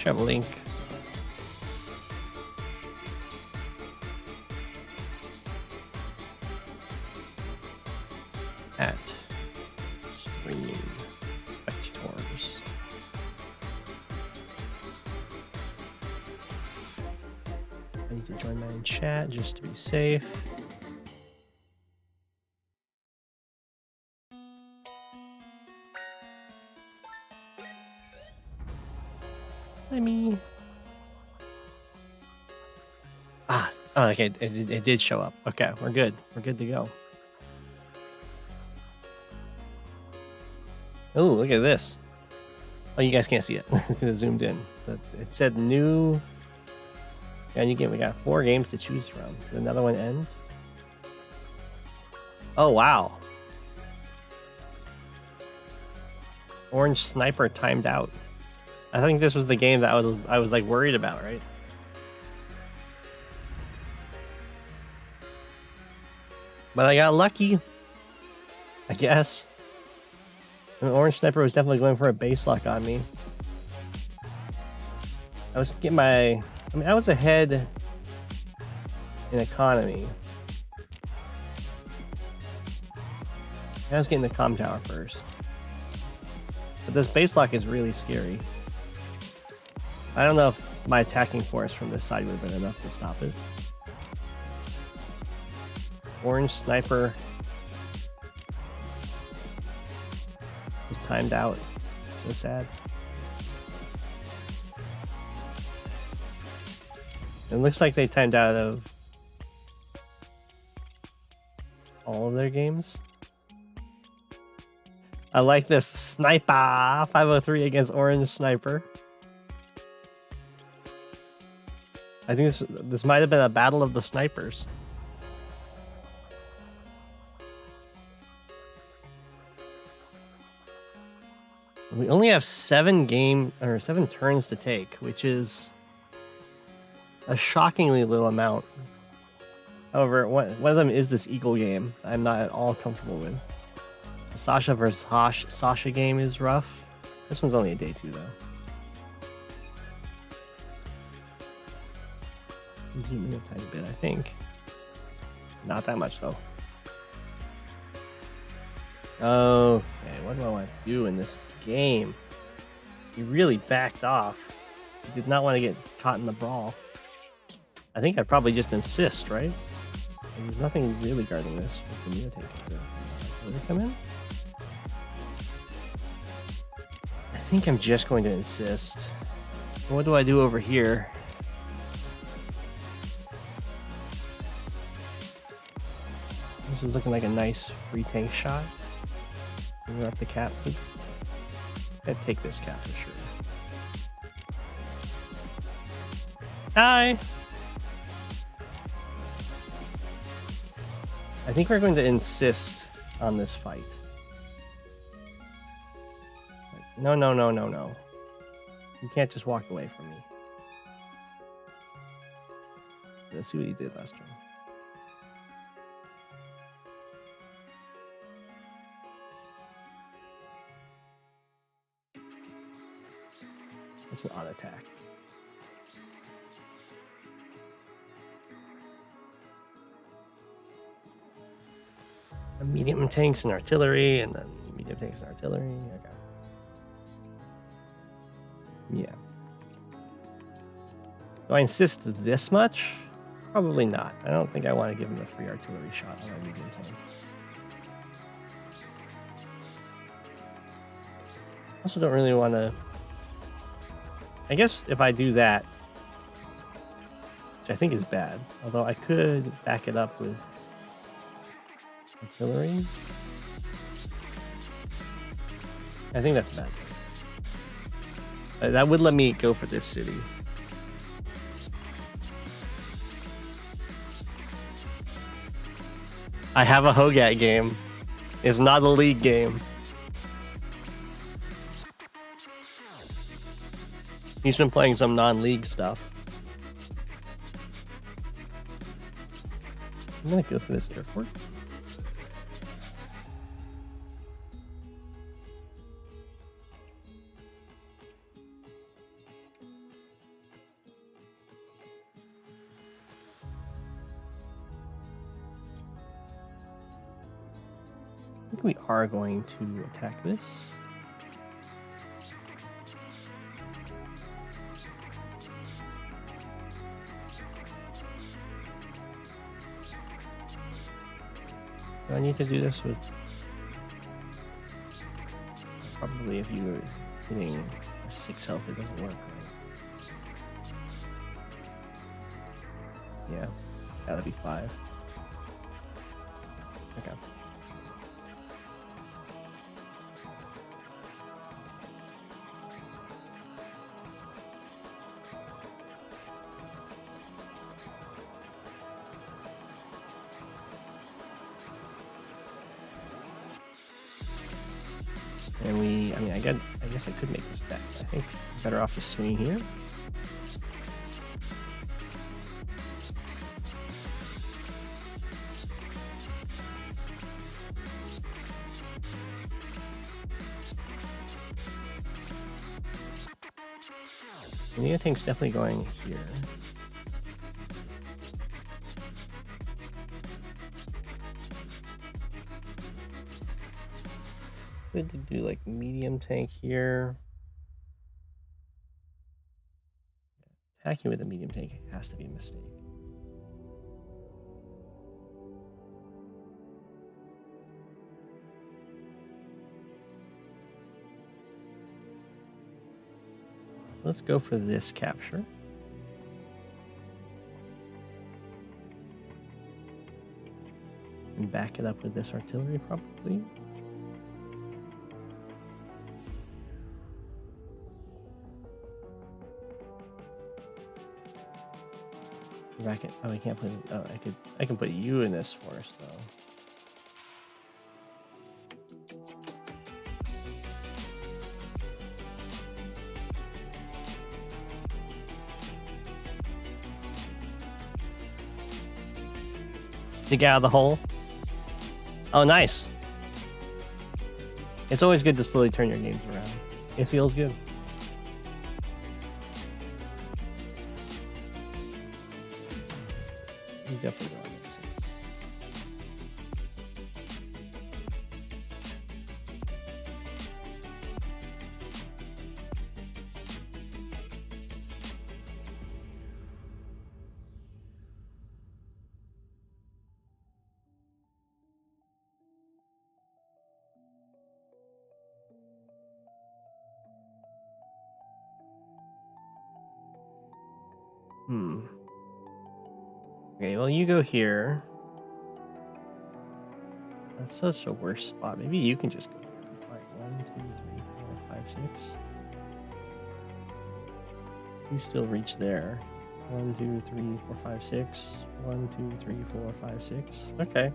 should have a link. At stream spectators. I need to join my chat just to be safe. Hi, me. Ah, oh, okay, it did show up. Okay, we're good. We're good to go. Oh, look at this. Oh, you guys can't see it. It zoomed in. But it said new. Yeah, new game. We got 4 games to choose from. Did another one end? Oh, wow. Orange Sniper timed out. I think this was the game that I was like worried about, right? But I got lucky, I guess. And Orange Sniper was definitely going for a base lock on me. I was getting I was ahead in economy. I was getting the comm tower first. But this base lock is really scary. I don't know if my attacking force from this side would have been enough to stop it. Orange Sniper is timed out. So sad. It looks like they timed out of all of their games. I like this sniper 503 against Orange Sniper. I think this might have been a battle of the snipers. We only have 7 turns to take, which is a shockingly little amount. However, one of them is this Eagle game I'm not at all comfortable with. The Sasha versus Sasha game is rough. This one's only a day 2 though. Zoom in a tiny bit, I think. Not that much though. Okay, what do I want to do in this game? He really backed off. He did not want to get caught in the brawl. I think I'd probably just insist, right? And there's nothing really guarding this. What's the mutate? Will they come in? I think I'm just going to insist. What do I do over here? This is looking like a nice free tank shot. Bring up the cap. I'd take this cap for sure. Hi! I think we're going to insist on this fight. No, no, no, no, no. You can't just walk away from me. Let's see what he did last turn. It's an odd attack. Medium tanks and artillery, and then medium tanks and artillery. Okay. Yeah. Do I insist this much? Probably not. I don't think I want to give him a free artillery shot on a medium tank. Also don't really want to... I guess if I do that, which I think is bad, although I could back it up with artillery. I think that's bad. That would let me go for this city. I have a Hogat game. It's not a league game. He's been playing some non-league stuff. I'm gonna go for this airport. think we are going to attack this. Do I need to do this with... Probably if you were hitting a 6 health, it doesn't work, right? Yeah, gotta be 5. Okay. And I guess I could make this deck. I think I'm better off just swinging here. And the other thing's definitely going here. Good to do like medium tank here. Attacking with a medium tank has to be a mistake. Let's go for this capture. And back it up with this artillery probably. Rack it. Oh, I can't put it. Oh, I can put you in this forest though. To get out of the hole. Oh, nice. It's always good to slowly turn your games around. It feels good. You definitely go on this. Okay, well, you go here. That's such a worse spot. Maybe you can just go here. Like 1, 2, 3, 4, 5, 6. You still reach there. 1, 2, 3, 4, 5, 6. 1, 2, 3, 4, 5, 6. Okay.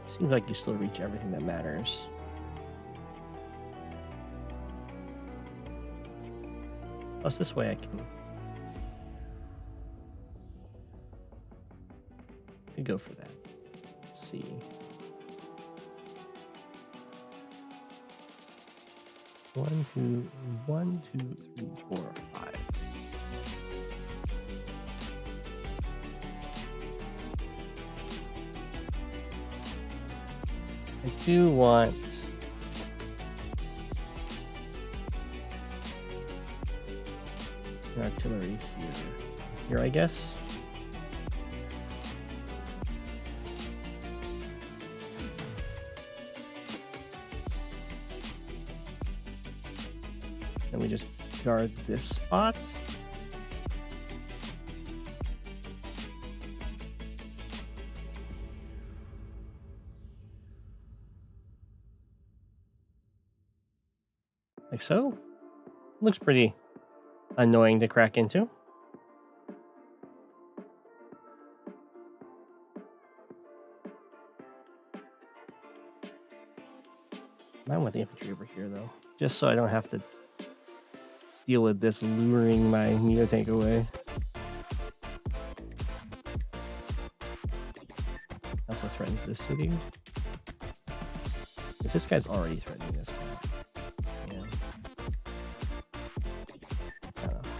Seems like you still reach everything that matters. Plus, this way I could go for that. Let's see. One, two, 3, 4, 5. I do want artillery here, I guess. And we just guard this spot. Like so. Looks pretty annoying to crack into. I want the infantry over here though, just so I don't have to deal with this luring my Neo tank away. Also threatens this city. Because this guy's already threatening this guy. Yeah.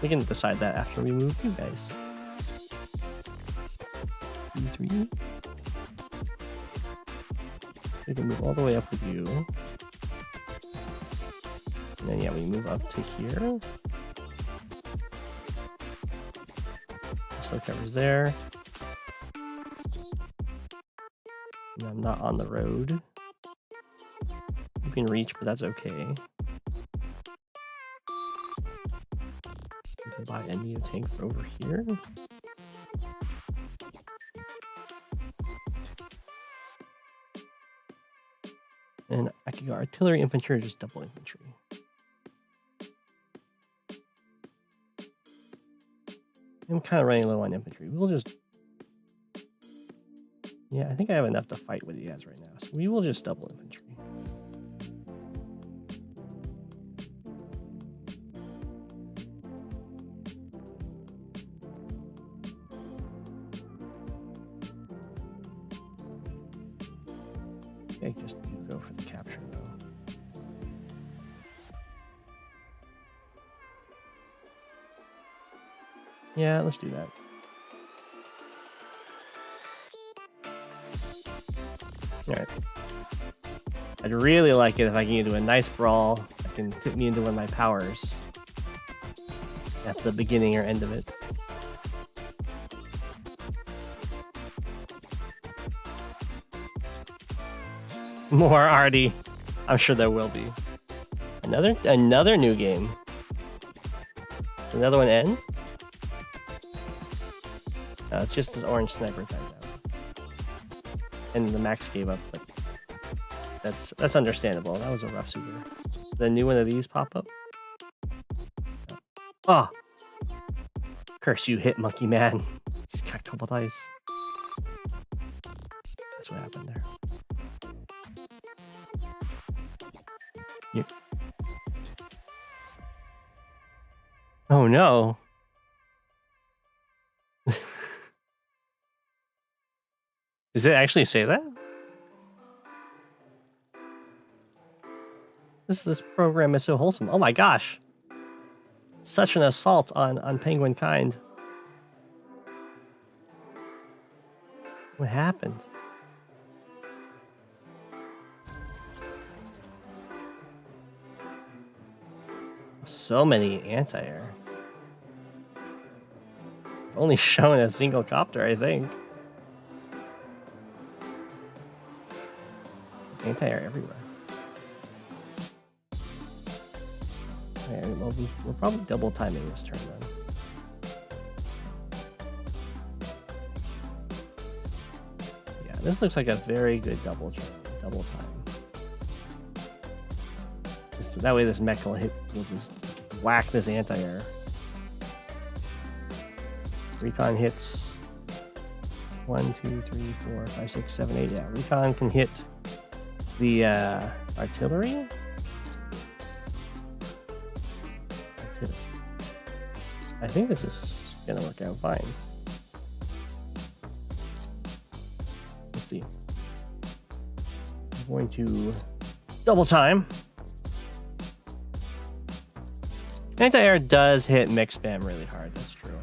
We can decide that after we move you guys. 3. We can move all the way up with you. And then, yeah, we move up to here. Slow covers there. And I'm not on the road. You can reach, but that's okay. We can buy a Neo tank for over here. And I can go artillery, infantry, or just double infantry. I'm kind of running low on infantry. We'll just... Yeah, I think I have enough to fight with you guys right now. So we will just double infantry. Okay, just go for the capture though. Yeah, let's do that. Alright. I'd really like it if I can get into a nice brawl that can tip me into one of my powers at the beginning or end of it. More already. I'm sure there will be. Another new game. Another one end? No, it's just this orange sniper type now. And the max gave up, but that's understandable. That was a rough super. The new one of these pop up. Oh, curse you, hit monkey man. He's got a couple dice. That's what happened there. Here. Oh no. Does it actually say that? This program is so wholesome. Oh my gosh. Such an assault on penguin kind. What happened? So many anti-air. Only shown a single copter, I think. Anti-air everywhere. Okay, well, we're probably double timing this turn then. Yeah, this looks like a very good double time. That way this mech will just whack this anti-air. Recon hits 1, 2, 3, 4, 5, 6, 7, 8. Yeah, recon can hit the artillery. I think this is gonna work out fine. Let's see. I'm going to double time. Anti-air does hit mech spam really hard, that's true.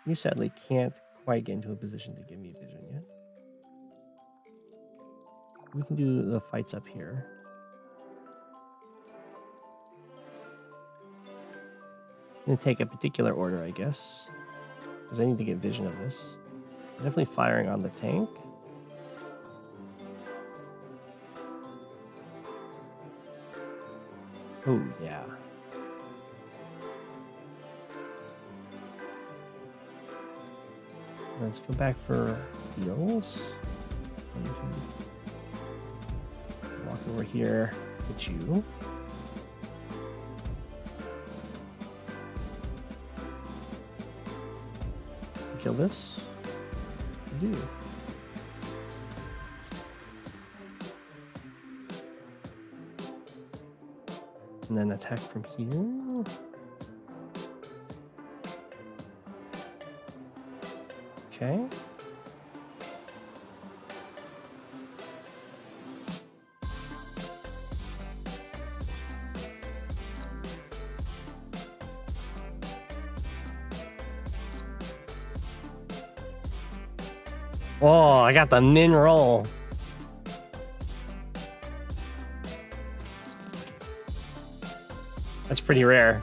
You sadly can't quite get into a position to give me vision yet. We can do the fights up here. I'm gonna take a particular order, I guess, because I need to get vision of this. Definitely firing on the tank. Oh, yeah. Let's go back for heals. Walk over here, hit you. Kill this. I do. And then attack from here. Okay. Oh, I got the min roll. That's pretty rare.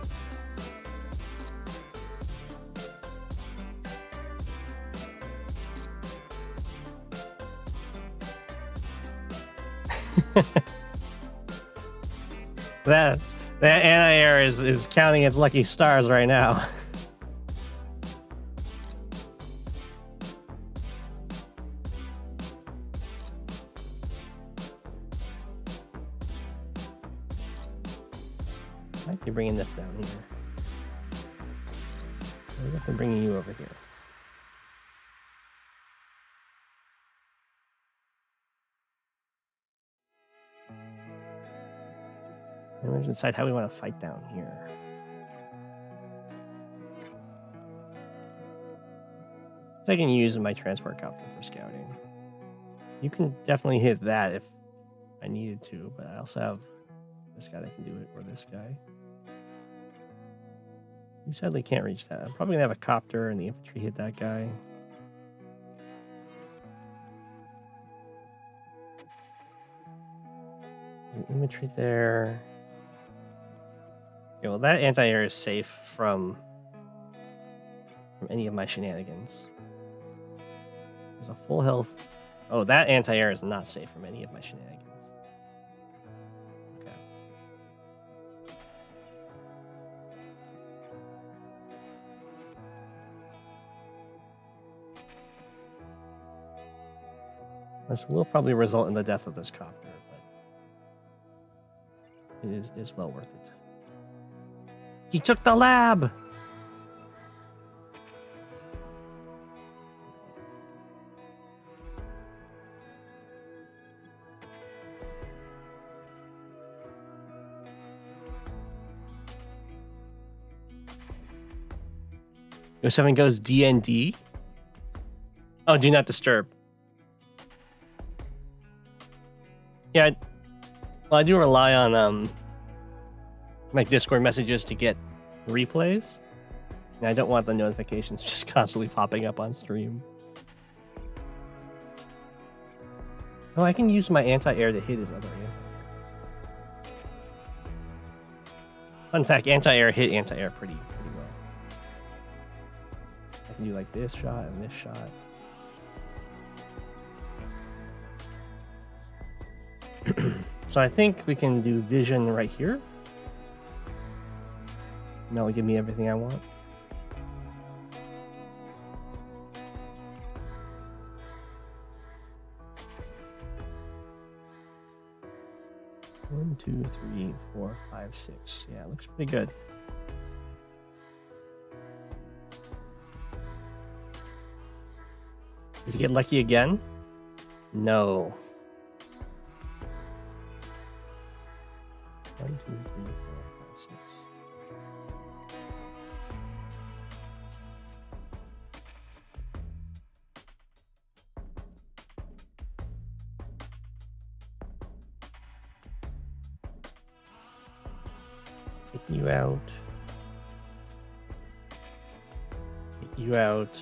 that anti-air is counting its lucky stars right now. Might be bringing this down here. Maybe I'm bringing you over here. And let's decide how we want to fight down here. So I can use my transport copter for scouting. You can definitely hit that if I needed to, but I also have this guy that can do it, or this guy. You sadly can't reach that. I'm probably gonna have a copter and the infantry hit that guy. There's an infantry there. Okay, well, that anti-air is safe from any of my shenanigans. There's a full health. Oh, that anti-air is not safe from any of my shenanigans. Okay. This will probably result in the death of this copter, but it is well worth it. He took the lab! Go7 goes DND. Oh, do not disturb. Yeah, well, I do rely on like Discord messages to get replays. And I don't want the notifications just constantly popping up on stream. Oh, I can use my anti-air to hit his other anti-air. Fun fact, anti-air hit anti-air pretty well. I can do like this shot and this shot. So I think we can do vision right here. And that will give me everything I want. One, 2, 3, 4, 5, 6. Yeah, it looks pretty good. Does he get lucky again? No. 1, 2, 3, 4, 5, 6. Take you out. Take you out.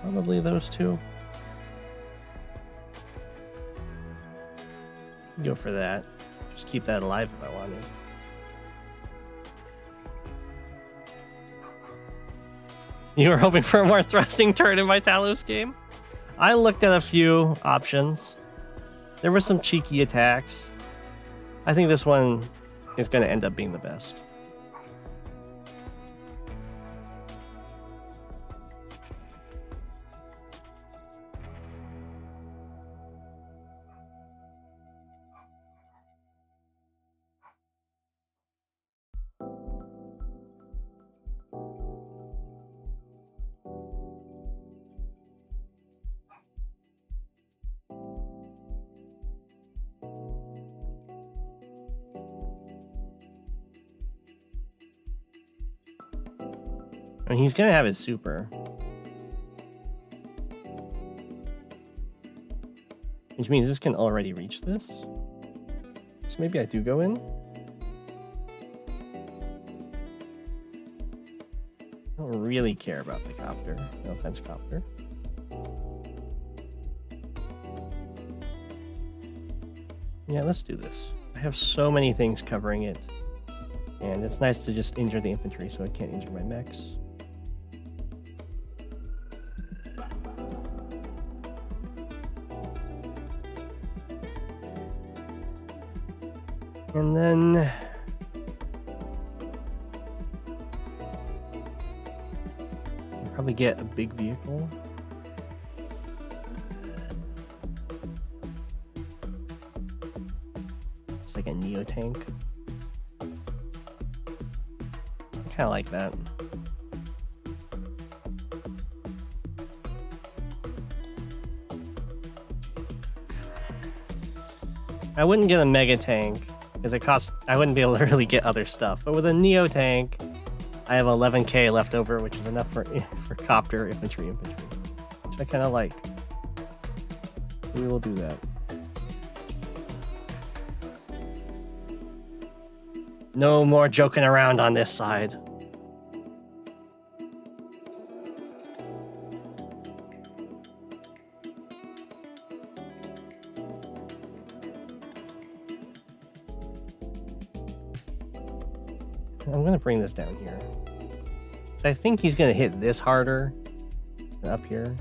Probably those two. Go for that. Just keep that alive if I wanted. You were hoping for a more thrusting turn in my Talos game? I looked at a few options. There were some cheeky attacks. I think this one is going to end up being the best. I mean, he's gonna have his super. Which means this can already reach this. So maybe I do go in. really care about the copter. No offense, copter. Yeah, let's do this. I have so many things covering it. And it's nice to just injure the infantry so I can't injure my mechs. And then I'll probably get a big vehicle. It's like a Neo tank. I kind of like that. I wouldn't get a mega tank because I wouldn't be able to really get other stuff. But with a Neo tank, I have 11k left over, which is enough for copter infantry, which I kind of like. So we will do that. No more joking around on this side. I'm going to bring this down here. So I think he's going to hit this harder than up here.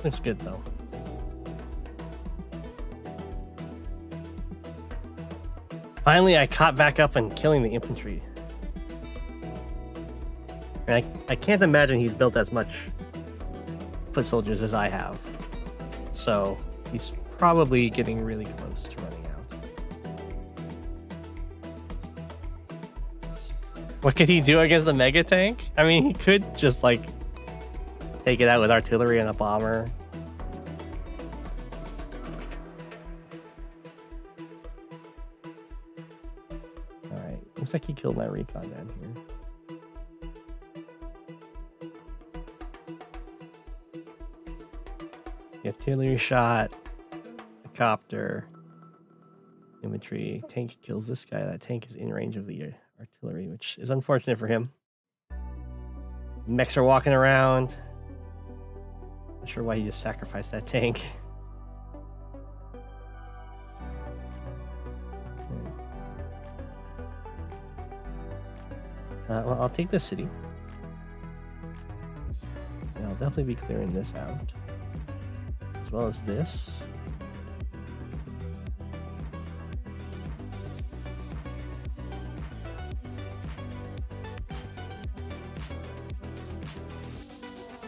Looks good though. Finally, I caught back up and killing the infantry. And I can't imagine he's built as much foot soldiers as I have. So he's probably getting really close to running out. What could he do against the mega tank? I mean, he could just like take it out with artillery and a bomber. Alright, looks like he killed my recon down here. The artillery shot, a copter, infantry, tank kills this guy. That tank is in range of the artillery, which is unfortunate for him. Mechs are walking around. Not sure why he just sacrificed that tank. Well, I'll take this city. And I'll definitely be clearing this out. As well as this.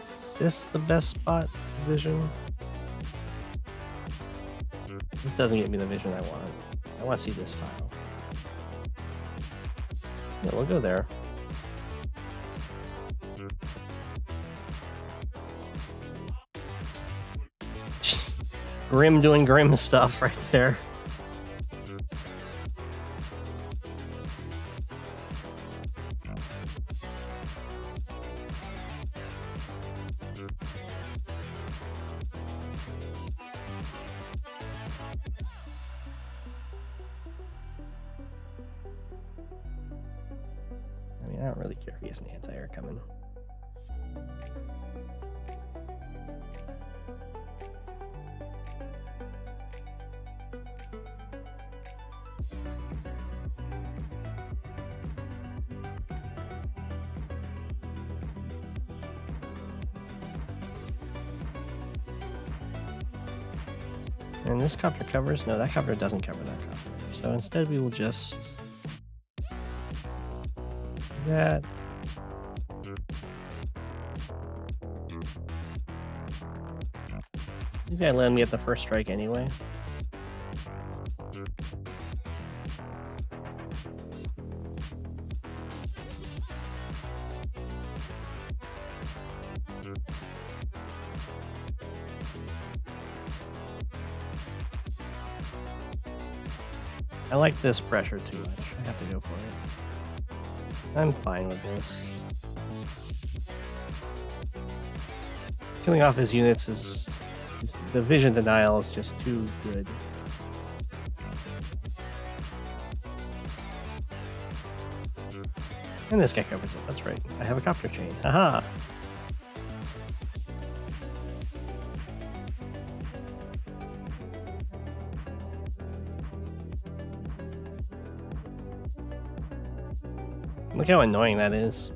Is this the best spot? Vision? This doesn't get me the vision I want. I want to see this tile. Yeah, we'll go there. Just Grim doing Grim stuff right there. I mean, I don't really care if he has an anti-air coming. And this copter covers? No, that copter doesn't cover that copter. So instead we will just do that. Maybe I let him get the first strike anyway. I like this pressure too much. I have to go for it. I'm fine with this. Killing off his units is The vision denial is just too good. And this guy covers it. That's right. I have a copter chain. Haha. Look how annoying that is.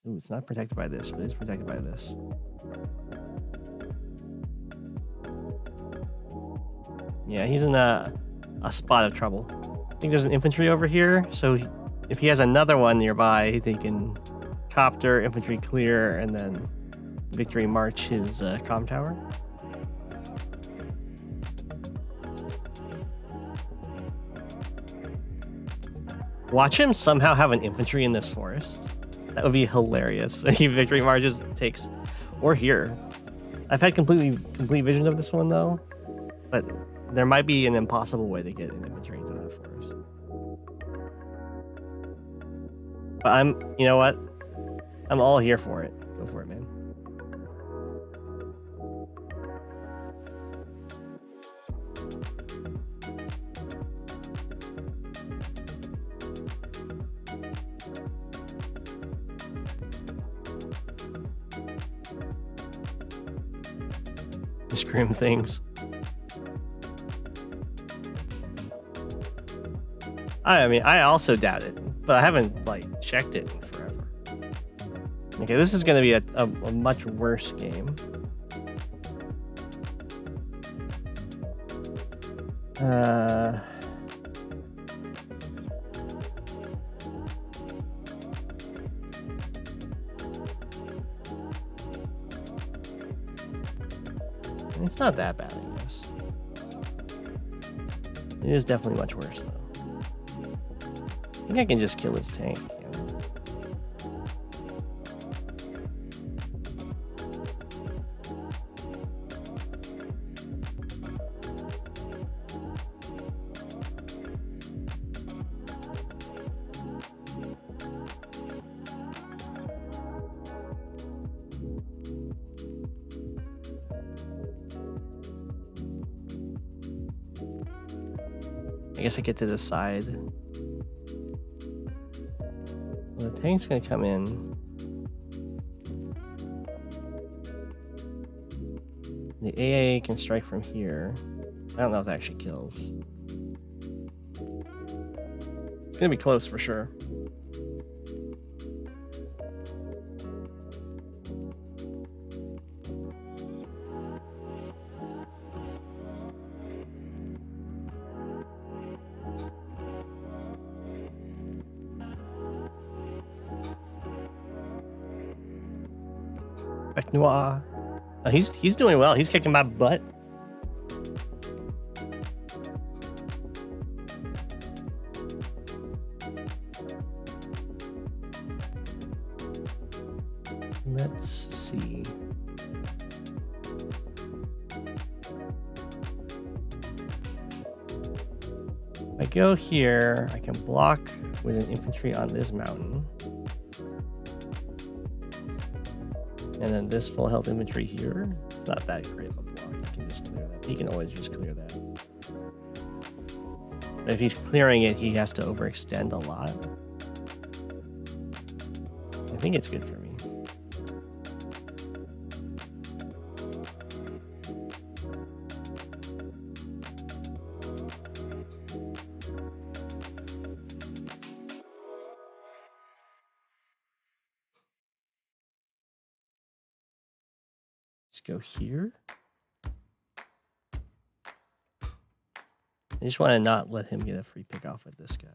Ooh, it's not protected by this, but it's protected by this. Yeah, he's in a spot of trouble. I think there's an infantry over here, so if he has another one nearby, they can copter, infantry clear, and then victory march his comm tower. Watch him somehow have an infantry in this forest. That would be hilarious. He victory marches takes, or here. I've had complete vision of this one though, but there might be an impossible way to get an infantry into that forest. But you know what? I'm all here for it. Go for it, man. Just grim things. I mean, I also doubt it, but I haven't like checked it in forever. Okay, this is going to be a much worse game. It's not that bad, I guess. It is definitely much worse, though. I think I can just kill his tank. You know? I guess I get to the side. Well, the tank's gonna come in. The AA can strike from here. I don't know if that actually kills. It's gonna be close for sure. Noir. Oh, he's doing well. He's kicking my butt. Let's see. If I go here, I can block with an infantry on this mountain. And then this full health infantry here, it's not that great of a block. He can just clear that. He can always just clear that. But if he's clearing it, he has to overextend a lot. I think it's good for me. Let's go here. I just want to not let him get a free pick off with this guy.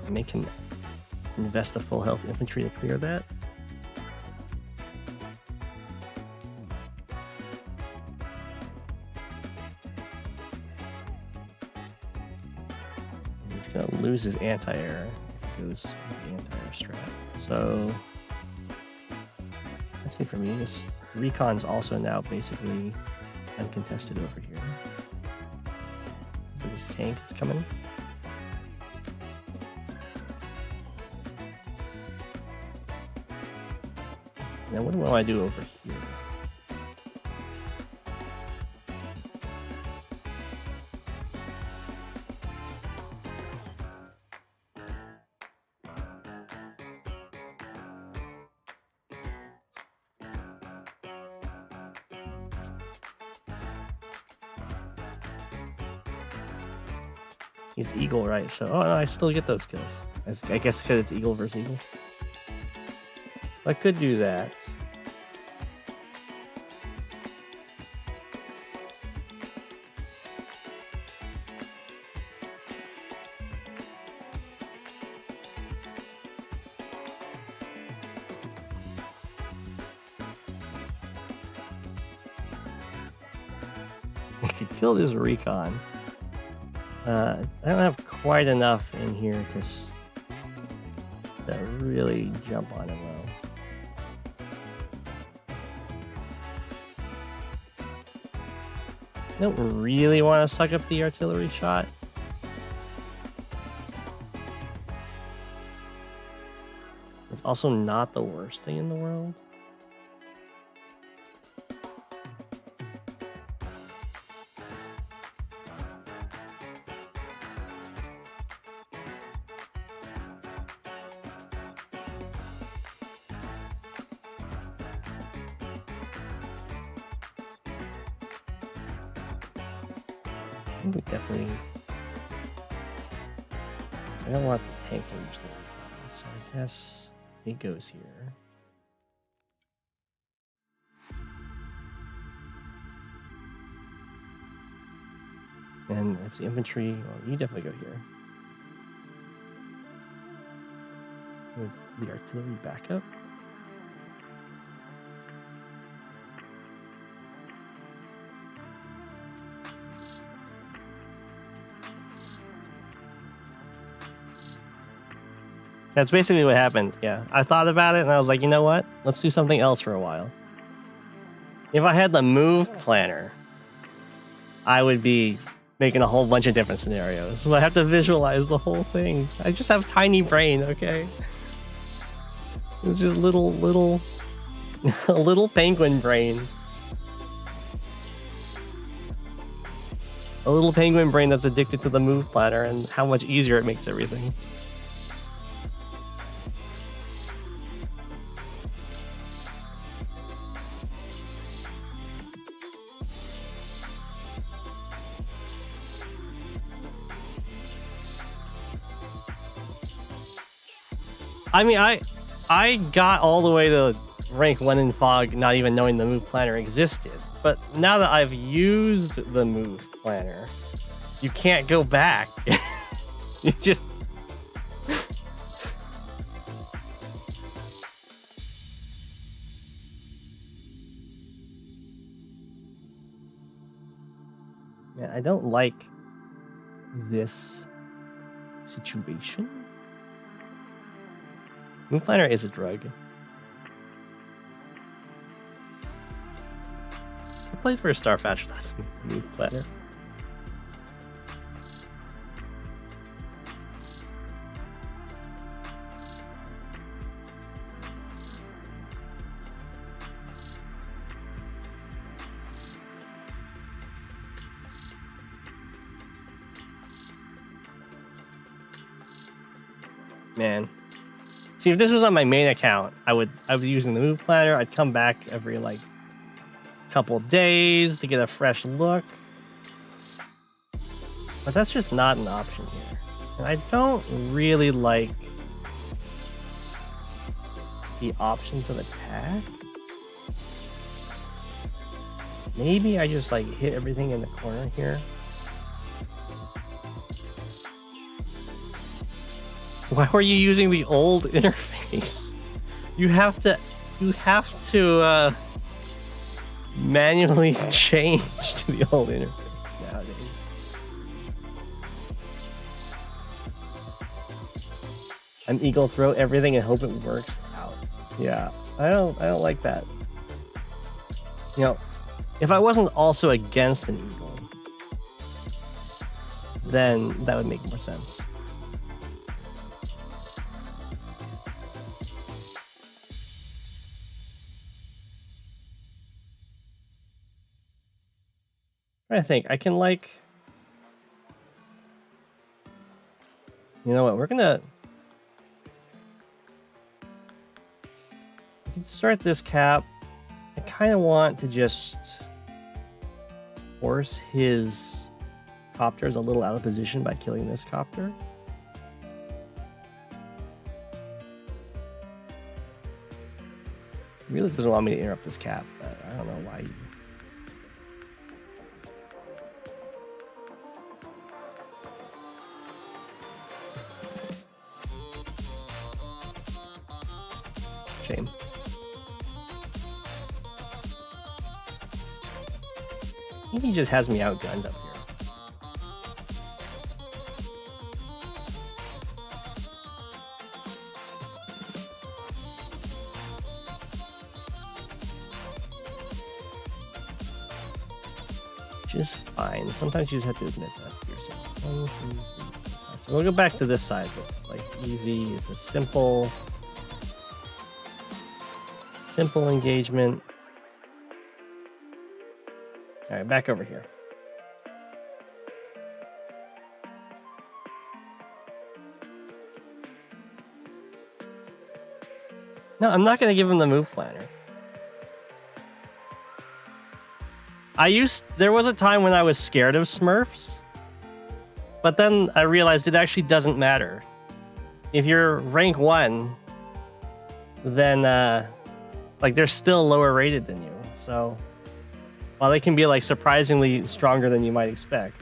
Make him invest a full health infantry to clear that. loses anti-air. It goes with the anti-air strat. So that's good for me. This recon's also now basically uncontested over here. This tank is coming. Now what do I want to do over here? He's eagle, right? So, oh no, I still get those kills. I guess because it's eagle versus eagle. I could do that. I could kill this recon. I don't have quite enough in here to really jump on him though. I don't really want to suck up the artillery shot. It's also not the worst thing in the world. We definitely. I don't want the tank to reach the recon, so I guess it goes here. And if the infantry, well, you definitely go here. With the artillery backup. That's basically what happened, yeah. I thought about it and I was like, you know what? Let's do something else for a while. If I had the move planner, I would be making a whole bunch of different scenarios. So I have to visualize the whole thing. I just have tiny brain, okay? It's just little a little penguin brain. A little penguin brain that's addicted to the move planner and how much easier it makes everything. I mean, I got all the way to rank 1 in Fog not even knowing the move planner existed. But now that I've used the move planner, you can't go back. You just... Man, I don't like this situation. Move planner is a drug. I played for a Starfatch, that's move planner. Man. See, if this was on my main account, I would be using the move planner. I'd come back every like couple days to get a fresh look. But that's just not an option here. And I don't really like the options of attack. Maybe I just like hit everything in the corner here. Why were you using the old interface? You have to manually change to the old interface nowadays. I'm eagle throw everything and hope it works out. Yeah, I don't like that. You know, if I wasn't also against an eagle, then that would make more sense. I think I can like, you know what, we're gonna start this cap. I kind of want to just force his copters a little out of position by killing this copter. He really doesn't want me to interrupt this cap, but I don't know why. Shame. I think he just has me outgunned up here. Which is fine. Sometimes you just have to admit that to yourself. 1, 2, 3, 4, 5. So we'll go back to this side. It's like easy. It's a simple engagement. All right, back over here. No, I'm not going to give him the move planner. There was a time when I was scared of Smurfs, but then I realized it actually doesn't matter. If you're rank 1, then like they're still lower rated than you. So while they can be like surprisingly stronger than you might expect,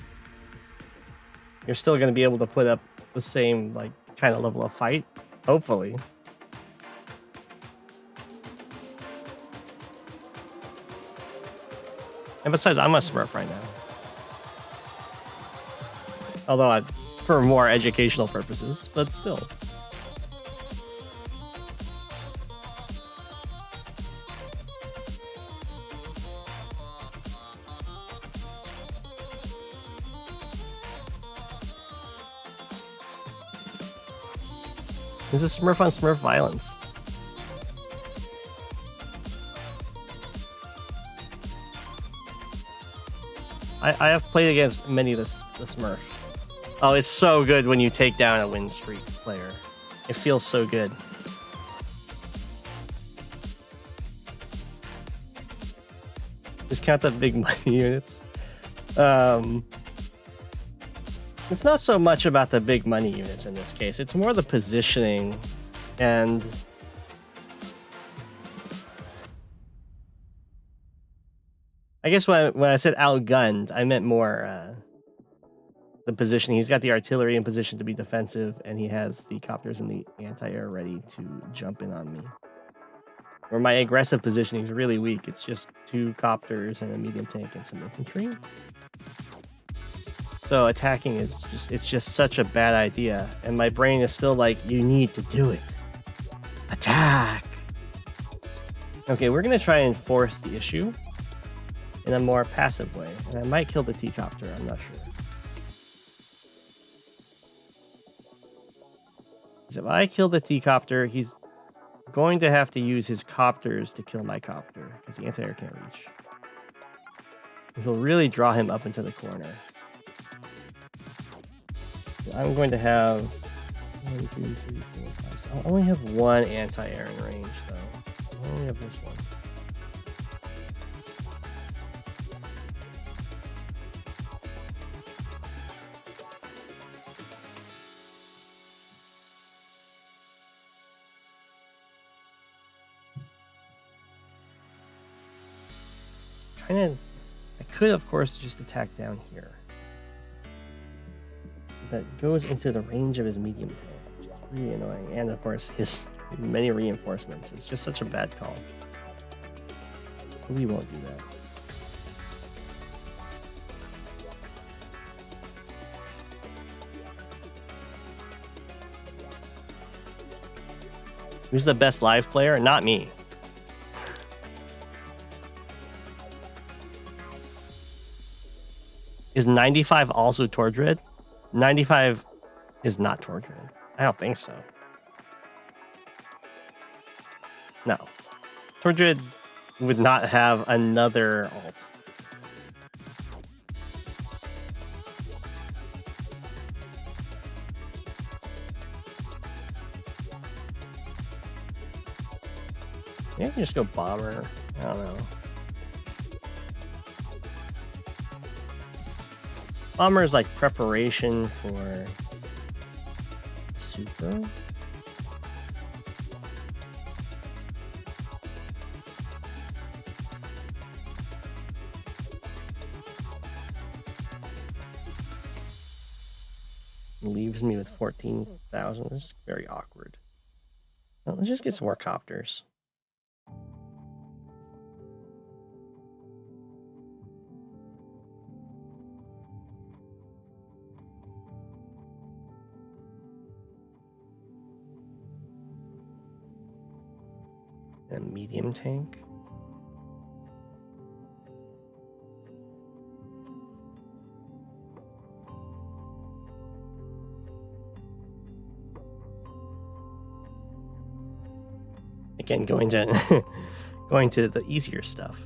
you're still going to be able to put up the same like kind of level of fight, hopefully. And besides, I'm a Smurf right now. Although for more educational purposes, but still. This is Smurf on Smurf violence. I have played against many of the Smurf. Oh, it's so good when you take down a win streak player. It feels so good. Just count the big money units. It's not so much about the big money units in this case. It's more the positioning and I guess when I said outgunned, I meant more the positioning. He's got the artillery in position to be defensive, and he has the copters and the anti-air ready to jump in on me. Where my aggressive positioning is really weak. It's just 2 copters and a medium tank and some infantry. So attacking is just such a bad idea, and my brain is still like, you need to do it. Attack! Okay, we're gonna try and force the issue in a more passive way, and I might kill the T-copter, I'm not sure. Because if I kill the T-copter, he's going to have to use his copters to kill my copter, because the anti-air can't reach. Which will really draw him up into the corner. So I'm going to have 1, 2, 3, 4, 5. So I'll only have 1 anti-air in range, though. I only have this one. I could, of course, just attack down here. That goes into the range of his medium tank, which is really annoying. And, of course, his many reinforcements. It's just such a bad call. We won't do that. Who's the best live player? Not me. Is 95 also Tordred? 95 is not Tordred. I don't think so. No. Tordred would not have another alt. Maybe I can just go bomber. I don't know. Bomber is like preparation for super. Leaves me with 14,000. This is very awkward. Well, let's just get some more copters. A medium tank. Again, going to going to the easier stuff.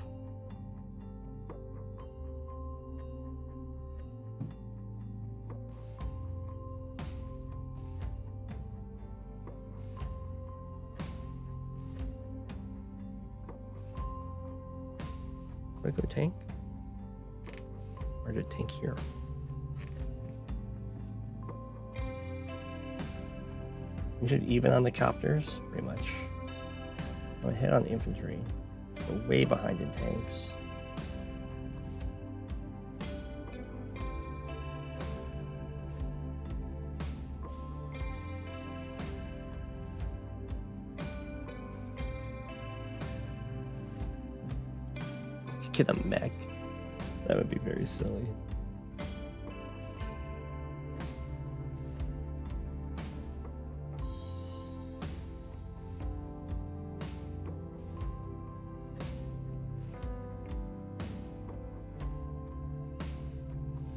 Do I go tank? Or did tank here? We should even on the copters, pretty much. I'm gonna hit on the infantry. We're way behind in tanks. Get a mech. That would be very silly.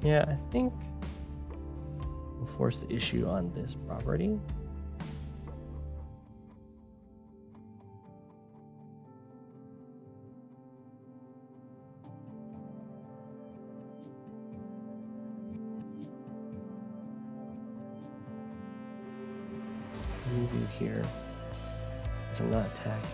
Yeah, I think we'll force the issue on this property. Move here, because I'm not attacking.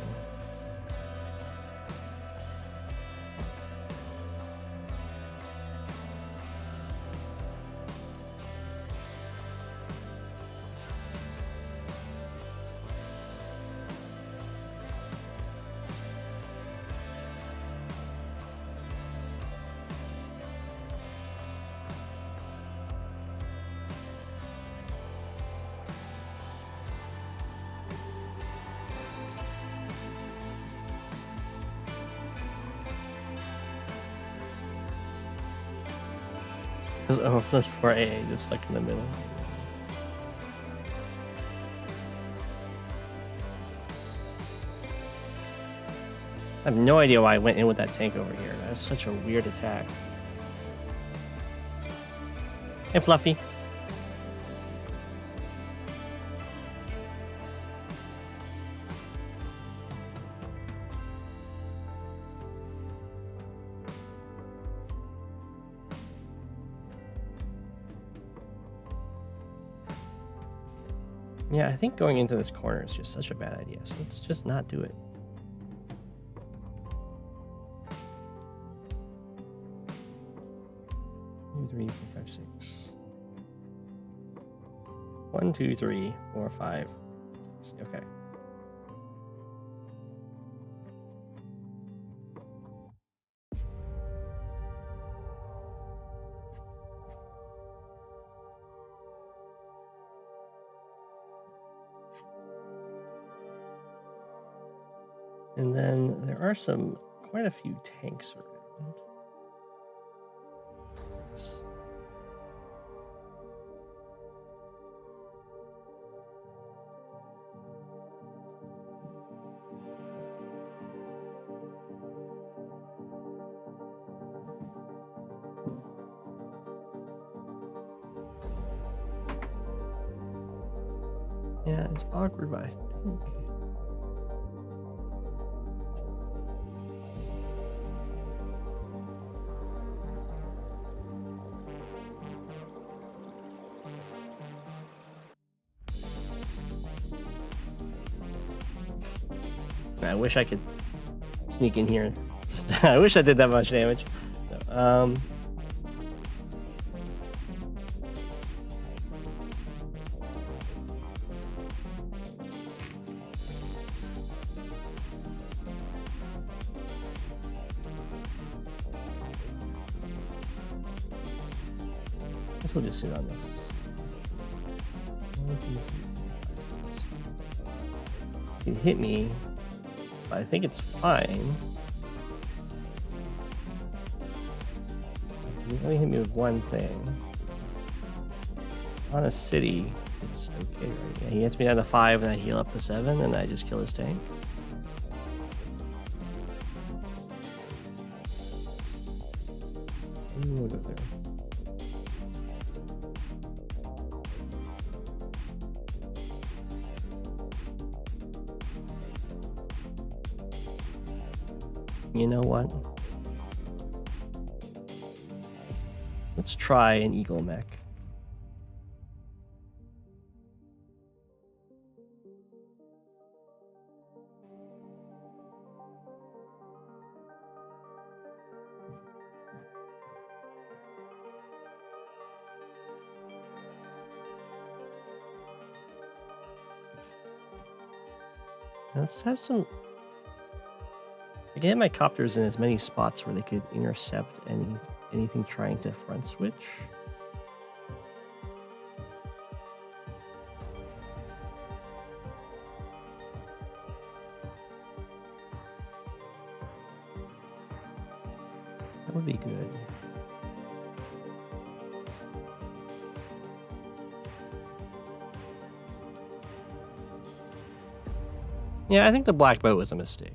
Oh, plus 4 AA just stuck in the middle. I have no idea why I went in with that tank over here. That was such a weird attack. Hey, Fluffy. Yeah, I think going into this corner is just such a bad idea, so let's just not do it. Two, 3, 4, 5, 6. 1, 2, 3, 4, 5, 6. Okay. And then there are quite a few tanks around. Yeah, it's awkward, but I think. I wish I could sneak in here. I wish I did that much damage. I guess we'll just sit on this. It hit me, but I think it's fine. He only hit me with one thing. On a city, it's okay, right? Yeah, he hits me down to 5 and I heal up to 7 and I just kill his tank. We'll go there. You know what? Let's try an eagle mech. Let's have some. I can hit my copters in as many spots where they could intercept anything trying to front switch. That would be good. Yeah, I think the black boat was a mistake.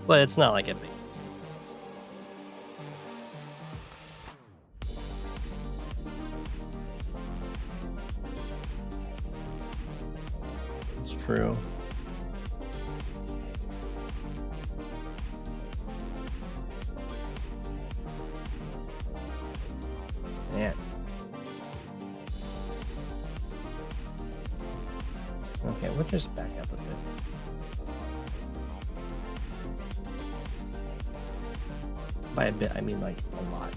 But it's not like a big mistake. It's true. Yeah. Okay, we'll just back up a bit. By a bit, I mean like a lot.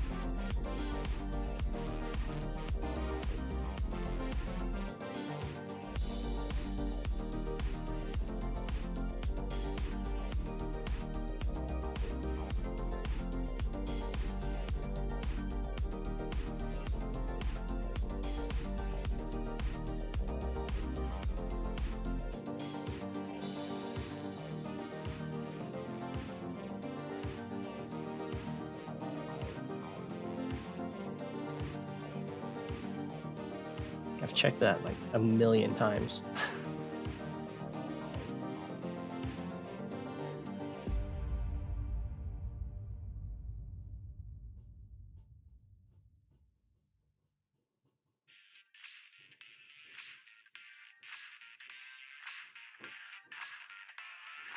I've checked that like a million times.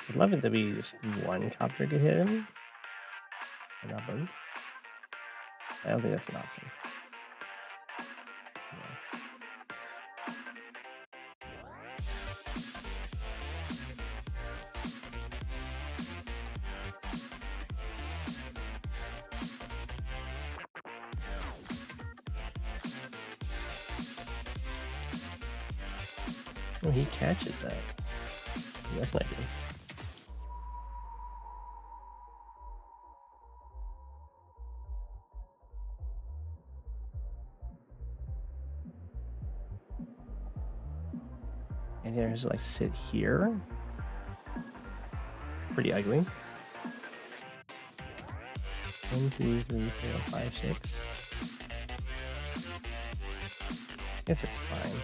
I'd love it to be just one copter to hit him. And not both. I don't think that's an option. Oh, he catches that. That's not good. And there's like sit here. Pretty ugly. 1, 2, 3, 4, 5, 6. Guess it's fine.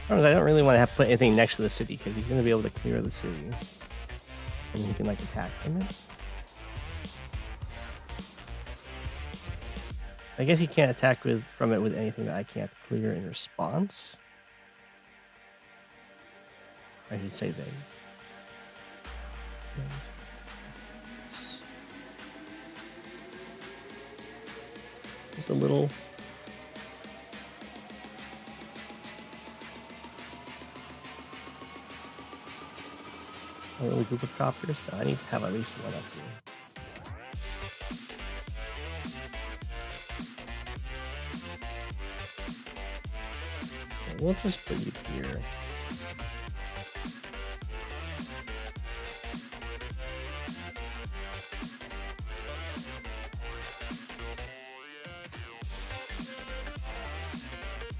I don't really want to have to put anything next to the city because he's going to be able to clear the city. And he can like attack from it. I guess he can't attack from it with anything that I can't clear in response. I should say they. Just a little. A little group of copters. No, I need to have at least one up here. Okay, we'll just put you here.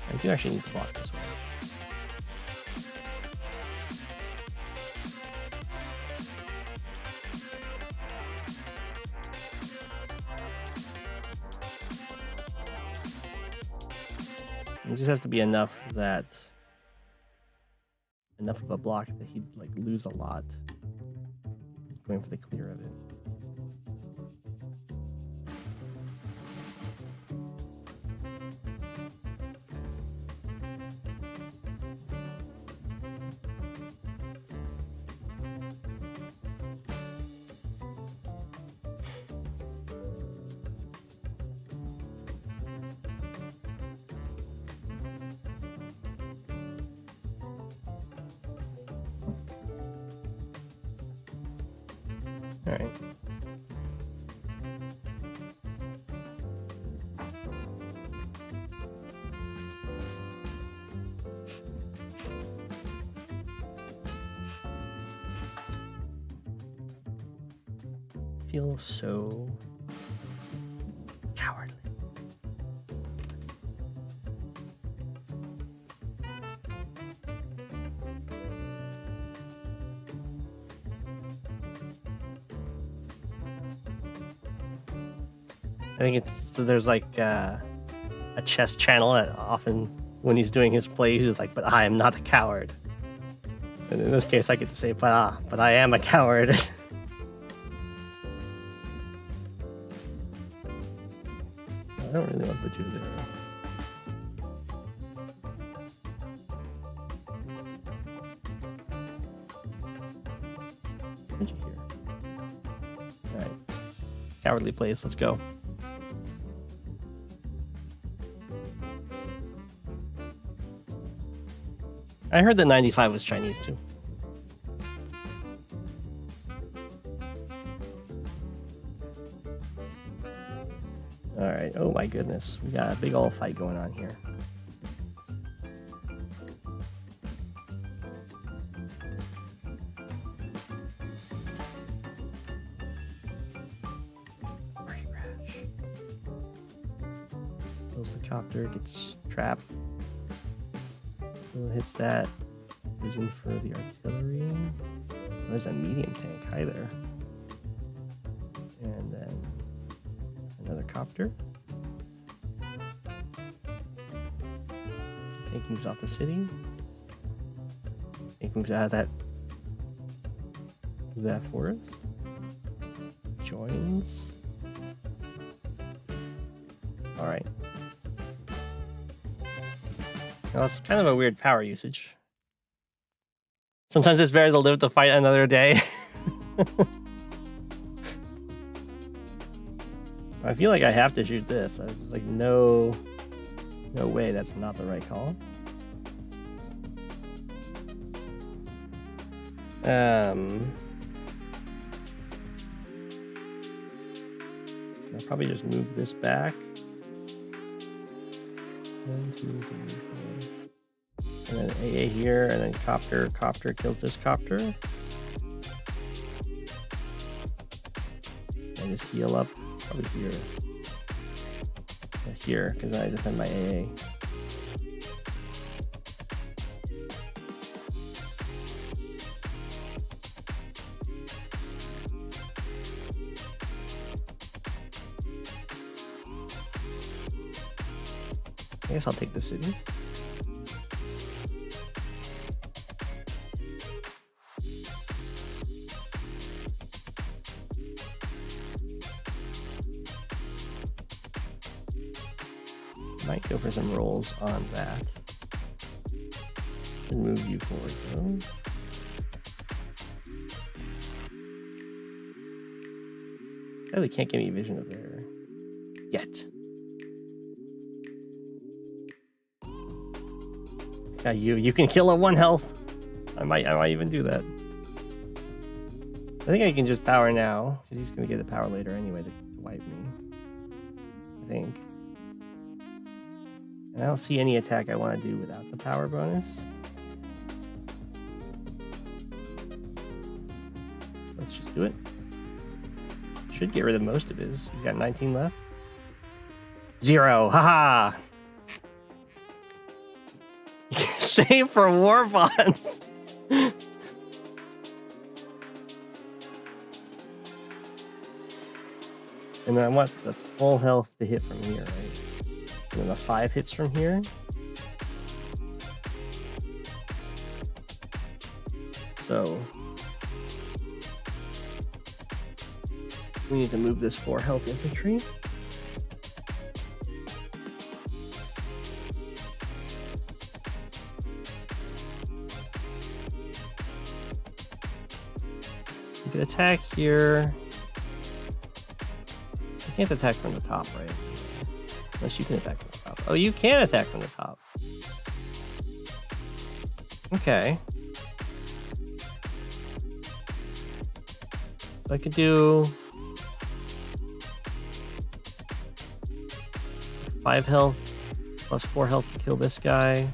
I do actually need to block this one. It just has to be enough of a block that he'd like lose a lot going for the clear of it. All right. Feel so cowardly. I think it's so there's like a chess channel that often when he's doing his plays is like, but I am not a coward. And in this case, I get to say, but I am a coward. I don't really want to put you there. Put you here. All right, cowardly plays. Let's go. I heard that 95 was Chinese too. All right. Oh my goodness, we got a big old fight going on here. Kills the copter, gets trapped. Hits that. Using for the artillery. There's a medium tank. Hi there. And then another copter. Tank moves off the city. Tank moves out of that forest. Joins. All right. Well, it's kind of a weird power usage. Sometimes it's better to live to fight another day. I feel like I have to shoot this. I was like, no way, that's not the right call. I'll probably just move this back. 1, 2, 3, 4. And then AA here, and then copter. Copter kills this copter. And just heal up, probably here. Here, because I defend my AA. I guess I'll take the city. Might go for some rolls on that. Should move you forward though. Oh, they can't give me vision of there yet. Yeah, you can kill at 1 health. I might even do that. I think I can just power now, because he's gonna get the power later anyway to wipe me. I think. And I don't see any attack I want to do without the power bonus. Let's just do it. Should get rid of most of his. He's got 19 left. 0. Haha. Save for war bonds. And then I want the full health to hit from here, right? And then the 5 hits from here. So we need to move this 4 health infantry. You can attack here. You can't attack from the top, right? Unless you can attack from the top. Oh, you can attack from the top. Okay. So I could do 5 health plus 4 health to kill this guy.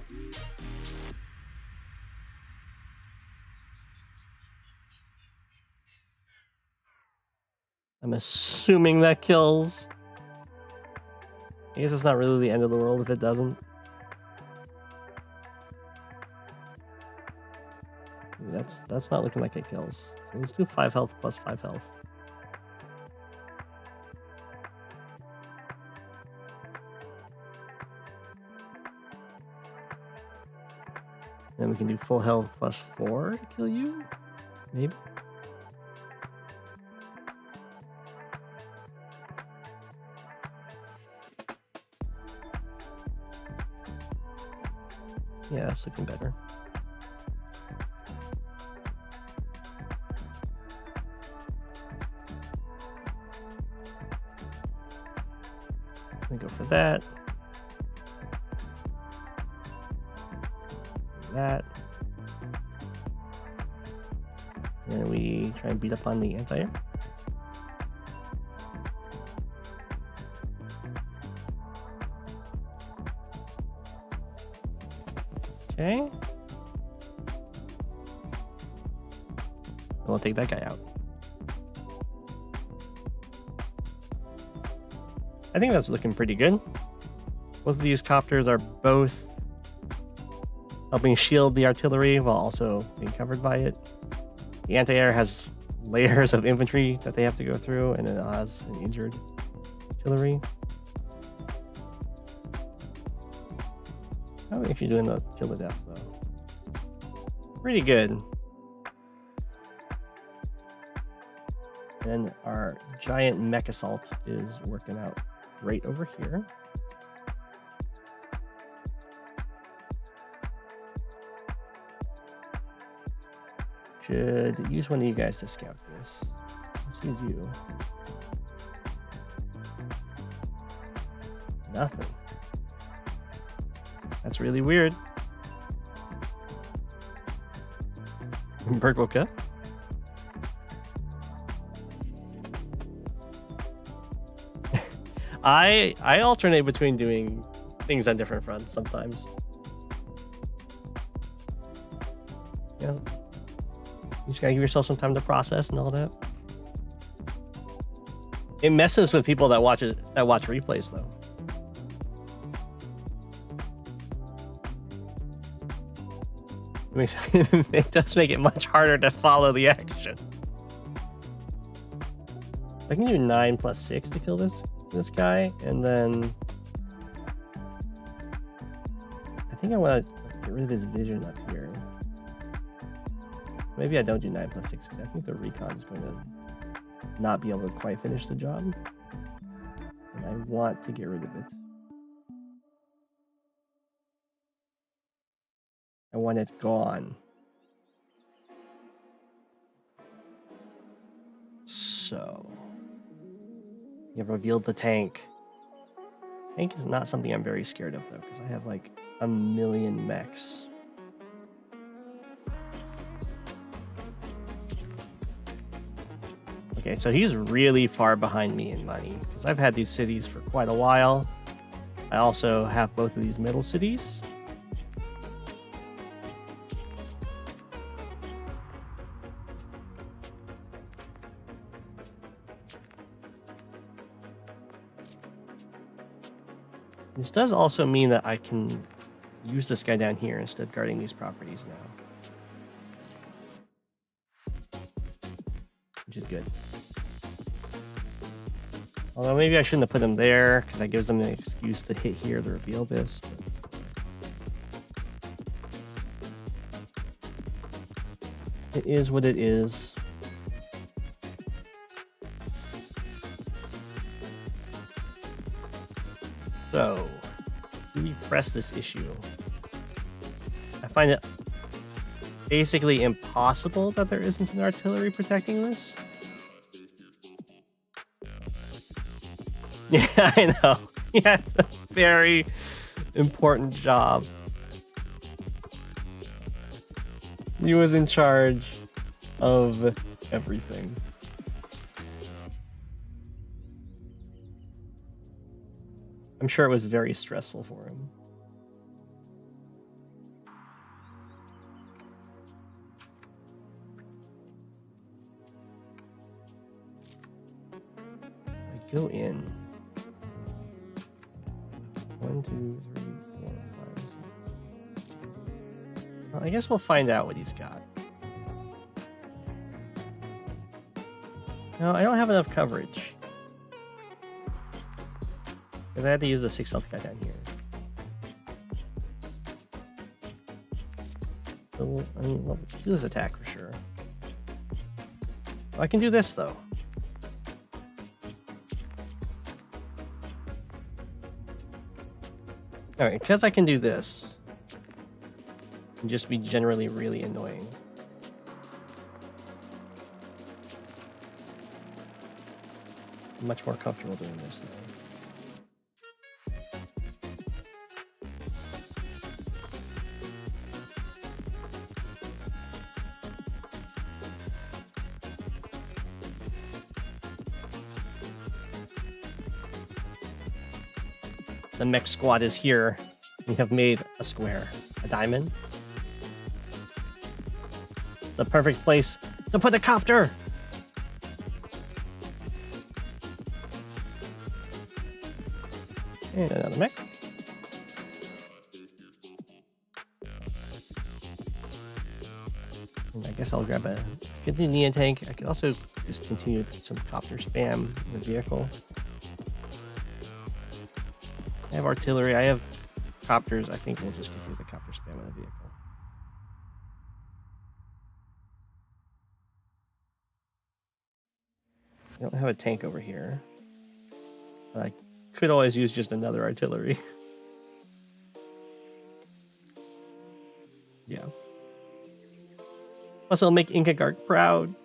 I'm assuming that kills. I guess it's not really the end of the world if it doesn't. That's not looking like it kills. So let's do 5 health plus 5 health. Then we can do full health plus 4 to kill you, maybe. Yeah, that's looking better. We go for that. That. And we try and beat up on the anti-air. Okay. We'll take that guy out. I think that's looking pretty good. Both of these copters are both helping shield the artillery while also being covered by it. The anti-air has layers of infantry that they have to go through, and then it has an injured artillery. How are you doing the kill to death though? Pretty good. And our giant mech assault is working out right over here. Should use one of you guys to scout this. Let's use you. Nothing. That's really weird. Berg woke up. I alternate between doing things on different fronts sometimes. Yeah. You just gotta give yourself some time to process and all that. It messes with people that watch replays though. It does make it much harder to follow the action. I can do 9 plus 6 to kill this guy, and then I think I want to get rid of his vision up here. Maybe I don't do 9 plus 6 because I think the recon is going to not be able to quite finish the job, and I want to get rid of it. I want it gone. So, you have revealed the tank. Tank is not something I'm very scared of though, because I have like a million mechs. Okay, so he's really far behind me in money, because I've had these cities for quite a while. I also have both of these middle cities. This does also mean that I can use this guy down here instead of guarding these properties now. Which is good. Although maybe I shouldn't have put him there, because that gives them an excuse to hit here to reveal this. But it is what it is. So, do we press this issue? I find it basically impossible that there isn't an artillery protecting this. Yeah, I know. Yeah, it's a very important job. He was in charge of everything. I'm sure it was very stressful for him. I go in. 1, 2, 3, 4, 5, 6. Well, I guess we'll find out what he's got. No, I don't have enough coverage. Because I had to use the 6 health guy down here. So, I mean, well, let's do this attack for sure. I can do this though. Alright, because I can do this, it can just be generally really annoying. I'm much more comfortable doing this now. The mech squad is here. We have made a square, a diamond. It's the perfect place to put a copter. And another mech. And I guess I'll grab a continue tank. I could also just continue with some copter spam in the vehicle. I have artillery, I have copters. I think we'll just continue the copter spam in the vehicle. I don't have a tank over here. But I could always use just another artillery. Yeah. Plus, it'll make Inkagark proud.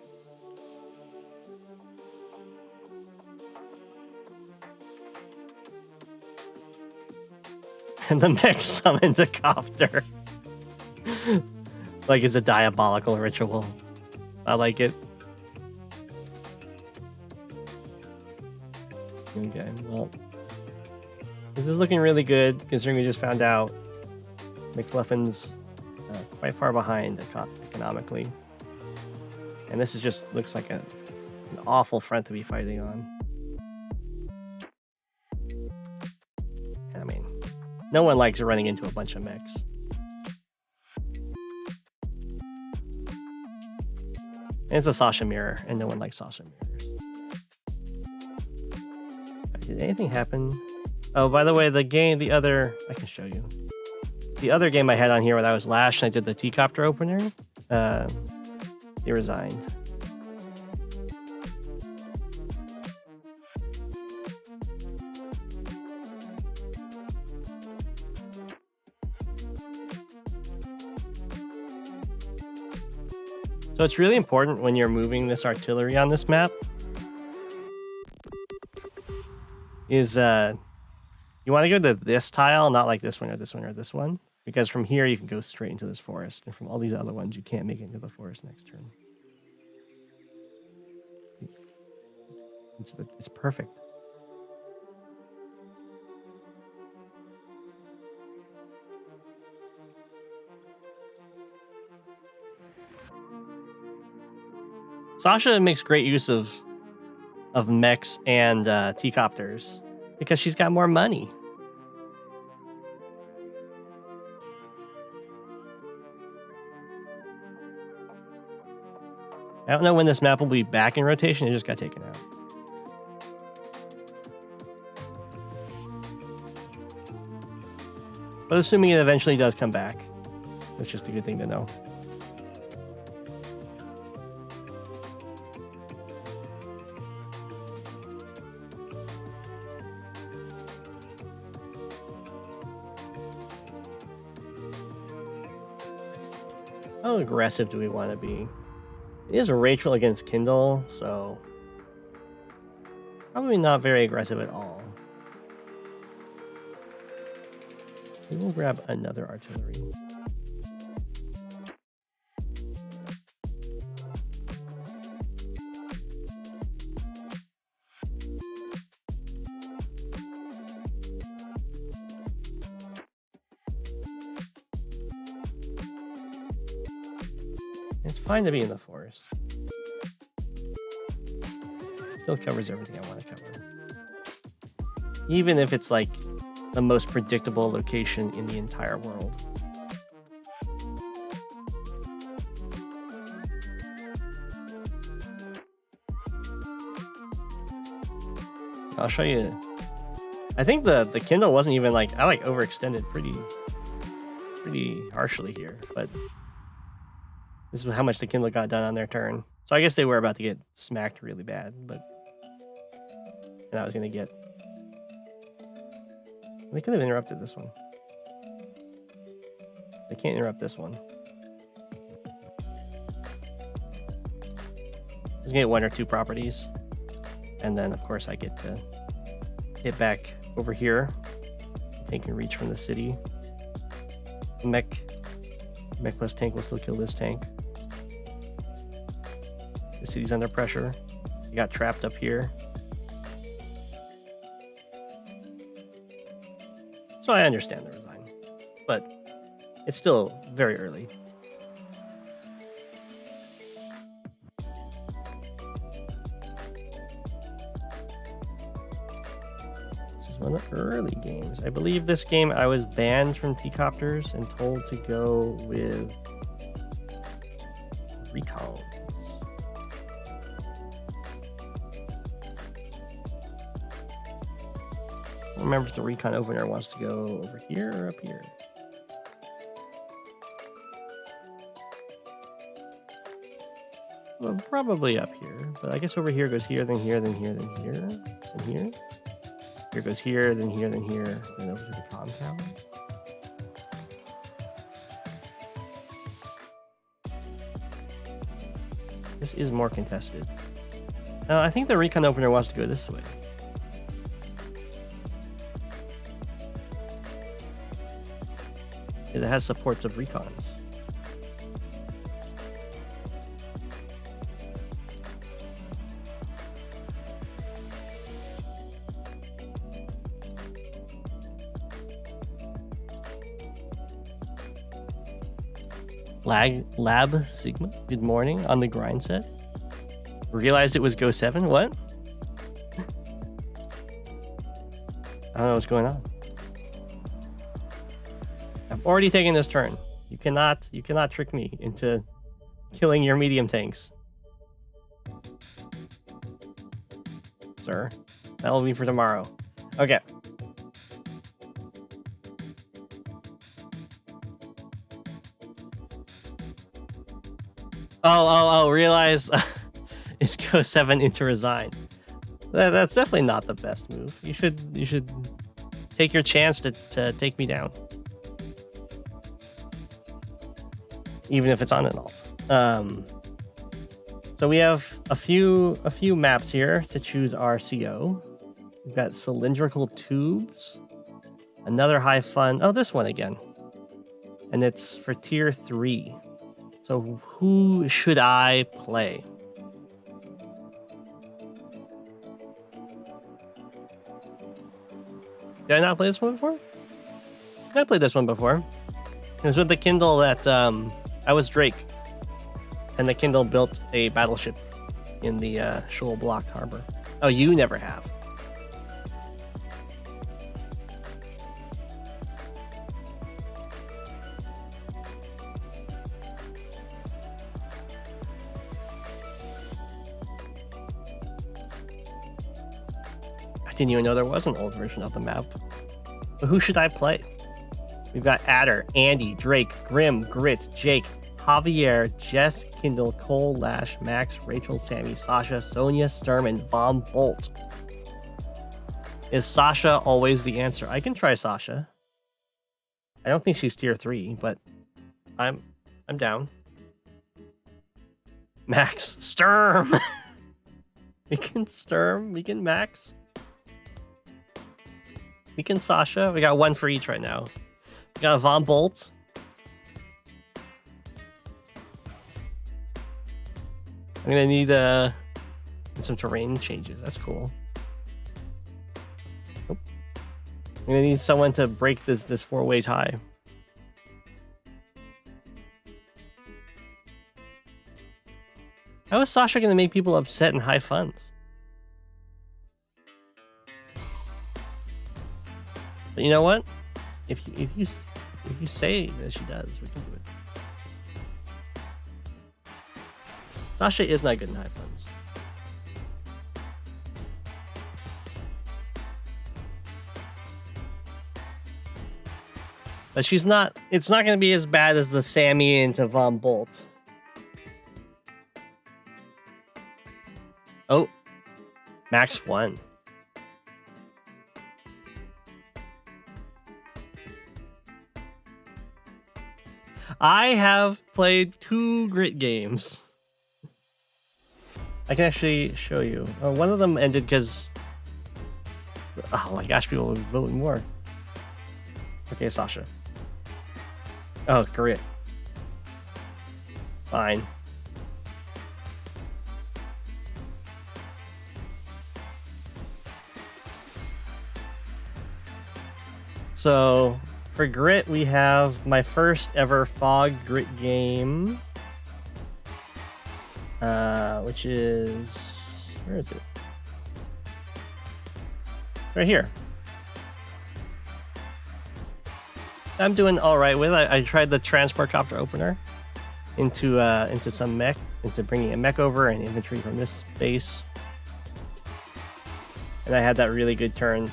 And the mech summons a copter. Like it's a diabolical ritual. I like it. Okay, well. This is looking really good, considering we just found out McFluffin's quite far behind economically. And this is just looks like an awful front to be fighting on. I mean, no one likes running into a bunch of mechs. And it's a Sasha mirror, and no one likes Sasha mirrors. Did anything happen? Oh, by the way, the game, I can show you. The other game I had on here when I was Lash and I did the T-Copter opener, he resigned. So it's really important when you're moving this artillery on this map is you want to go to this tile, not like this one or this one or this one, because from here you can go straight into this forest, and from all these other ones you can't make it into the forest next turn. It's perfect. Sasha makes great use of mechs and T-copters because she's got more money. I don't know when this map will be back in rotation. It just got taken out. But assuming it eventually does come back, that's just a good thing to know. How aggressive do we want to be? It is Rachel against Kindle, so probably not very aggressive at all. We will grab another artillery. It's fine to be in the forest. Still covers everything I want to cover. Even if it's like the most predictable location in the entire world. I'll show you. I think the Kindle wasn't even like, I like overextended pretty harshly here, but this is how much the Kindle got done on their turn. So I guess they were about to get smacked really bad, but and I was gonna get. They could have interrupted this one. They can't interrupt this one. Let's get 1 or 2 properties, and then of course I get to hit back over here. They can reach from the city. Mech plus tank will still kill this tank. The city's under pressure. You got trapped up here. So I understand the resign, but it's still very early. This is one of the early games. I believe this game I was banned from T-copters and told to go with recon. Remember if the recon opener wants to go over here or up here. Well, probably up here, but I guess over here goes here, then here, then here, then here, then here. Here goes here, then here, then here, then over to the comm tower. This is more contested. I think the recon opener wants to go this way. It has supports of recons. Lab Sigma, good morning on the grind set. Realized it was Go7. What? I don't know what's going on. I've already taken this turn. You cannot trick me into killing your medium tanks, sir. That'll be for tomorrow. Okay. Oh, realize it's Go7 into resign. That's definitely not the best move. You should take your chance to take me down. Even if it's on an alt. So we have a few maps here to choose our CO. We've got cylindrical tubes, another high fun. Oh, this one again, and it's for tier 3. So who should I play? Did I not play this one before? I played this one before. It was with the Kindle that I was Drake, and the Kindle built a battleship in the Shoal blocked harbor. Oh, you never have. I didn't even know there was an old version of the map. But who should I play? We've got Adder, Andy, Drake, Grim, Grit, Jake, Javier, Jess, Kindle, Cole, Lash, Max, Rachel, Sammy, Sasha, Sonia, Sturm, and Vom Bolt. Is Sasha always the answer? I can try Sasha. I don't think she's tier 3, but I'm down. Max, Sturm. We can Sturm, we can Max. We can Sasha. We got one for each right now. We got a Von Bolt. I'm gonna need some terrain changes. That's cool. Oh. I'm gonna need someone to break this 4-way tie. How is Sasha gonna make people upset in high funds? But you know what? If you say that she does, we can do it. Sasha is not good in high funds. But she's not. It's not going to be as bad as the Sammy into Von Bolt. Oh, Max won. I have played 2 Grit games. I can actually show you. Oh, one of them ended because... Oh my gosh, people were voting more. Okay, Sasha. Oh, Grit. Fine. So... For Grit, we have my first ever Fog Grit game, which is, where is it? Right here. I'm doing all right with it. I tried the transport copter opener into some mech, into bringing a mech over and infantry from this base, and I had that really good turn.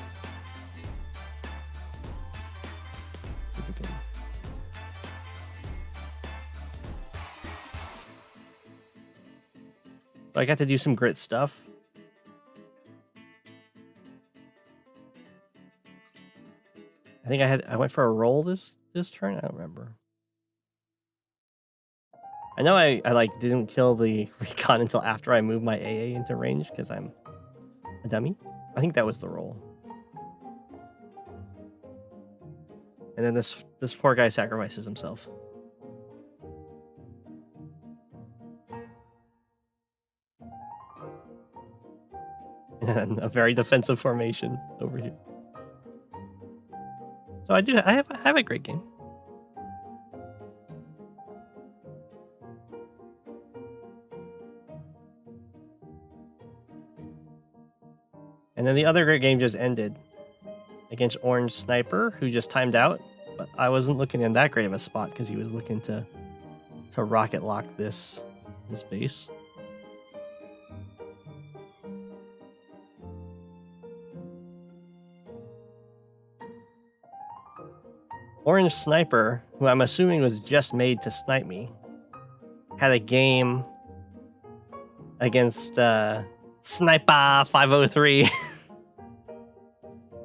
I got to do some Grit stuff. I think I went for a roll this turn. I don't remember. I know I like didn't kill the recon until after I moved my AA into range because I'm a dummy. I think that was the roll. And then this poor guy sacrifices himself. And a very defensive formation over here. So I have a great game. And then the other great game just ended against Orange Sniper, who just timed out. But I wasn't looking in that great of a spot because he was looking to rocket lock this base. Orange Sniper, who I'm assuming was just made to snipe me, had a game against Sniper 503.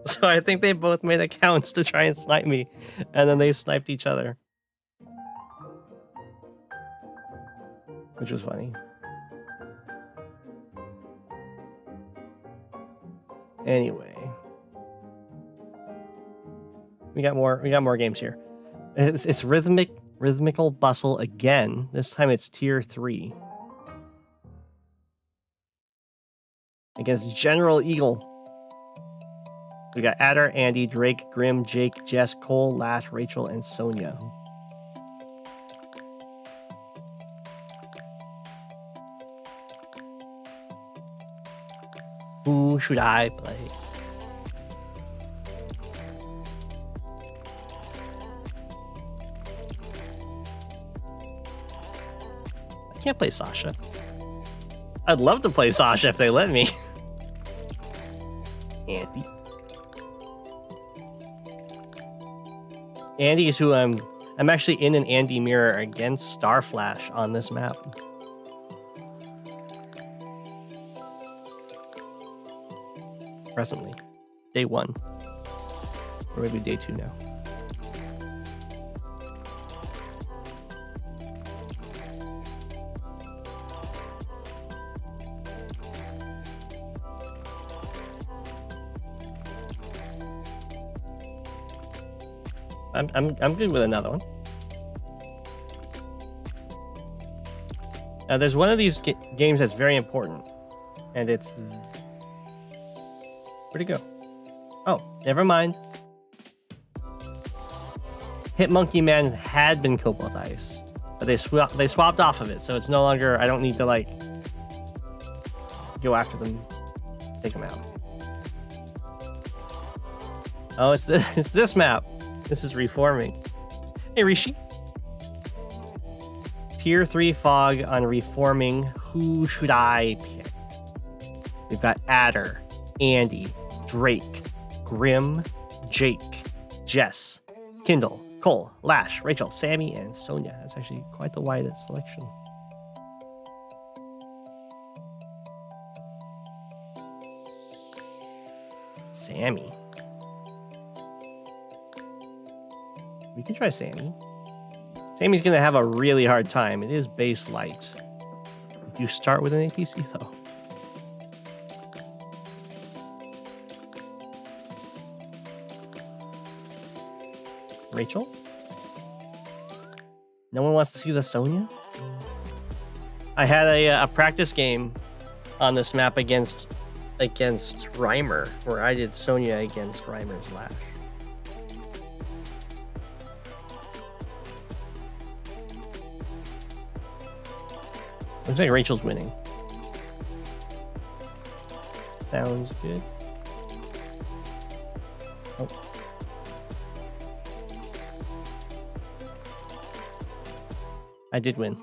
So I think they both made accounts to try and snipe me, and then they sniped each other. Which was funny. Anyway, we got more games here. It's rhythmical bustle again. This time it's tier 3 against General Eagle. We got Adder, Andy, Drake, Grim, Jake, Jess, Cole, Lash, Rachel, and Sonia. Who should I play? I can't play Sasha. I'd love to play Sasha if they let me. Andy. Andy is who I'm actually in an Andy mirror against Starflash on this map. Presently. Day 1. Or maybe day 2 now. I'm good with another one. Now there's one of these games that's very important, and it's where'd it go? Oh, never mind. Hit Monkey Man had been Cobalt Ice, but they swapped off of it, so it's no longer. I don't need to like go after them, take them out. Oh, it's this map. This is Reforming. Hey, Rishi. Tier 3 Fog on Reforming. Who should I pick? We've got Adder, Andy, Drake, Grim, Jake, Jess, Kindle, Cole, Lash, Rachel, Sammy, and Sonia. That's actually quite the wide selection. Sammy. We can try Sammy. Sammy's going to have a really hard time. It is base light. You start with an APC, though. Rachel? No one wants to see the Sonia? I had a practice game on this map against Reimer, where I did Sonia against Reimer's Lash. Looks like Rachel's winning. Sounds good. Oh. I did win.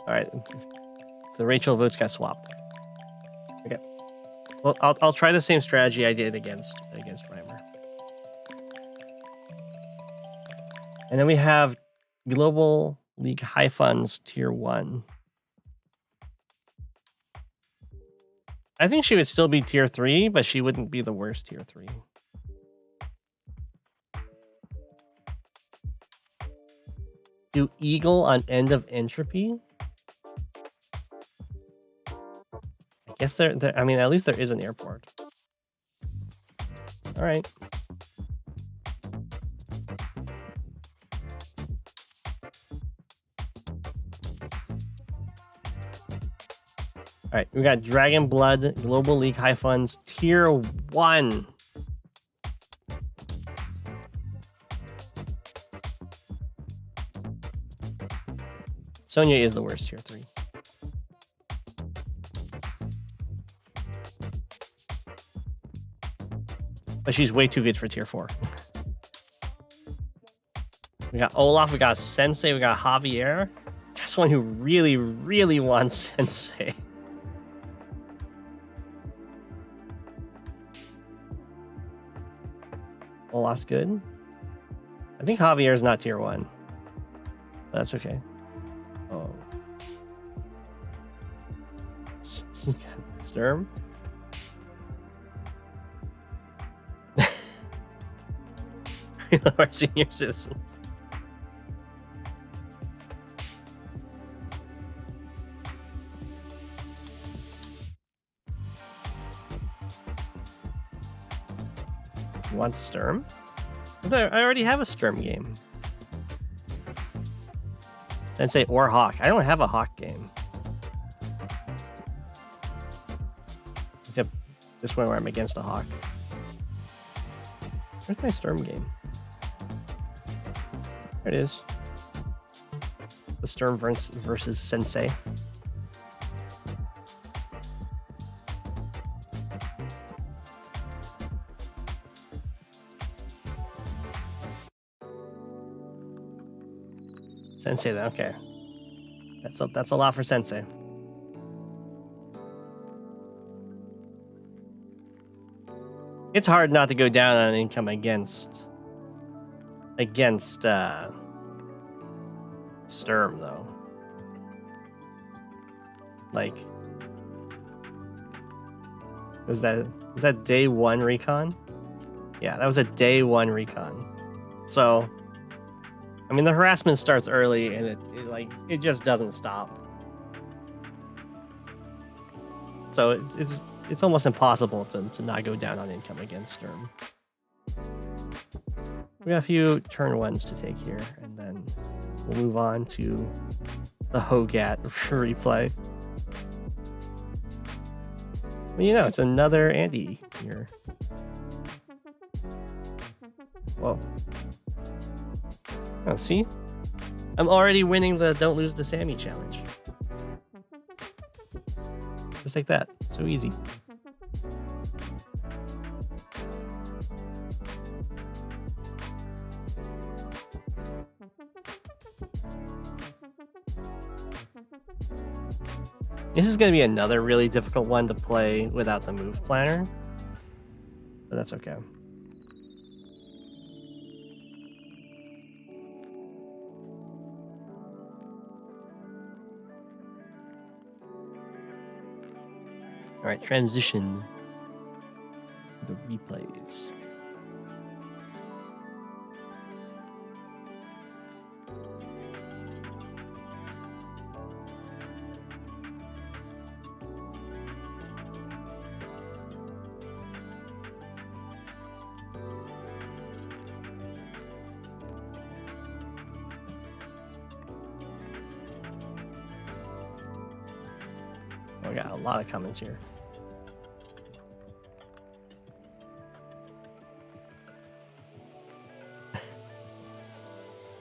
Alright. So Rachel votes got swapped. Okay. Well, I'll try the same strategy I did against Reimer. And then we have Global League High Funds Tier 1. I think she would still be Tier 3, but she wouldn't be the worst Tier 3. Do Eagle on End of Entropy? I guess I mean, at least there is an airport. All right. All right, we got Dragon Blood, Global League High Funds, Tier 1. Sonia is the worst Tier 3. But she's way too good for Tier 4. We got Olaf, we got Sensei, we got Javier. That's one who really, really wants Sensei. Olaf's good. I think Javier's not Tier 1. But that's okay. Oh. Sturm? We love our senior citizens. You want Sturm? I already have a Sturm game. Sensei or Hawk. I don't have a Hawk game. Except this one where I'm against a Hawk. Where's my Sturm game? There it is. The Sturm versus Sensei. Sensei, then, okay. That's a lot for Sensei. It's hard not to go down on income against Sturm, though. Like, was that day 1 recon? Yeah, that was a day 1 recon. So, I mean, the harassment starts early, and it just doesn't stop. So it's almost impossible to not go down on income against Sturm. We got a few turn 1s to take here, and then we'll move on to the Hogat replay. Well, you know, it's another Andy here. Whoa. Oh, see? I'm already winning the Don't Lose to Sammy challenge. Just like that. So easy. This is going to be another really difficult one to play without the move planner. But that's okay. All right, transition to the replays. Oh, we got a lot of comments here.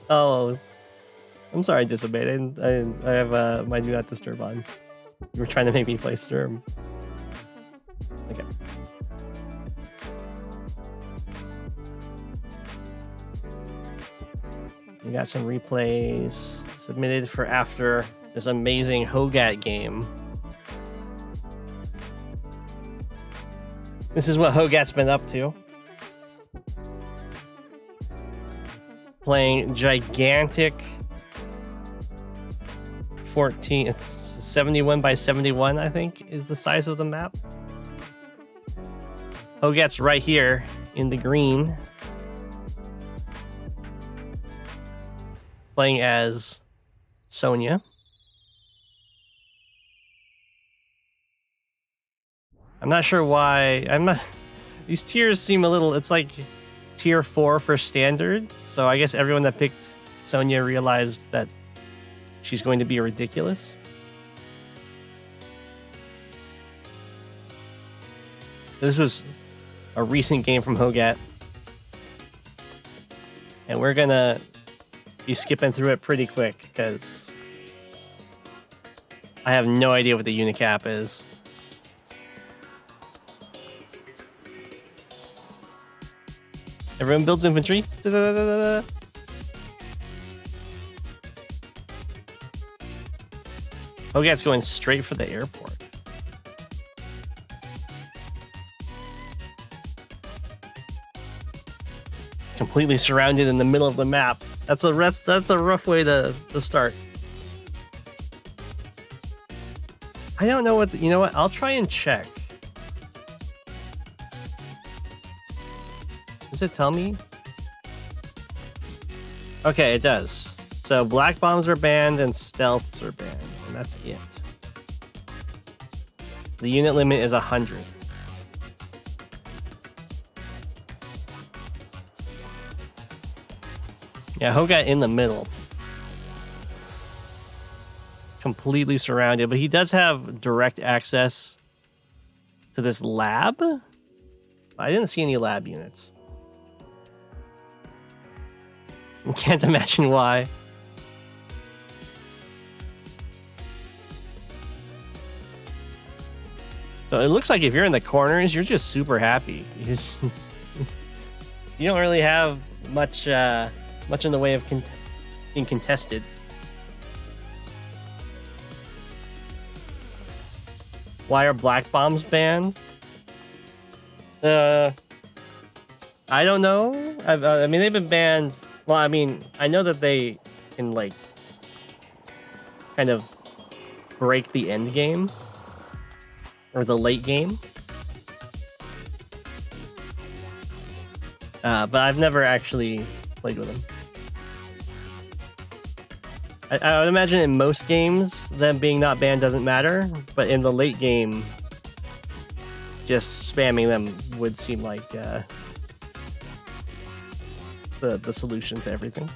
Oh, I'm sorry, Disobeyed. I have my Do Not Disturb on. You were trying to make me play Sturm. Okay. We got some replays submitted for after this amazing Hogat game. This is what Hogat's been up to. Playing gigantic 71 by 71, I think, is the size of the map. Hogat's right here in the green. Playing as Sonya. I'm not sure why. These tiers seem a little. It's like tier 4 for standard. So I guess everyone that picked Sonya realized that she's going to be ridiculous. This was a recent game from Hogat. And we're gonna be skipping through it pretty quick because I have no idea what the unicap is. Everyone builds infantry. Da-da-da-da-da. Hogat's going straight for the airport. Completely surrounded in the middle of the map. That's a rough way to start. I don't know what. You know what? I'll try and check. Does it tell me? Okay, it does. So black bombs are banned and stealths are banned, and that's it. The unit limit is 100. Yeah, Hogat in the middle. Completely surrounded, but he does have direct access to this lab. I didn't see any lab units. I can't imagine why. So it looks like if you're in the corners, you're just super happy. You don't really have much in the way of being contested. Why are black bombs banned? I don't know. I mean, they've been banned. Well, I mean, I know that they can like kind of break the end game or the late game. But I've never actually played with them. I would imagine in most games, them being not banned doesn't matter, but in the late game, just spamming them would seem like the solution to everything.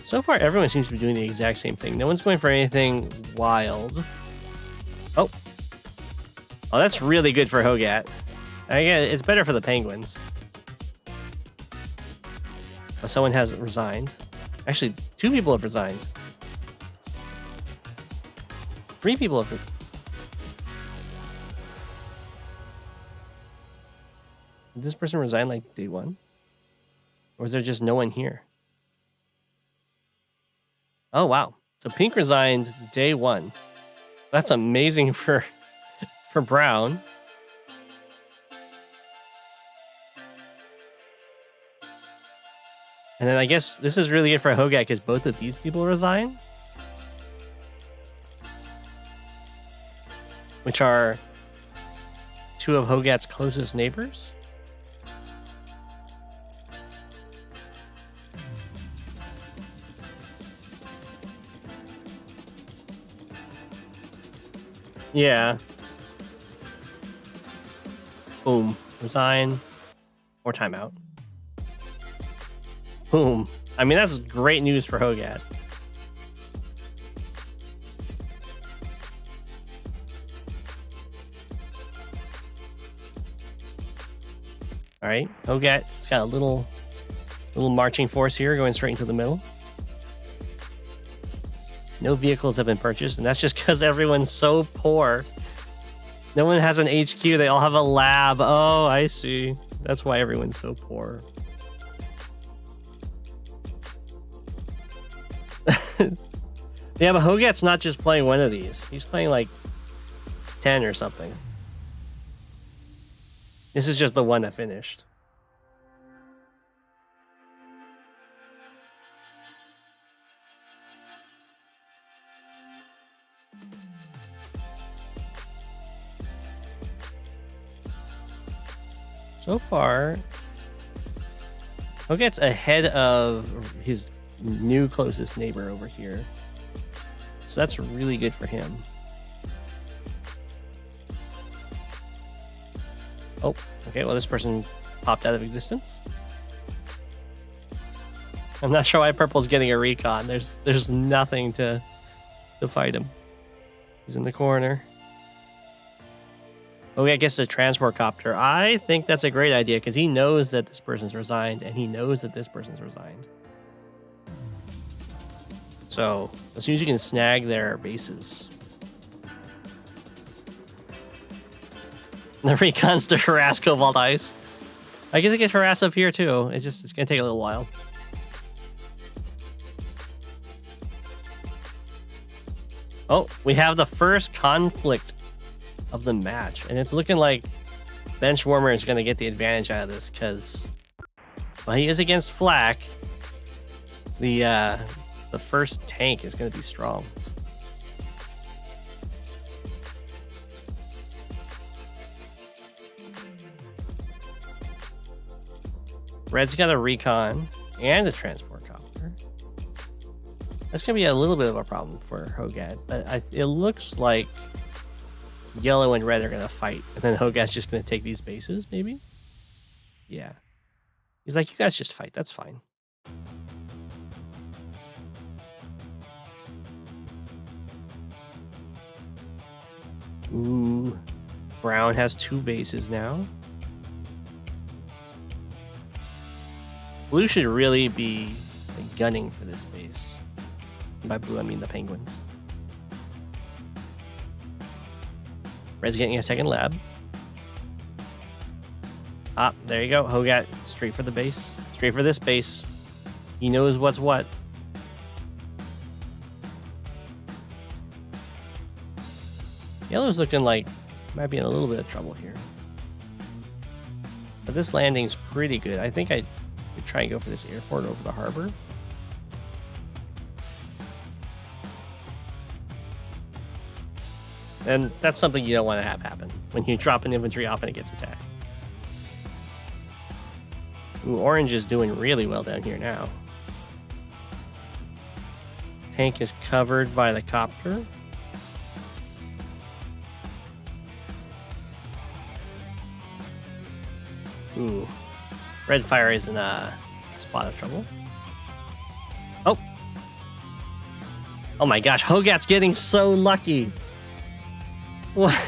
So far, everyone seems to be doing the exact same thing. No one's going for anything wild. Oh, that's really good for Hogat. Again, it's better for the Penguins. Oh, someone has resigned. Actually, 2 people have resigned. 3 people have. Did this person resign like day 1? Or is there just no one here? Oh, wow. So Pink resigned day 1. That's amazing for Brown. And then I guess this is really good for Hogat because both of these people resign. Which are 2 of Hogat's closest neighbors. Yeah. Boom. Resign. Or timeout. Boom. I mean, that's great news for Hogat. All right, Hogat's got a little marching force here going straight into the middle. No vehicles have been purchased, and that's just because everyone's so poor. No one has an HQ. They all have a lab. Oh, I see. That's why everyone's so poor. Yeah, but Hogat's not just playing one of these. He's playing like 10 or something. This is just the one that finished. So far, Hogat's ahead of his new closest neighbor over here. So that's really good for him. Oh, okay, well this person popped out of existence. I'm not sure why Purple's getting a recon. There's nothing to fight him. He's in the corner. Oh, I guess the transport copter. I think that's a great idea because he knows that this person's resigned and he knows that this person's resigned. So as soon as you can snag their bases. The recons to harass Cobalt Ice. I guess it gets harassed up here too. It's gonna take a little while. Oh, we have the first conflict of the match, and it's looking like Benchwarmer is going to get the advantage out of this because while he is against Flak, the first tank is going to be strong. Red's got a recon and a transport copter. That's going to be a little bit of a problem for Hogat, but it looks like yellow and red are gonna fight, and then Hogat's just gonna take these bases, maybe? Yeah. He's like, you guys just fight, that's fine. Ooh. Brown has 2 bases now. Blue should really be gunning for this base. And by blue, I mean the Penguins. Red's getting a second lab. Ah, there you go. Hogat straight for the base. Straight for this base. He knows what's what. Yellow's looking like might be in a little bit of trouble here. But this landing's pretty good. I think I could try and go for this airport over the harbor. And that's something you don't want to have happen when you drop an infantry off and it gets attacked. Ooh, orange is doing really well down here now. Tank is covered by the copter. Ooh. Red fire is in a spot of trouble. Oh. Oh my gosh, Hogat's getting so lucky. What?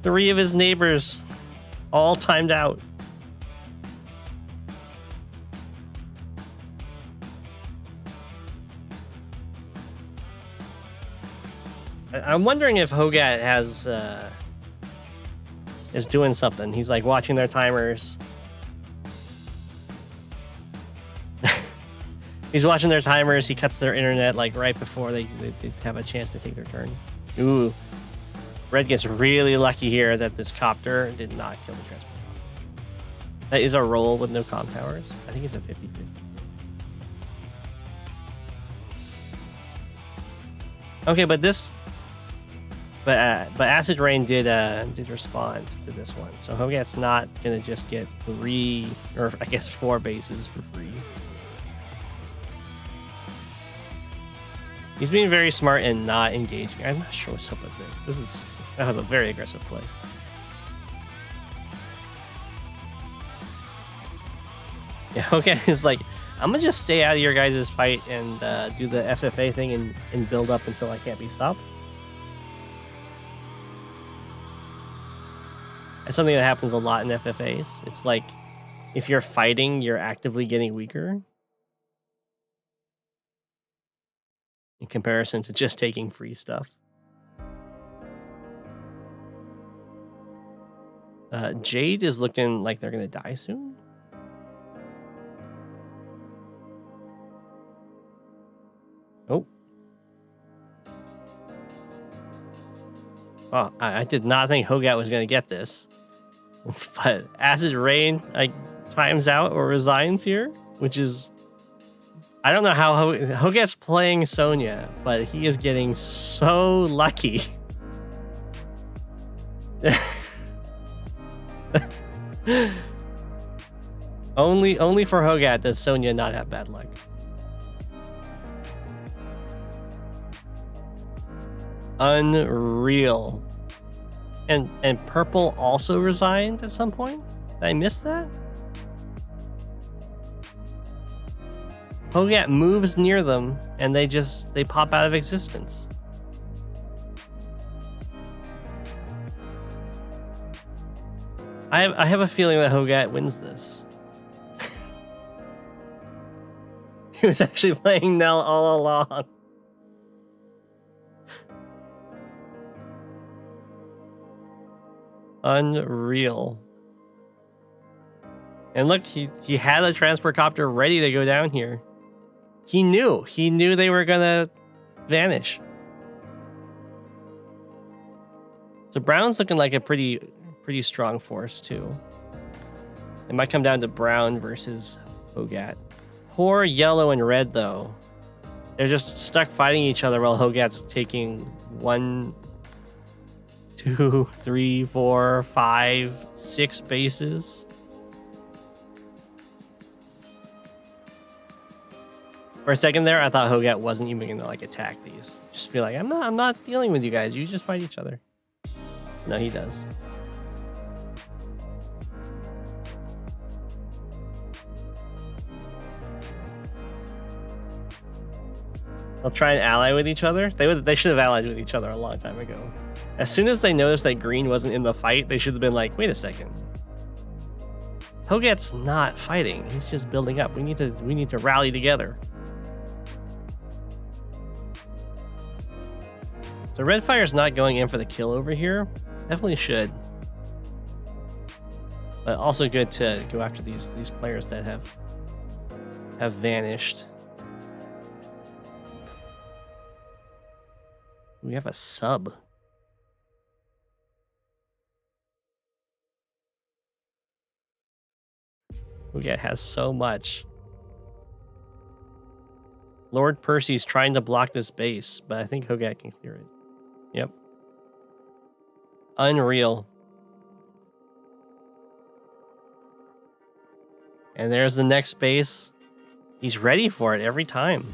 3 of his neighbors all timed out. I'm wondering if Hogat has is doing something. He's like watching their timers. He's watching their timers. He cuts their internet like right before they have a chance to take their turn. Ooh. Red gets really lucky here that this copter did not kill the transport. That is a roll with no comm towers. I think it's a 50-50. Okay, but Acid Rain did respond to this one. So Hogat's not gonna just get 3 or I guess 4 bases for free. He's being very smart and not engaging. I'm not sure what's up with this. That was a very aggressive play. Yeah, Hogat is like, I'm gonna just stay out of your guys' fight and do the FFA thing and build up until I can't be stopped. That's something that happens a lot in FFAs. It's like, if you're fighting, you're actively getting weaker. In comparison to just taking free stuff. Jade is looking like they're gonna die soon. Oh. Oh, I did not think Hogat was gonna get this. But Acid Rain times out or resigns here, which is, I don't know how Hogat's playing Sonya, but he is getting so lucky. Only for Hogat does Sonya not have bad luck. Unreal. And purple also resigned at some point? Did I miss that? Hogat moves near them and they pop out of existence. I have a feeling that Hogat wins this. He was actually playing Nell all along. Unreal. And look, he had a transport copter ready to go down here. He knew they were gonna vanish. So Brown's looking like a pretty strong force too. It might come down to Brown versus Hogat. Poor yellow and red though. They're just stuck fighting each other while Hogat's taking 1, 2, 3, 4, 5, 6 bases. For a second there, I thought Hogat wasn't even gonna like attack these. Just be like, I'm not dealing with you guys. You just fight each other. No, he does. They'll try and ally with each other. They should have allied with each other a long time ago. As soon as they noticed that green wasn't in the fight, they should have been like, wait a second. Hogat's not fighting. He's just building up. We need to rally together. So Red Fire's not going in for the kill over here. Definitely should. But also good to go after these players that have vanished. We have a sub. Hogat has so much. Lord Percy's trying to block this base, but I think Hogat can clear it. Yep. Unreal. And there's the next base. He's ready for it every time.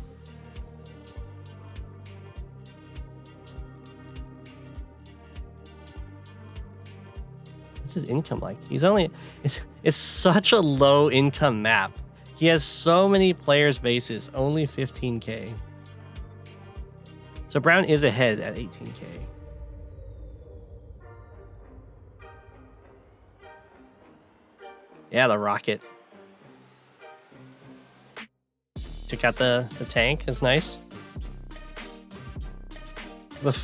What's his income like? He's only... It's such a low income map. He has so many players' bases, only 15k. So Brown is ahead at 18k. Yeah, the rocket. Check out the tank. It's nice.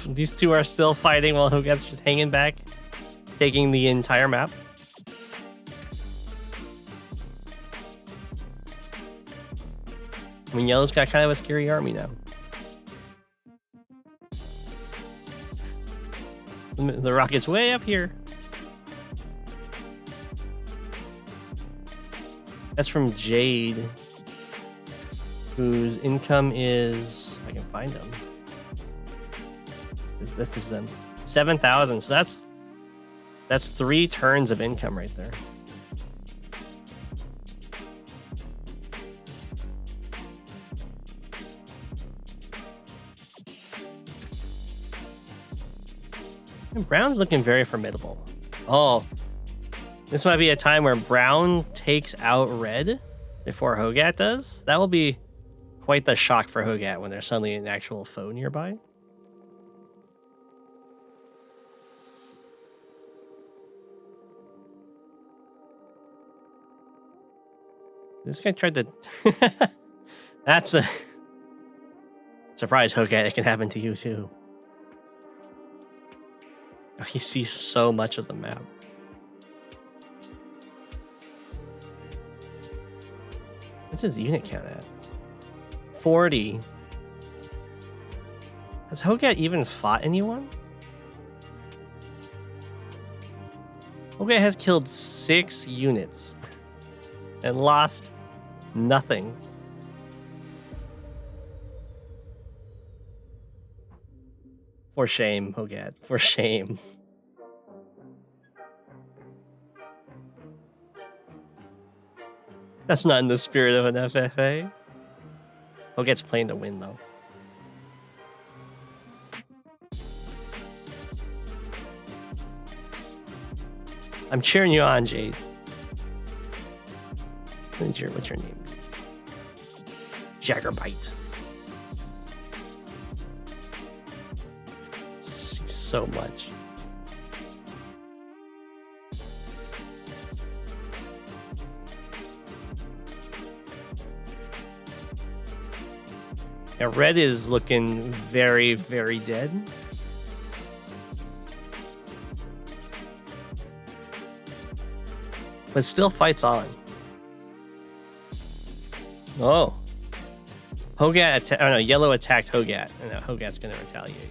These two are still fighting while Hogat's just hanging back, taking the entire map. I mean, Yellow's got kind of a scary army now. The rocket's way up here. That's from Jade, whose income is... I can find him. This is them. 7,000. So that's 3 turns of income right there. And Brown's looking very formidable. Oh, this might be a time where Brown takes out Red before Hogat does. That will be quite the shock for Hogat when there's suddenly an actual foe nearby. This guy tried to... That's a... Surprise, Hogat. It can happen to you, too. Oh, he sees so much of the map. What's his unit count at? 40. Has Hogat even fought anyone? Hogat has killed 6 units and lost nothing. For shame, Hogat. For shame. That's not in the spirit of an FFA. Hogat's playing to win, though. I'm cheering you on, Jade. What's your name? Jaggerbite. So much. Yeah, Red is looking very, very dead. But still fights on. Oh. Hogat, oh no, Yellow attacked Hogat, and now Hogat's gonna retaliate.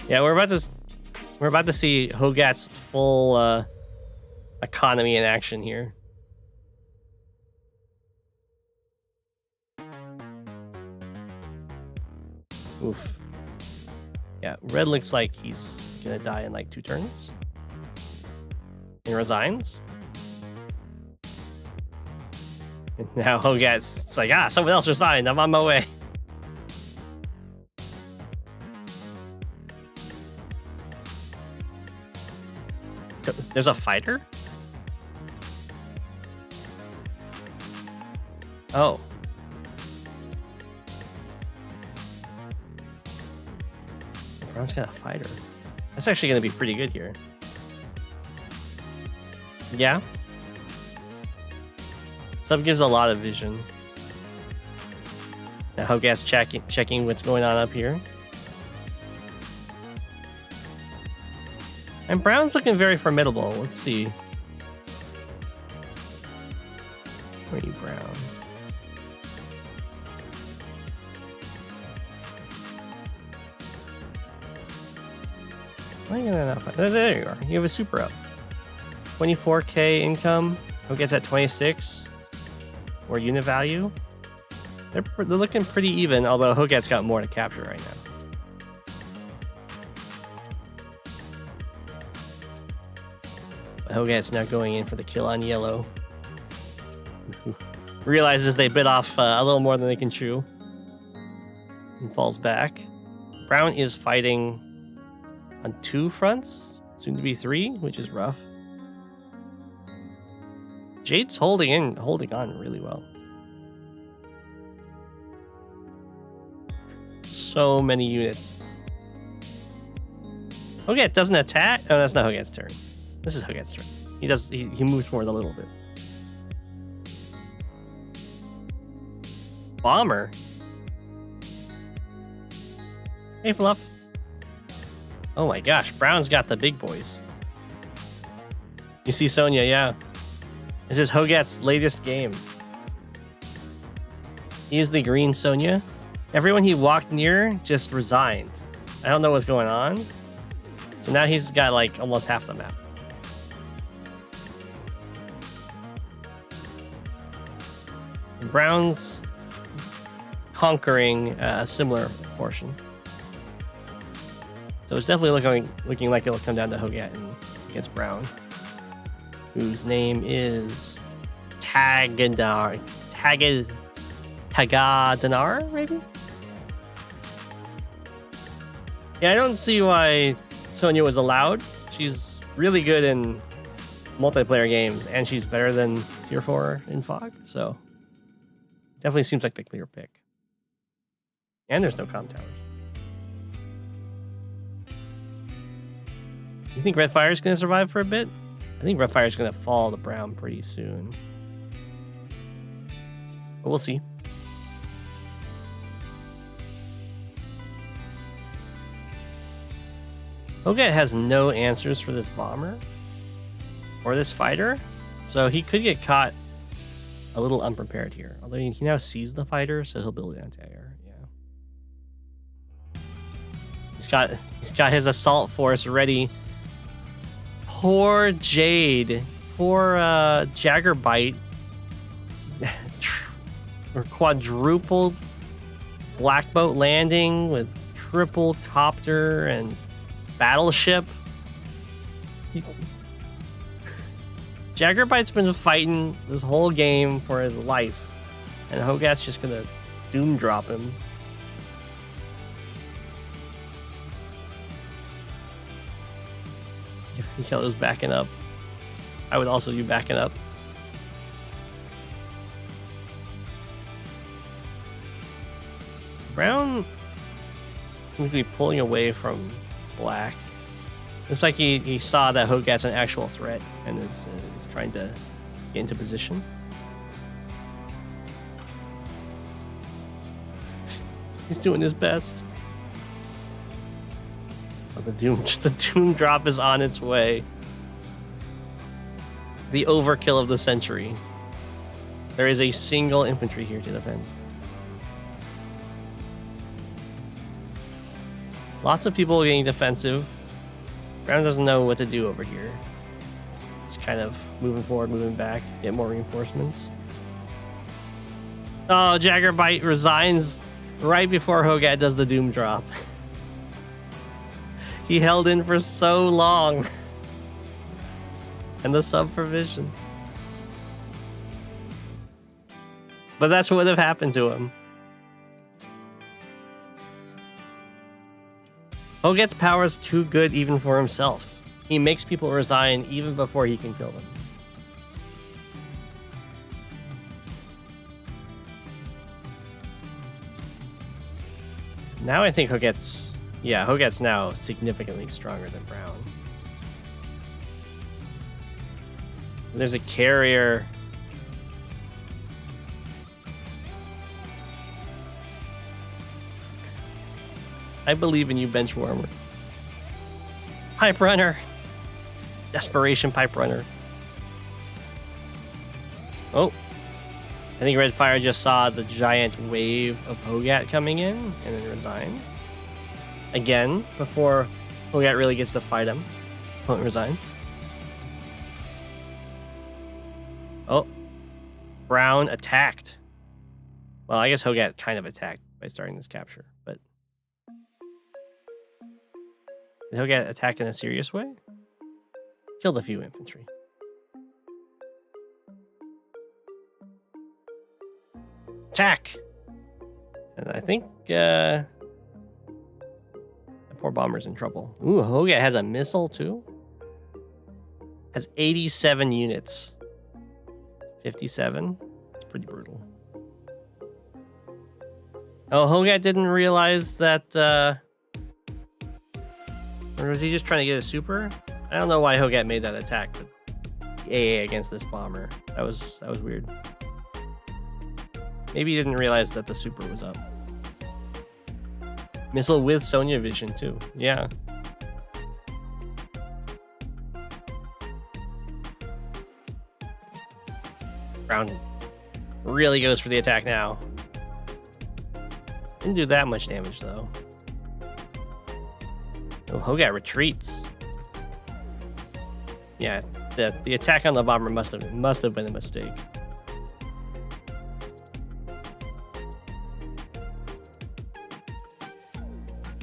Yeah, we're about to see Hogat's full economy in action here. Oof. Yeah, red looks like he's gonna die in like 2 turns. He resigns. And now Hogat's like, someone else resigned. I'm on my way. There's a fighter? Oh. Brown's got a fighter. That's actually going to be pretty good here. Yeah. Sub gives a lot of vision. Now Hogat's checking what's going on up here. And Brown's looking very formidable. Let's see. Where are you, Brown? Why are you gonna not find? There you are. You have a super up. 24k income. Hogat's at 26. Or unit value. They're looking pretty even, although Hogat's got more to capture right now. Hogat's now going in for the kill on yellow. Realizes they bit off a little more than they can chew. And falls back. Brown is fighting on 2 fronts, soon to be 3, which is rough. Jade's holding on really well. So many units. Hogat doesn't attack. Oh, that's not Hogat's turn. This is Hogat's turn. He moves forward a little bit. Bomber. Hey, Fluff. Oh my gosh, Brown's got the big boys. You see Sonya, yeah. This is Hogat's latest game. He's the green Sonya. Everyone he walked near just resigned. I don't know what's going on. So now he's got like almost half the map. Brown's conquering a similar portion. So it's definitely looking like it'll come down to Hogat and against Brown, whose name is Tagadanar, maybe? Yeah, I don't see why Sonya was allowed. She's really good in multiplayer games, and she's better than Tier 4 in Fog, so definitely seems like the clear pick. And there's no comm towers. You think Red Fire's going to survive for a bit? I think Red Fire's going to fall to Brown pretty soon. But we'll see. Hogat has no answers for this bomber or this fighter, so he could get caught a little unprepared here. Although he now sees the fighter, so he'll build it anti-air. Yeah, he's got his assault force ready. Poor Jade, poor Jaggerbite, or quadrupled black boat landing with triple copter and battleship. Jaggerbite's been fighting this whole game for his life, and Hogat's just gonna doom drop him. Yellow's backing up. I would also be backing up. Brown seems to be pulling away from black. Looks like he saw that Hogat's an actual threat and is trying to get into position. He's doing his best. Oh, the doom drop is on its way. The overkill of the century. There is a single infantry here to defend. Lots of people getting defensive. Brown doesn't know what to do over here. Just kind of moving forward, moving back, get more reinforcements. Oh, Jaggerbite resigns right before Hogat does the doom drop. He held in for so long. And the sub provision. But that's what would have happened to him. Hogat's power is too good even for himself. He makes people resign even before he can kill them. Now I think Hogat's... Yeah, Hogat's now significantly stronger than Brown. There's a carrier. I believe in you, Benchwarmer. Pipe Runner. Desperation Pipe Runner. Oh. I think Red Fire just saw the giant wave of Hogat coming in and then resigned. Again, before Hogat really gets to fight him. Opponent resigns. Oh. Brown attacked. Well, I guess Hogat kind of attacked by starting this capture, but... Did Hogat attack in a serious way? Killed a few infantry. Attack! And I think, the poor bomber's in trouble. Ooh, Hogat has a missile, too? Has 87 units. 57? It's pretty brutal. Oh, Hogat didn't realize that, or was he just trying to get a super? I don't know why Hogat made that attack, but AA against this bomber. That was weird. Maybe he didn't realize that the super was up. Missile with Sonya vision too. Yeah. Brown really goes for the attack now. Didn't do that much damage though. Oh, Hogat retreats. Yeah, the attack on the bomber must have been a mistake.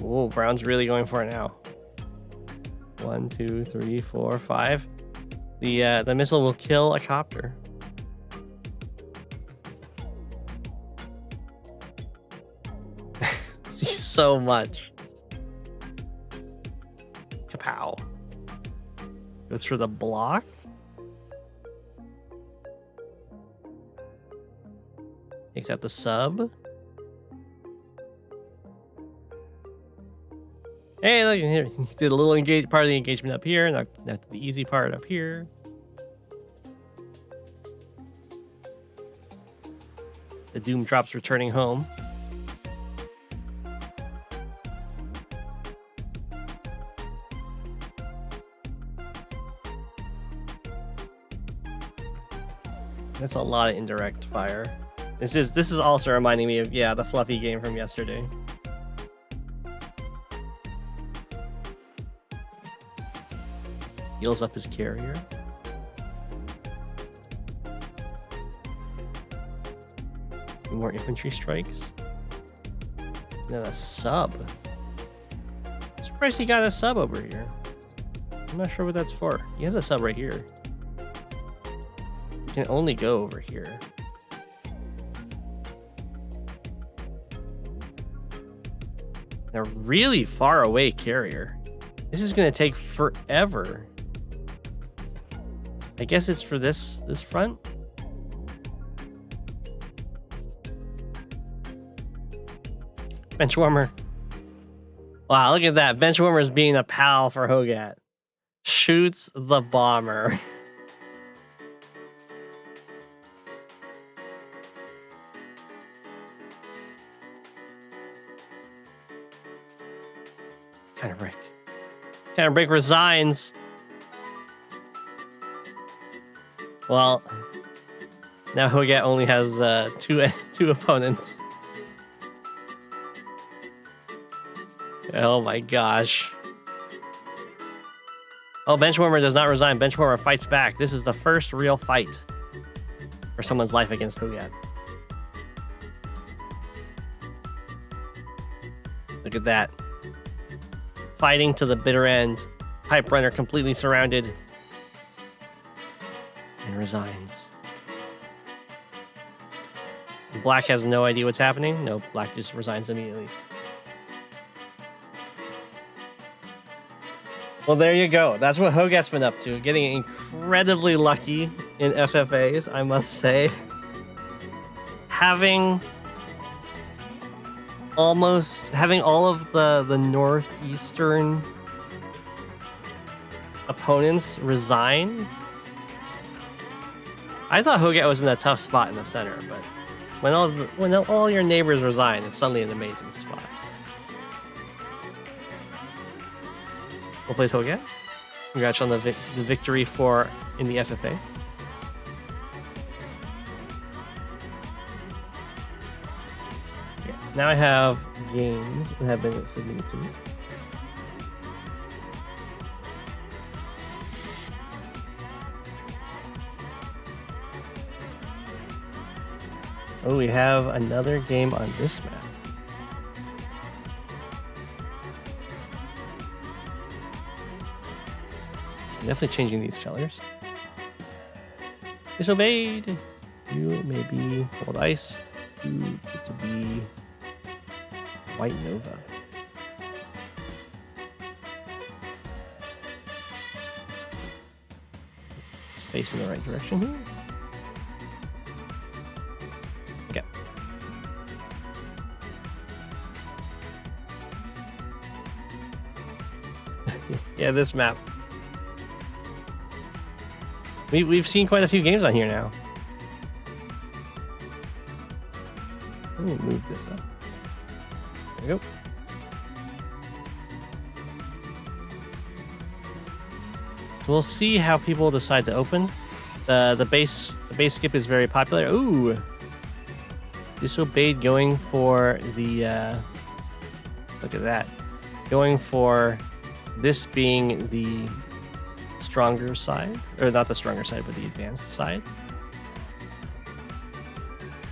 Oh, Brown's really going for it now. 1, 2, 3, 4, 5. The missile will kill a copter. See so much. Kapow. Goes for the block. Takes out the sub. Hey, look here. He did a little part of the engagement up here, and now the easy part up here. The Doom Drop's returning home. That's a lot of indirect fire. This is also reminding me of, yeah, the fluffy game from yesterday. Heals up his carrier. More infantry strikes. And then a sub. I'm surprised he got a sub over here. I'm not sure what that's for. He has a sub right here. He can only go over here. A really far away carrier. This is going to take forever. I guess it's for this front. Benchwarmer. Wow, look at that. Benchwarmer's being a pal for Hogat. Shoots the bomber. Counterbrick resigns. Well, now Hogat only has two opponents. Oh my gosh. Oh, Benchwarmer does not resign. Benchwarmer fights back. This is the first real fight for someone's life against Hogat. Look at that. fighting to the bitter end. Pipe Runner completely surrounded. And resigns. Black has no idea what's happening. No, Black just resigns immediately. Well, there you go. That's what Hogat's been up to. Getting incredibly lucky in FFAs, I must say. Having all of the northeastern opponents resign. I thought Hogat was in a tough spot in the center, but when all your neighbors resign, it's suddenly an amazing spot. Well played, Hogat. Congrats on the victory in the FFA. Okay, now I have games that have been submitted to me. Oh, we have another game on this map. Definitely changing these colors. Disobeyed. You may be cold ice. You get to be white nova. It's facing the right direction here. Okay. Yeah, this map. We've seen quite a few games on here now. Let me move this up. There we go. So we'll see how people decide to open. The base skip is very popular. Ooh, Disobeyed going for the look at that, going for this being the stronger side, or not the stronger side, but the advanced side.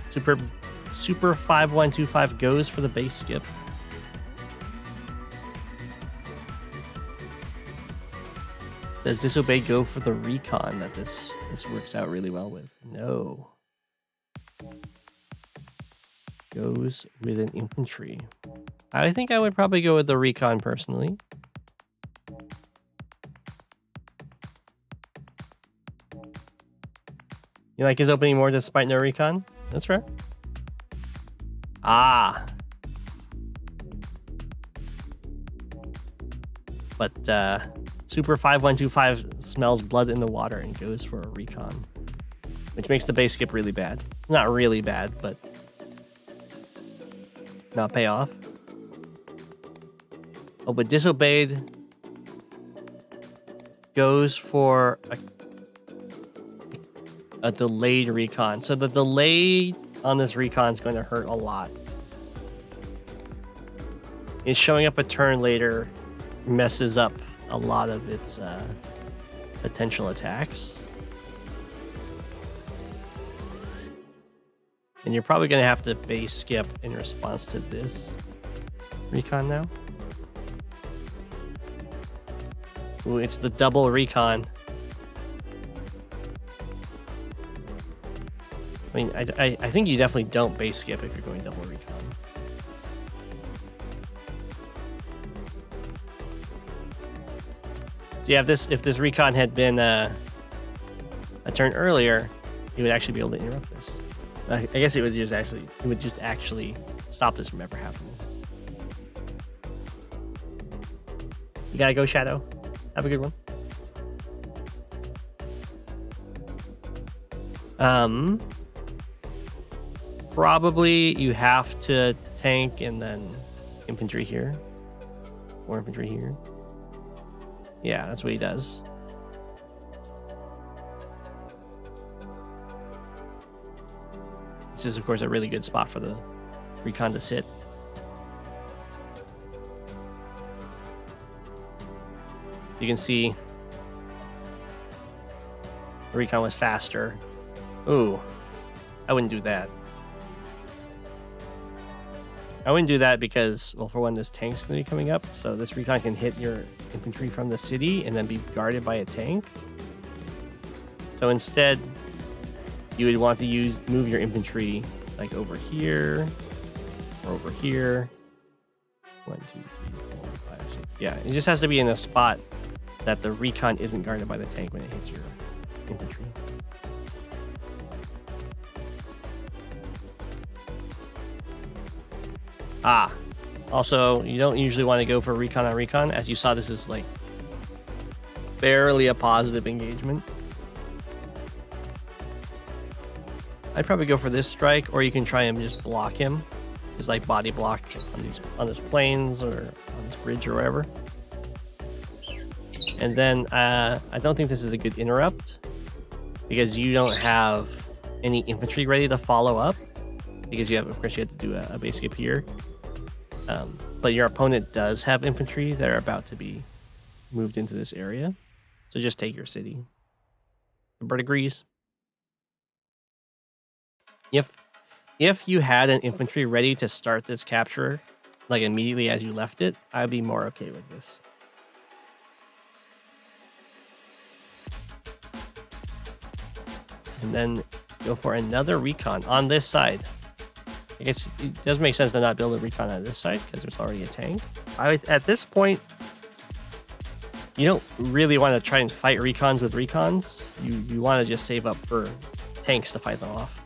Super 5125 goes for the base skip. Does Disobeyed go for the recon that this works out really well with? No. Goes with an infantry. I think I would probably go with the recon personally. You like his opening more despite no recon? That's fair. Ah. But Super 5125 smells blood in the water and goes for a recon, which makes the base skip really bad. Not really bad, but not pay off. Oh, but Disobeyed goes for a delayed recon. So the delay on this recon is going to hurt a lot. It's showing up a turn later, messes up a lot of its potential attacks. And you're probably going to have to base skip in response to this recon now. Ooh, it's the double recon. I mean, I think you definitely don't base skip if you're going double recon. So yeah, if this recon had been a turn earlier, you would actually be able to interrupt this. I guess it would just actually stop this from ever happening. You gotta go, Shadow. Have a good one. Probably you have to tank and then infantry here, or infantry here. Yeah, that's what he does. This is, of course, a really good spot for the recon to sit. You can see the recon was faster. Ooh, I wouldn't do that. I wouldn't do that because, well, for one, this tank's going to be coming up, so this recon can hit your infantry from the city and then be guarded by a tank. So instead, you would want to move your infantry like over here or over here. 1, 2, 3, 4, 5, 6. Yeah, it just has to be in a spot that the recon isn't guarded by the tank when it hits your infantry. Also, you don't usually want to go for recon on recon. As you saw, this is like barely a positive engagement. I'd probably go for this strike, or you can try and just block him. Just like body block on this plains or on this bridge or wherever. And then I don't think this is a good interrupt because you don't have any infantry ready to follow up, because of course you have to do a base skip here. But your opponent does have infantry that are about to be moved into this area. So just take your city. The bird agrees. If you had an infantry ready to start this capture, like immediately as you left it, I'd be more okay with this. And then go for another recon on this side. I guess it does make sense to not build a recon on this side because there's already a tank. At this point, you don't really want to try and fight recons with recons. You want to just save up for tanks to fight them off.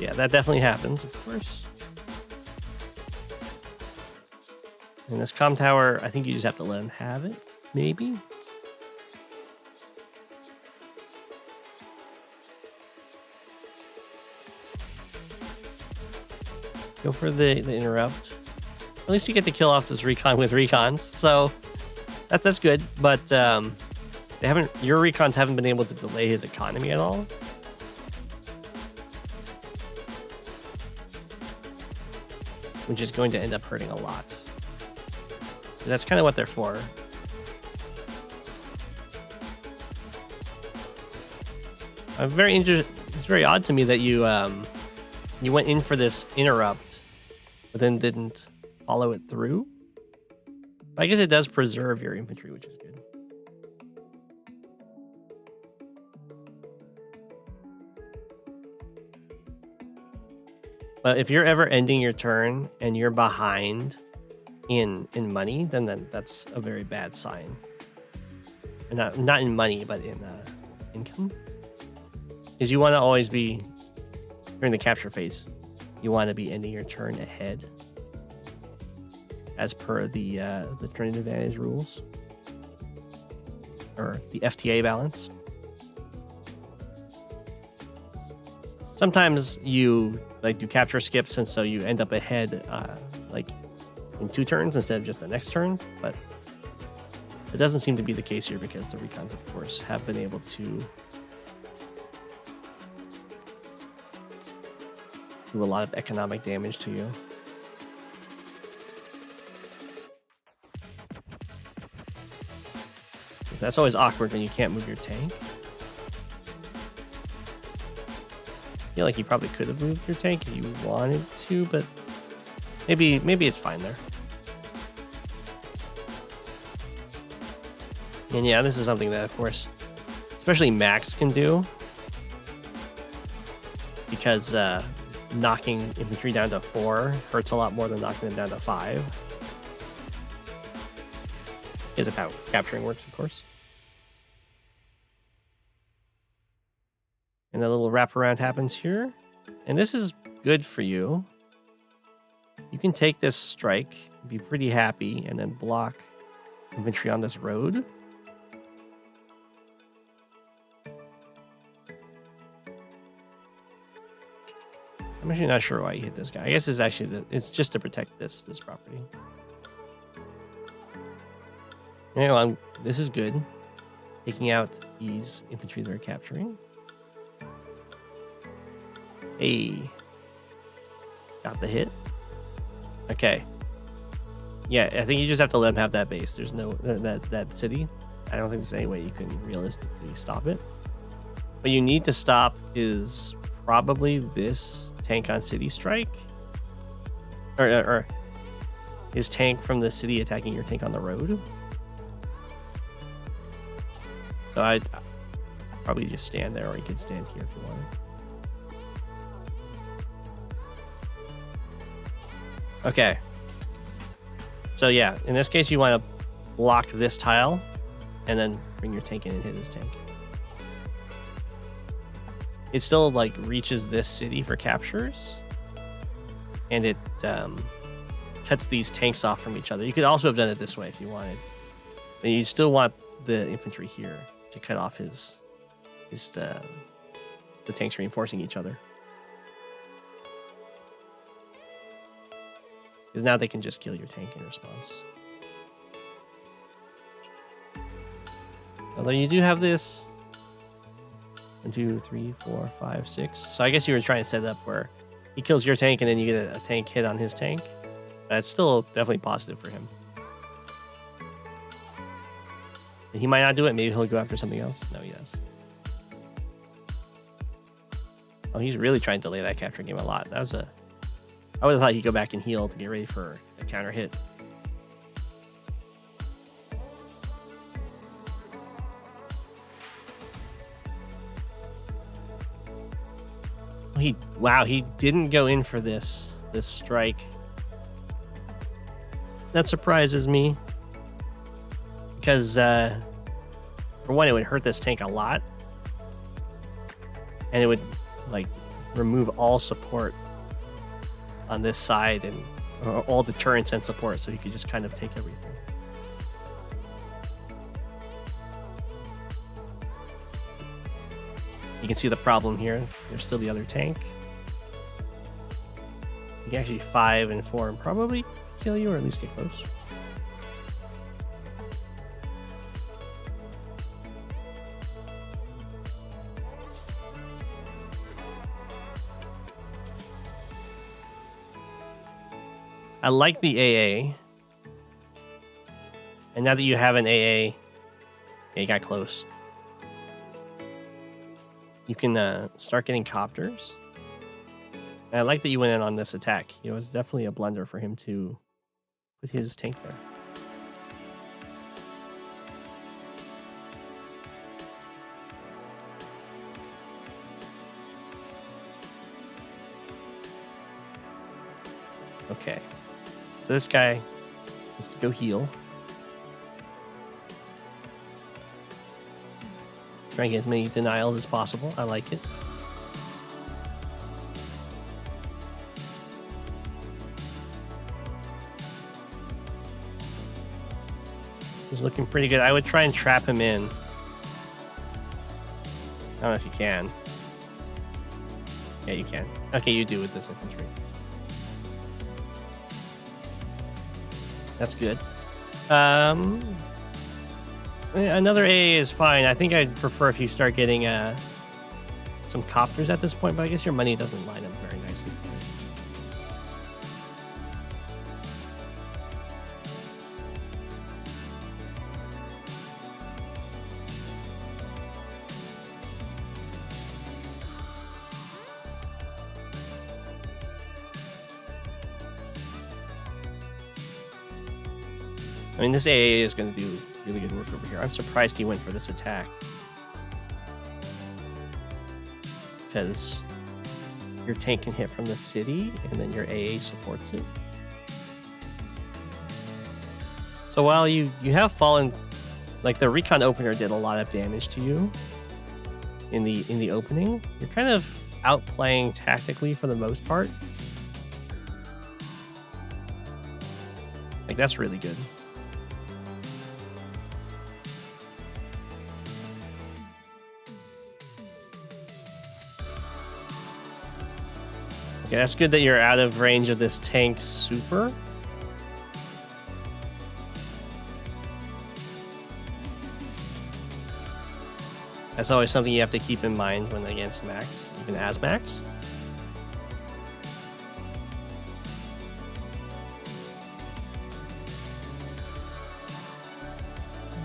Yeah, that definitely happens, of course. And this comm tower, I think you just have to let him have it, maybe? Go for the interrupt. At least you get to kill off this recon with recons, so that's good. But your recons haven't been able to delay his economy at all. Which is going to end up hurting a lot. That's kind of what they're for. It's very odd to me that you went in for this interrupt, but then didn't follow it through. I guess it does preserve your infantry, which is good. But if you're ever ending your turn and you're behind in money, then that's a very bad sign. And not in money, but in income. Because you want to always be, during the capture phase, you want to be ending your turn ahead as per the turn advantage rules. Or the FTA balance. Sometimes you do capture skips, and so you end up ahead in 2 turns instead of just the next turn, but it doesn't seem to be the case here because the recons, of course, have been able to do a lot of economic damage to you. That's always awkward when you can't move your tank. I feel like you probably could have moved your tank if you wanted to, but maybe it's fine there. And yeah, this is something that, of course, especially Max can do, because knocking infantry down to 4 hurts a lot more than knocking them down to 5. Is how capturing works, of course. And a little wraparound happens here. And this is good for you. You can take this strike, be pretty happy, and then block infantry on this road. I'm actually not sure why you hit this guy. I guess it's actually it's just to protect this property. Anyway, this is good. Taking out these infantry they're capturing. Hey, got the hit. Okay. Yeah, I think you just have to let them have that base. There's no that city. I don't think there's any way you can realistically stop it. What you need to stop is probably this tank on City Strike. Or his tank from the city attacking your tank on the road. So I'd probably just stand there, or you could stand here if you wanted. Okay. So yeah, in this case, you want to block this tile and then bring your tank in and hit his tank. It still like reaches this city for captures, and it cuts these tanks off from each other. You could also have done it this way if you wanted. And you still want the infantry here to cut off the tanks reinforcing each other. Because now they can just kill your tank in response. Although you do have this 1, 2, 3, 4, 5, 6. So I guess you were trying to set it up where he kills your tank and then you get a tank hit on his tank. That's still definitely positive for him. He might not do it. Maybe he'll go after something else. No, he does. Oh, he's really trying to delay that capture game a lot. I would have thought he'd go back and heal to get ready for a counter hit. Wow, he didn't go in for this strike. That surprises me. Because, for one, it would hurt this tank a lot. And it would, like, remove all support on this side and all deterrence and support, so you could just kind of take everything. You can see the problem here. There's still the other tank. You can actually 5 and 4 and probably kill you, or at least get close. I like the AA. And now that you have an AA, yeah, you got close. You can start getting copters. And I like that you went in on this attack. It was definitely a blunder for him to put his tank there. Okay. So this guy needs to go heal. Try and get as many denials as possible. I like it. He's looking pretty good. I would try and trap him in. I don't know if you can. Yeah, you can. Okay, you do with this infantry. That's good. Another AA is fine. I think I'd prefer if you start getting some copters at this point, but I guess your money doesn't line up very nicely for it. I mean, this AA is going to do really good work over here. I'm surprised he went for this attack. Because your tank can hit from the city, and then your AA supports it. So while you have fallen, like the recon opener did a lot of damage to you in the opening, you're kind of outplaying tactically for the most part. Like, that's really good. Okay, that's good that you're out of range of this tank super. That's always something you have to keep in mind when against Max, even as Max.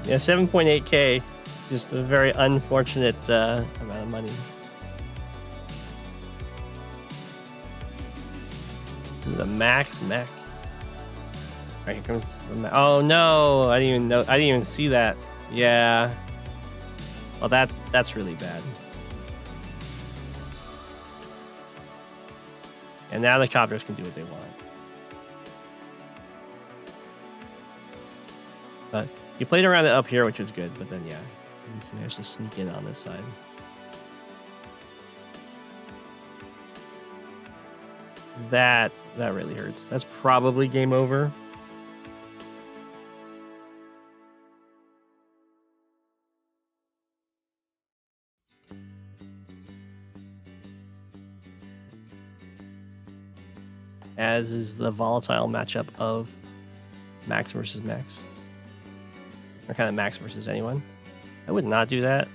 Yeah, 7.8k. It's just a very unfortunate amount of money. The max mech. Alright, here comes the oh no! I didn't even know. I didn't even see that. Yeah. Well, that's really bad. And now the copters can do what they want. But you played around it up here, which was good. But then, yeah, you managed to sneak in on this side. That really hurts. That's probably game over. As is the volatile matchup of Max versus Max. Or kind of Max versus anyone. I would not do that.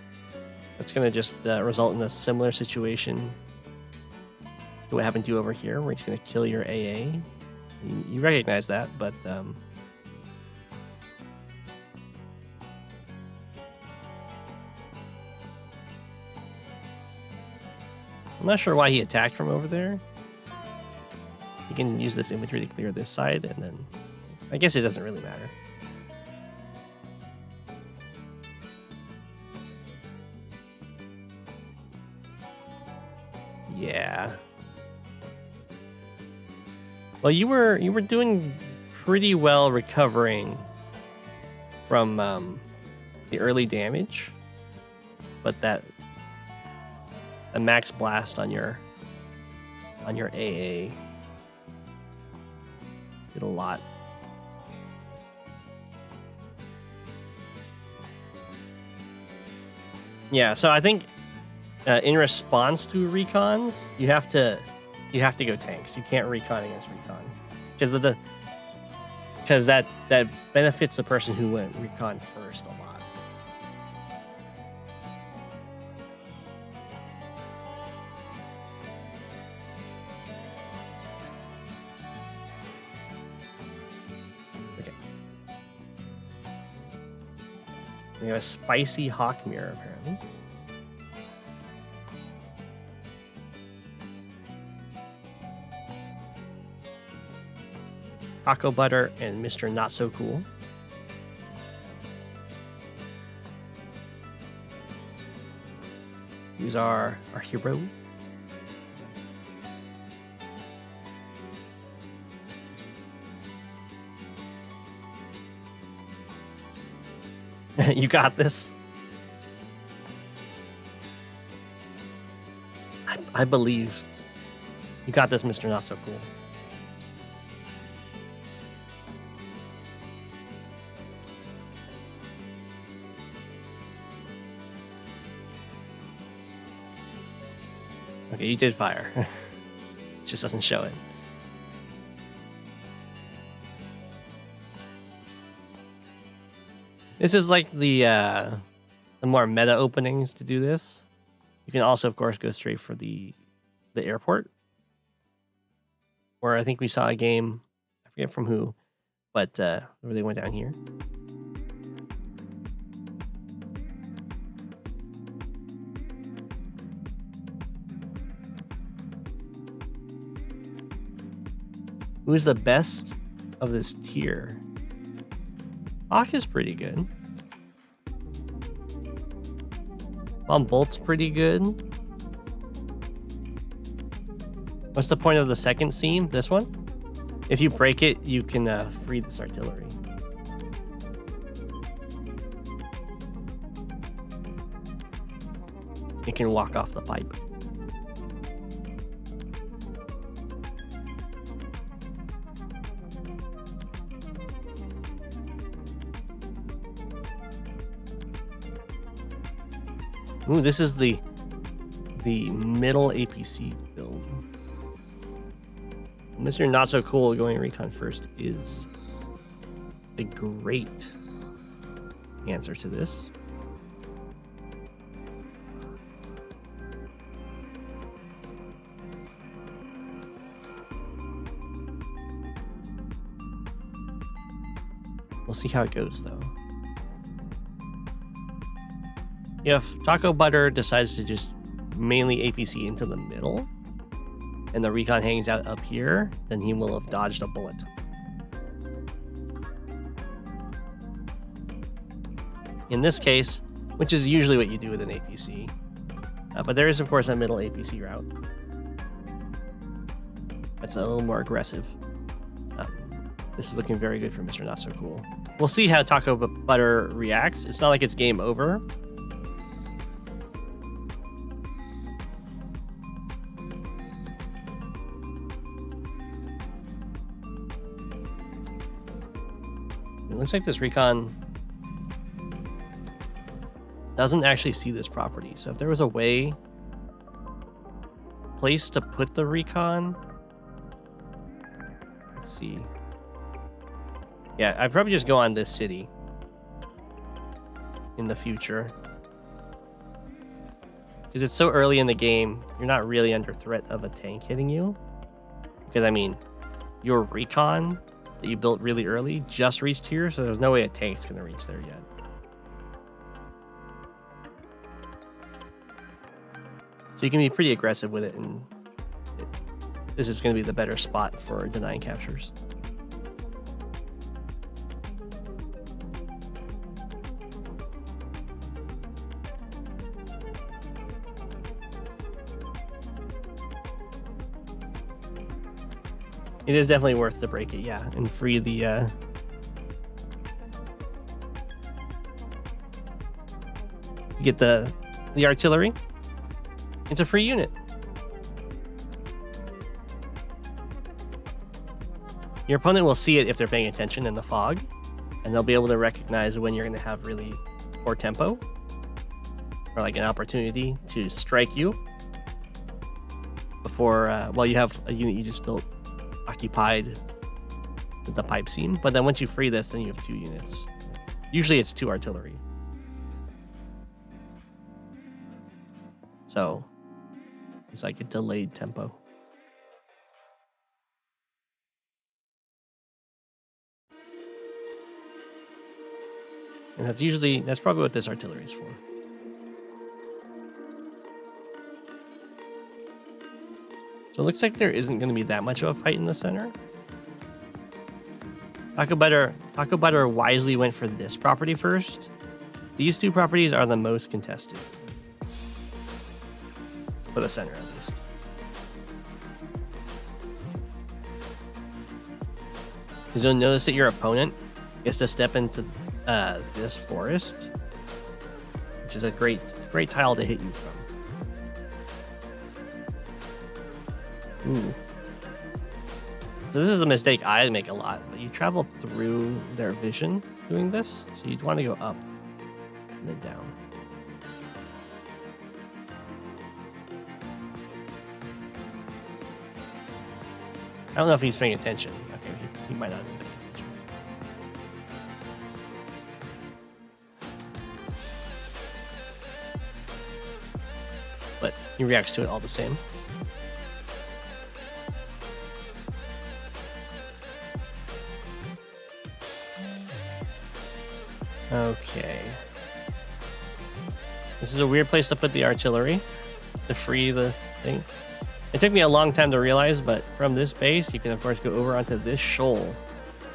That's going to just result in a similar situation to what happened to you over here, where he's going to kill your AA. You recognize that, but... I'm not sure why he attacked from over there. You can use this infantry to clear this side, and then I guess it doesn't really matter. Yeah. Well, you were doing pretty well recovering from the early damage, but that a max blast on your AA did a lot. Yeah, so I think in response to recons, you have to go tanks. You can't recon against recon because that benefits the person who went recon first a lot. We have a spicy hawk mirror, apparently. Taco Butter and Mr. Not So Cool. Who's our hero? You got this. I believe. You got this, Mr. Not So Cool. Okay, you did fire. It just doesn't show it. This is like the more meta openings to do this. You can also, of course, go straight for the airport, where I think we saw a game. I forget from who, but where they went down here. Who's the best of this tier? Hawk is pretty good. Bomb Bolt's pretty good. What's the point of the second seam? This one? If you break it, you can free this artillery. It can walk off the pipe. Ooh, this is the middle APC build. Mr. Not So Cool going recon first is a great answer to this. We'll see how it goes, though. If Taco Butter decides to just mainly APC into the middle, and the recon hangs out up here, then he will have dodged a bullet. In this case, which is usually what you do with an APC, but there is of course a middle APC route. That's a little more aggressive. This is looking very good for Mr. Not So Cool. We'll see how Taco Butter reacts. It's not like it's game over. It looks like this recon doesn't actually see this property. So if there was a place to put the recon, let's see. Yeah, I'd probably just go on this city in the future. Because it's so early in the game, you're not really under threat of a tank hitting you. Because, I mean, your recon that you built really early just reached here, so there's no way a tank's going to reach there yet. So you can be pretty aggressive with it, and this is going to be the better spot for denying captures. It is definitely worth to break it, yeah, and free the get the artillery. It's a free unit. Your opponent will see it if they're paying attention in the fog, and they'll be able to recognize when you're going to have really poor tempo, or like an opportunity to strike you before, well, you have a unit you just built occupied with the pipe seam. But then once you free this, then you have 2 units. Usually it's 2 artillery. So it's like a delayed tempo. And that's probably what this artillery is for. So it looks like there isn't going to be that much of a fight in the center. Taco Butter wisely went for this property first. These 2 properties are the most contested. For the center, at least. Because you'll notice that your opponent gets to step into this forest, which is a great tile to hit you from. Ooh. So this is a mistake I make a lot, but you travel through their vision doing this, so you'd want to go up and then down. I don't know if he's paying attention. Okay, he might not be paying attention. But he reacts to it all the same. Okay. This is a weird place to put the artillery to free the thing. It took me a long time to realize, but from this base, you can of course go over onto this shoal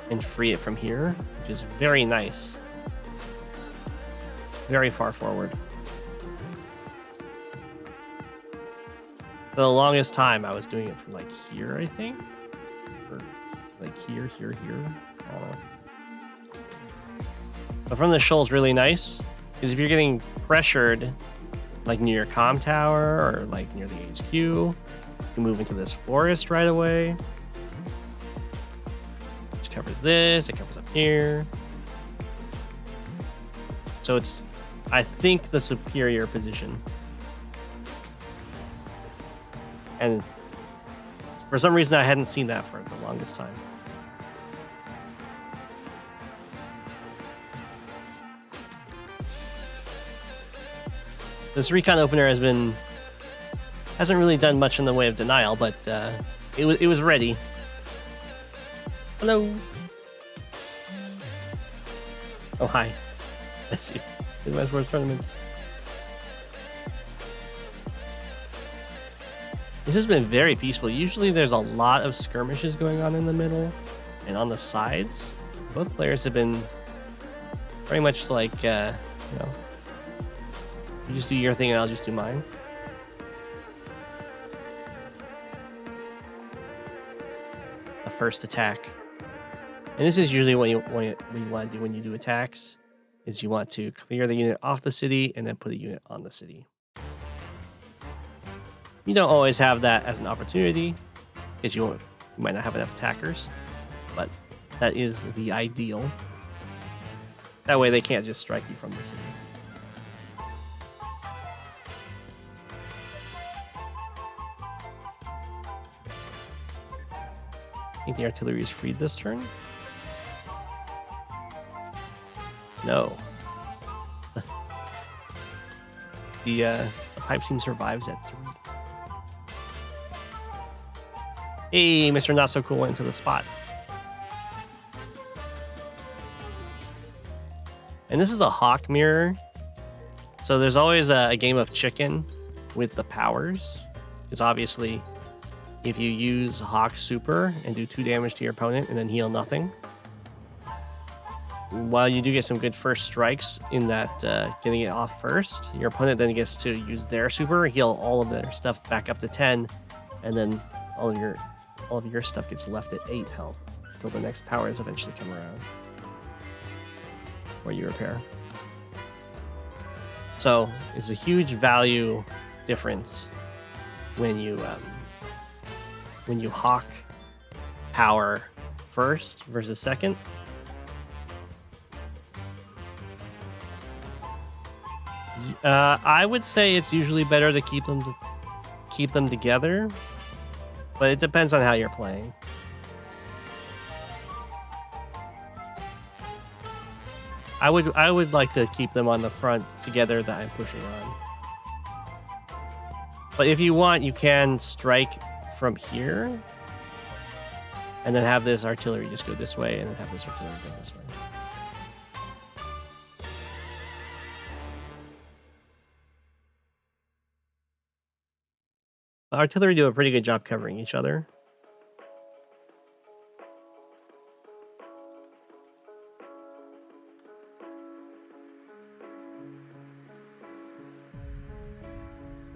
and free it from here, which is very nice. Very far forward. For the longest time, I was doing it from like here, I think. Or like here. I don't know. But from the shoal is really nice, because if you're getting pressured, like near your comm tower or like near the HQ, you can move into this forest right away. Which covers this, it covers up here. So it's, I think, the superior position. And for some reason, I hadn't seen that for the longest time. This recon opener hasn't really done much in the way of denial, but it was ready. Hello. Oh, hi. I see. In my sports tournaments. This has been very peaceful. Usually there's a lot of skirmishes going on in the middle and on the sides. Both players have been very much like, you know, you just do your thing and I'll just do mine. A first attack. And this is usually what you want to do when you do attacks, is you want to clear the unit off the city and then put a unit on the city. You don't always have that as an opportunity because you might not have enough attackers, but that is the ideal. That way they can't just strike you from the city. I think the artillery is freed this turn. No. The pipe team survives at 3. Hey, Mr. Not So Cool went into the spot. And this is a hawk mirror. So there's always a game of chicken with the powers. Because obviously, if you use Hawk Super and do 2 damage to your opponent and then heal nothing, while you do get some good first strikes in that getting it off first, your opponent then gets to use their super, heal all of their stuff back up to 10, and then all of your stuff gets left at 8 health until the next powers eventually come around, or you repair. So it's a huge value difference when you hawk power first versus second. I would say it's usually better to keep them together, but it depends on how you're playing. I would like to keep them on the front together that I'm pushing on. But if you want, you can strike from here and then have this artillery just go this way and then have this artillery go this way. Artillery do a pretty good job covering each other.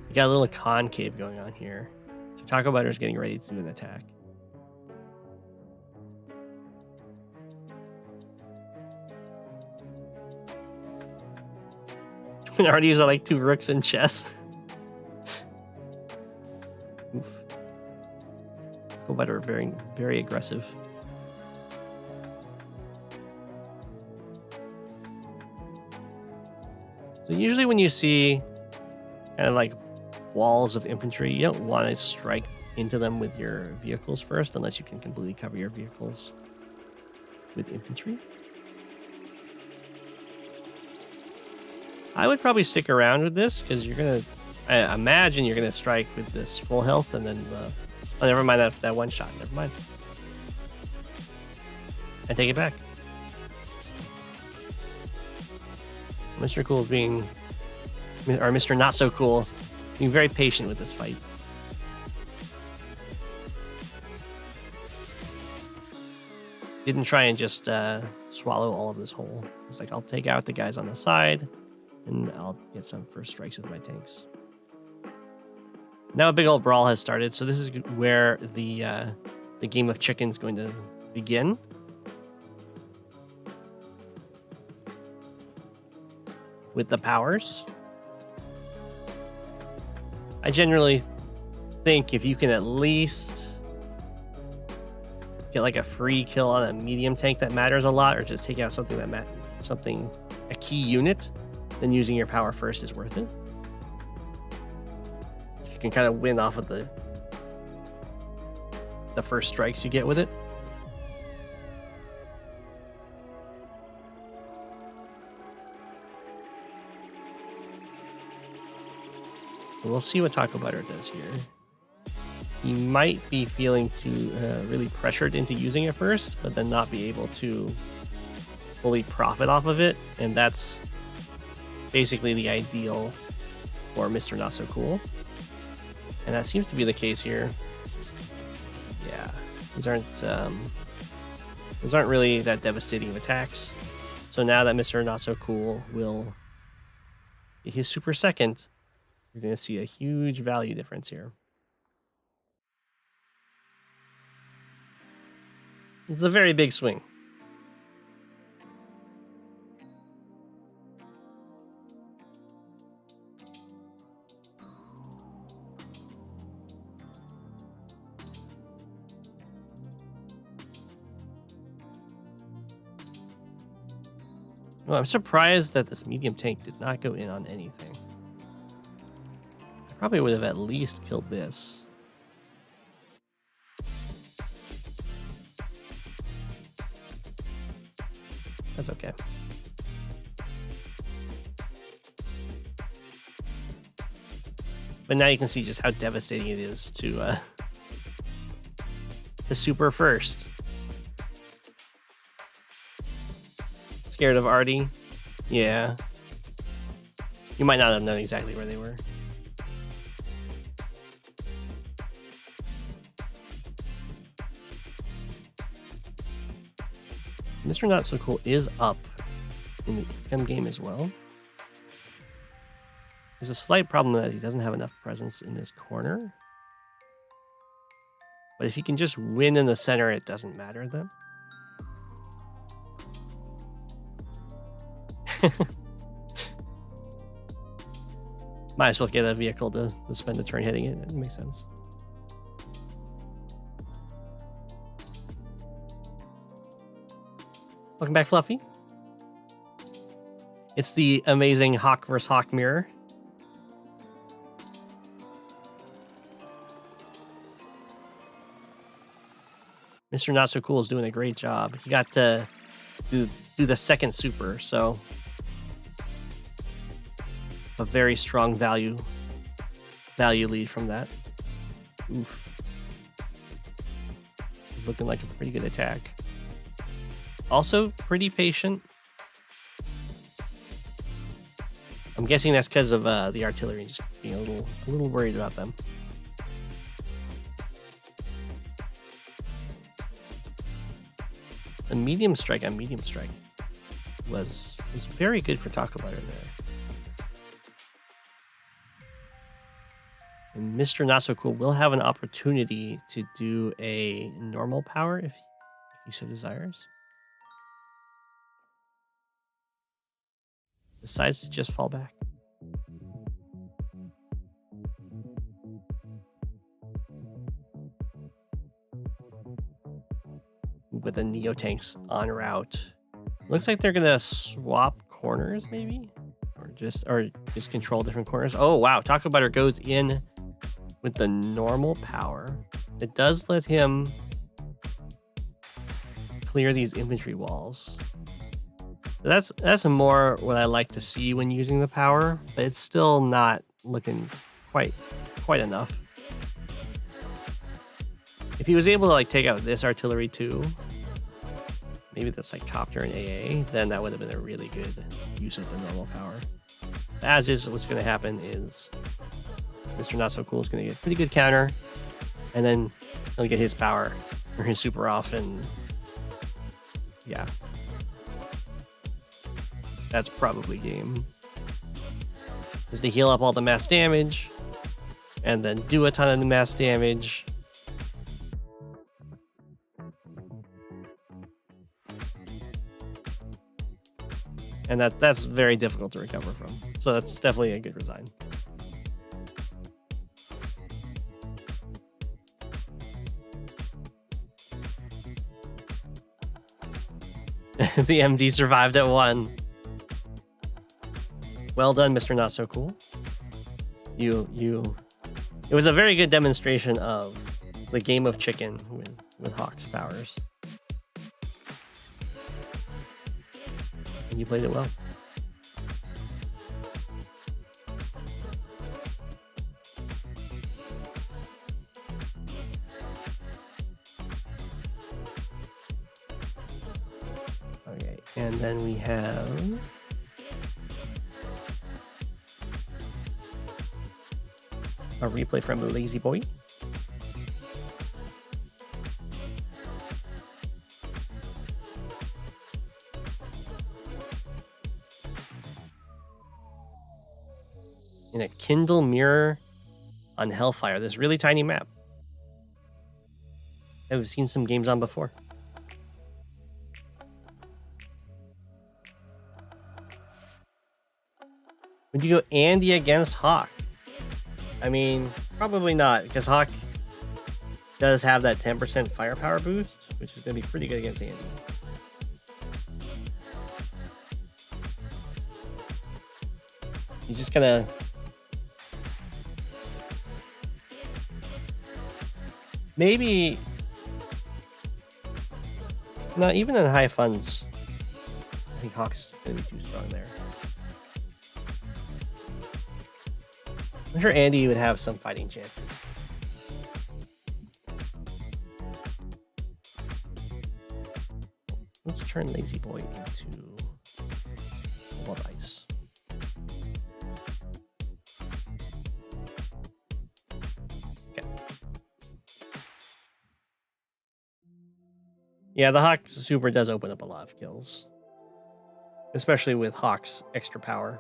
You got a little concave going on here. So Taco Butter's getting ready to do an attack. Minorities are like 2 rooks in chess. Oof. Taco Butter very, very aggressive. So usually when you see kind of like walls of infantry, you don't want to strike into them with your vehicles first unless you can completely cover your vehicles with infantry. I would probably stick around with this because you're gonna, I imagine you're gonna strike with this full health and then oh, never mind that one shot. Never mind. I take it back. Mr. Cool being, or Mr. Not So Cool, being very patient with this fight. Didn't try and just swallow all of this whole. It's like, I'll take out the guys on the side and I'll get some first strikes with my tanks. Now a big old brawl has started, so this is where the game of chicken is going to begin. With the powers. I generally think if you can at least get like a free kill on a medium tank that matters a lot, or just take out something that a key unit, then using your power first is worth it. You can kind of win off of the first strikes you get with it. We'll see what Taco Butter does here. He might be feeling really pressured into using it first, but then not be able to fully profit off of it. And that's basically the ideal for Mr. Not So Cool. And that seems to be the case here. Yeah, these aren't really that devastating of attacks. So now that Mr. Not So Cool will get his super second, you're going to see a huge value difference here. It's a very big swing. Well, I'm surprised that this medium tank did not go in on anything. I probably would have at least killed this. That's okay. But now you can see just how devastating it is to super first. Scared of Artie? Yeah. You might not have known exactly where they were. Mr. Not So Cool is up in the M game as well. There's a slight problem that he doesn't have enough presence in this corner. But if he can just win in the center, it doesn't matter then. Might as well get a vehicle to spend a turn hitting it. It makes sense. Welcome back, Fluffy. It's the amazing Hawk vs. Hawk mirror. Mr. Not So Cool is doing a great job. He got to do the second super, so a very strong value lead from that. Oof. It's looking like a pretty good attack. Also pretty patient. I'm guessing that's because of the artillery just being a little worried about them. The medium strike on medium strike was very good for Taco Butter there. And Mr. Not So Cool will have an opportunity to do a normal power if he so desires. Decides to just fall back. With the Neo tanks en route. Looks like they're gonna swap corners, maybe? Or just control different corners. Oh wow, Taco Butter goes in with the normal power. It does let him clear these infantry walls. That's more what I like to see when using the power, but it's still not looking quite enough. If he was able to like take out this artillery too, maybe that's like copter and AA, then that would have been a really good use of the normal power. As is, what's going to happen is Mr. Not So Cool is going to get a pretty good counter, and then he'll get his power or his super off, and yeah. That's probably game. Is to heal up all the mass damage, and then do a ton of the mass damage. And that's very difficult to recover from. So that's definitely a good resign. The MD survived at 1. Well done, Mr. Not So Cool. It was a very good demonstration of the game of chicken with Hawk's powers. And you played it well. Okay, and then we have A replay from the Lazy Boy. In a Kindle mirror on Hellfire, this really tiny map that we've seen some games on before. Would you go Andy against Hawk? I mean, probably not, because Hawk does have that 10% firepower boost, which is going to be pretty good against Andy. He's just going to... Maybe... No, even in high funds, I think Hawk's going to be too strong there. I'm sure Andy would have some fighting chances. Let's turn Lazy Boy into Blood Ice. Okay. Yeah, the Hawk super does open up a lot of kills, especially with Hawk's extra power.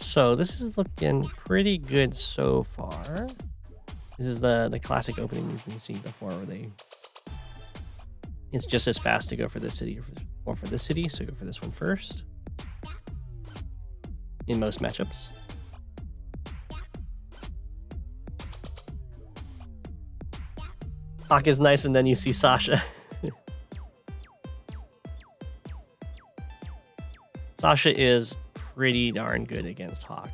So this is looking pretty good so far. This is the classic opening you can see before, where it's just as fast to go for this city or for this city, so go for this one first. In most matchups. Hawk is nice, and then you see Sasha. Sasha is pretty darn good against Hawk.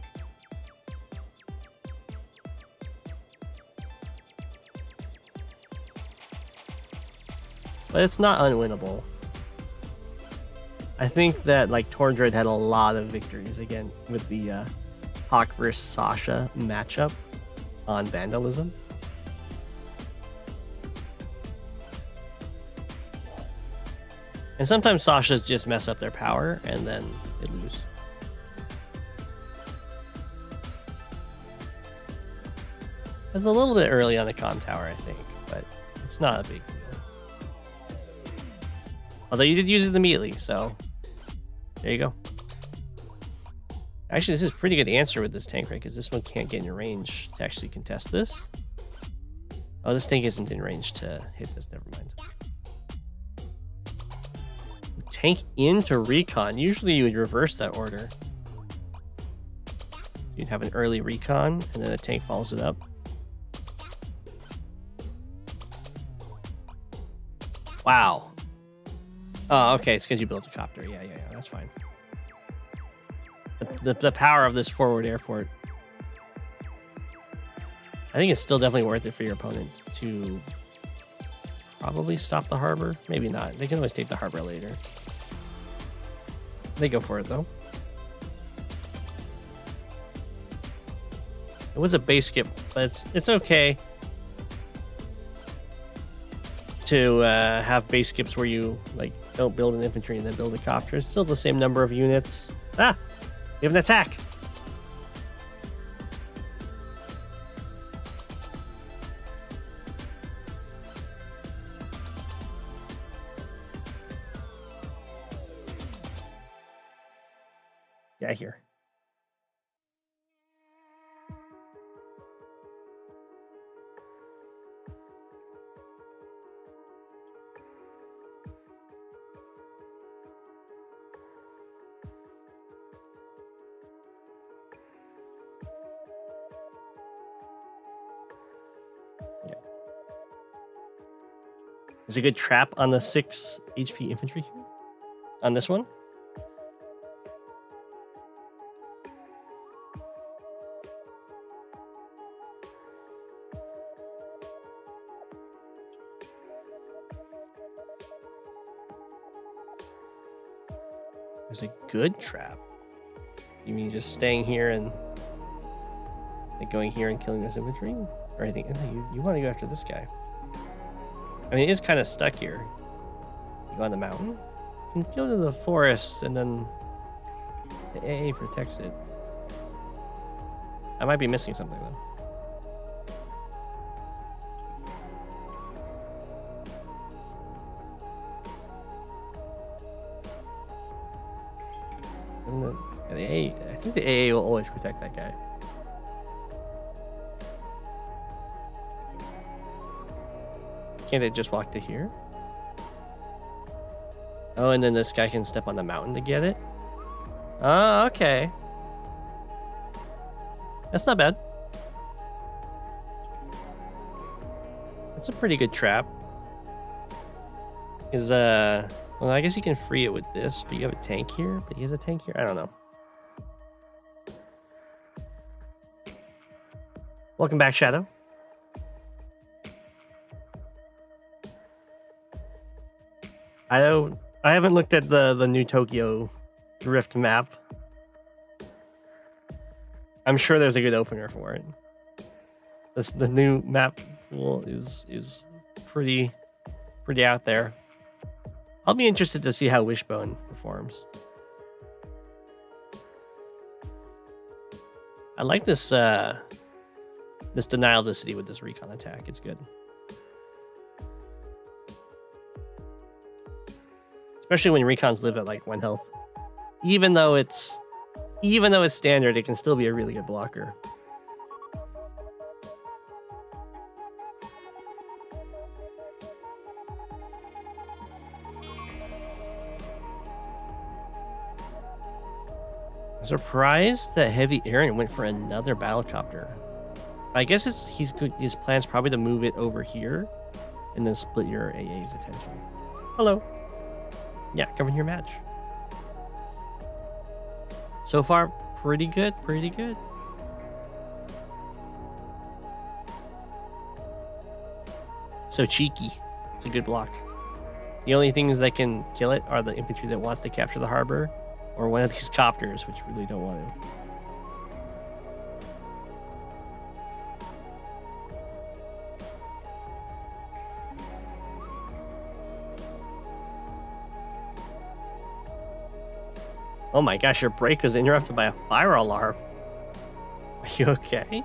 But it's not unwinnable. I think that like Tordred had a lot of victories again with the Hawk versus Sasha matchup on Vandalism. And sometimes Sashas just mess up their power and then they lose. It's a little bit early on the comm tower, I think, but it's not a big deal. Although you did use it immediately, so there you go. Actually, this is a pretty good answer with this tank, right? Because this one can't get in range to actually contest this. Oh, this tank isn't in range to hit this. Never mind. Tank into recon. Usually you would reverse that order. You'd have an early recon, and then a tank follows it up. Wow. Oh, okay. It's because you built a copter. Yeah. That's fine. The power of this forward airport. I think it's still definitely worth it for your opponent to probably stop the harbor. Maybe not. They can always take the harbor later. They go for it, though. It was a base skip, but it's okay to have base skips where you like don't build an infantry and then build a copter. It's still the same number of units. Ah! You have an attack! Yeah, here. There's a good trap on the 6 HP infantry here. On this one. There's a good trap. You mean just staying here and Like going here and killing this infantry? Or I think you want to go after this guy. I mean, it is kind of stuck here. You go on the mountain? You can go to the forest and then the AA protects it. I might be missing something though. And the AA, I think the AA will always protect that guy. Can't it just walk to here? Oh, and then this guy can step on the mountain to get it? Oh, okay. That's not bad. That's a pretty good trap. Is well, I guess you can free it with this, but you have a tank here. But he has a tank here. I don't know. Welcome back, Shadow. I haven't looked at the new Tokyo Rift map. I'm sure there's a good opener for it. The new map pool is pretty out there. I'll be interested to see how Wishbone performs. I like this this denial of the city with this recon attack. It's good. Especially when recons live at like 1 health. Even though it's standard, it can still be a really good blocker. I'm surprised that Heavy Aaron went for another battlecopter. I guess his plan's probably to move it over here and then split your AA's attention. Hello. Yeah, covering your match. So far, pretty good, pretty good. So cheeky. It's a good block. The only things that can kill it are the infantry that wants to capture the harbor or one of these copters, which really don't want to. Oh my gosh, your break was interrupted by a fire alarm. Are you okay?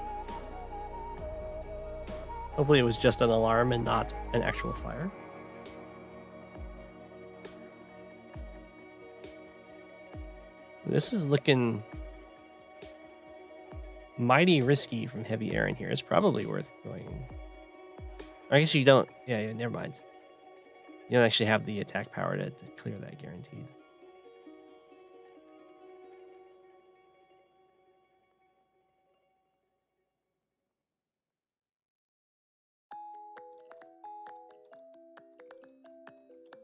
Hopefully it was just an alarm and not an actual fire. This is looking mighty risky from Heavy Aaron here. It's probably worth going. I guess you don't. Yeah, never mind. You don't actually have the attack power to clear that guaranteed.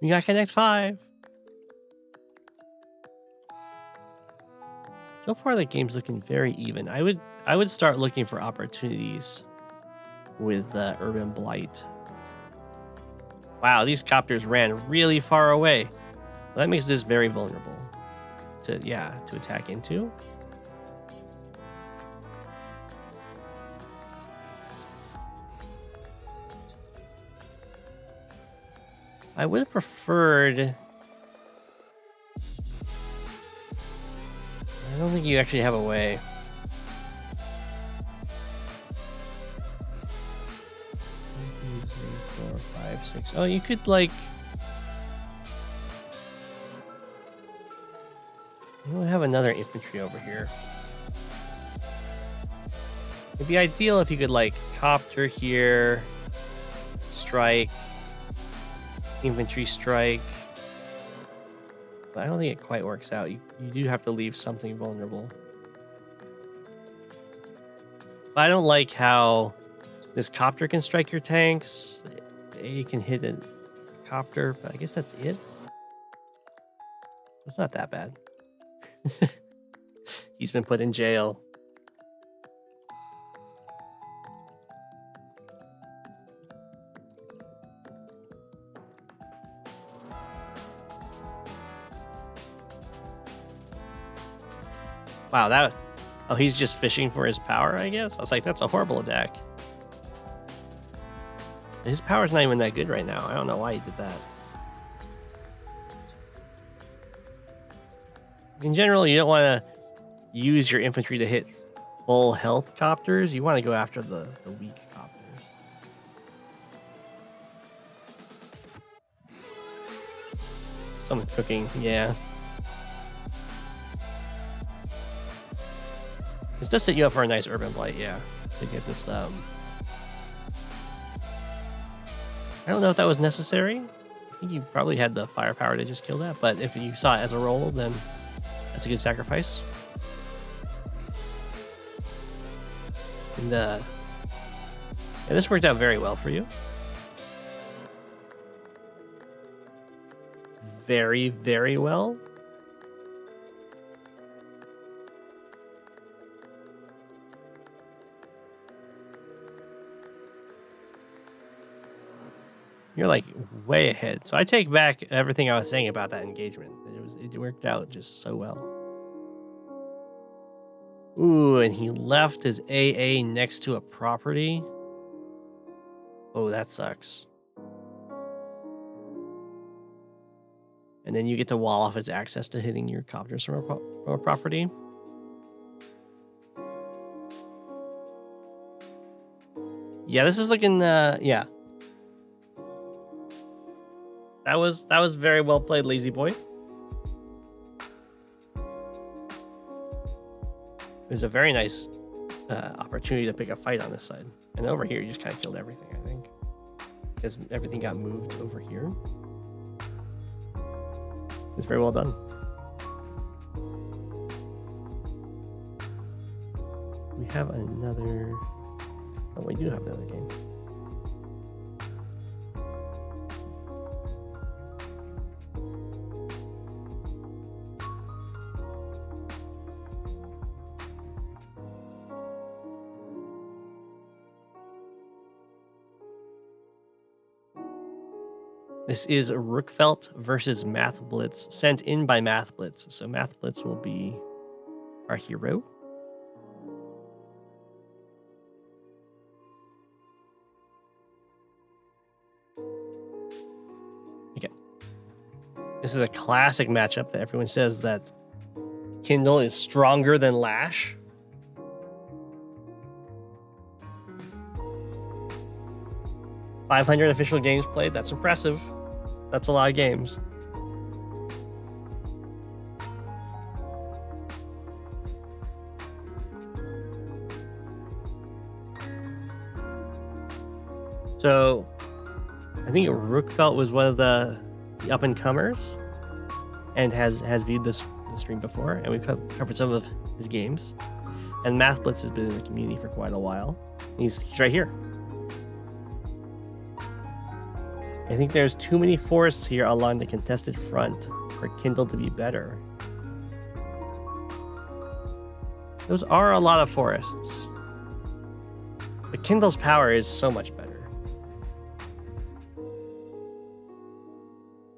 We got Connect 5. So far, the game's looking very even. I would start looking for opportunities with Urban Blight. Wow, these copters ran really far away. That makes this very vulnerable to attack into. I would have preferred. I don't think you actually have a way. One, 2, 3, 4, 5, 6. Oh, you could like. You have another infantry over here. It'd be ideal if you could like copter here, strike, infantry strike. But I don't think it quite works out. You do have to leave something vulnerable. But I don't like how this copter can strike your tanks. You can hit a copter, but I guess that's it. It's not that bad. He's been put in jail. Wow, Oh, he's just fishing for his power, I guess? I was like, that's a horrible attack. His power's not even that good right now. I don't know why he did that. In general, you don't want to use your infantry to hit full health copters. You want to go after the weak copters. Someone's cooking, yeah. This does set you up for a nice urban blight, yeah. To get this, I don't know if that was necessary. I think you probably had the firepower to just kill that, but if you saw it as a roll, then that's a good sacrifice. And yeah, this worked out very well for you. Very, very well. You're like way ahead. So I take back everything I was saying about that engagement. It worked out just so well. Ooh, and he left his AA next to a property. Oh, that sucks. And then you get to wall off its access to hitting your copters from a property. Yeah, this is looking, yeah. That was very well played, Lazy Boy. It was a very nice opportunity to pick a fight on this side. And over here, you just kind of killed everything, I think. Because everything got moved over here. It's very well done. We have another... Oh, we do have another game. This is Rookfelt versus Math Blitz, sent in by Math Blitz. So Math Blitz will be our hero. Okay. This is a classic matchup that everyone says that Kindle is stronger than Lash. $500 official games played. That's impressive. That's a lot of games. So, I think Rookfelt was one of the up-and-comers and has viewed the stream before, and we've covered some of his games. And Math Blitz has been in the community for quite a while. He's right here. I think there's too many forests here along the contested front for Kindle to be better. Those are a lot of forests. But Kindle's power is so much better.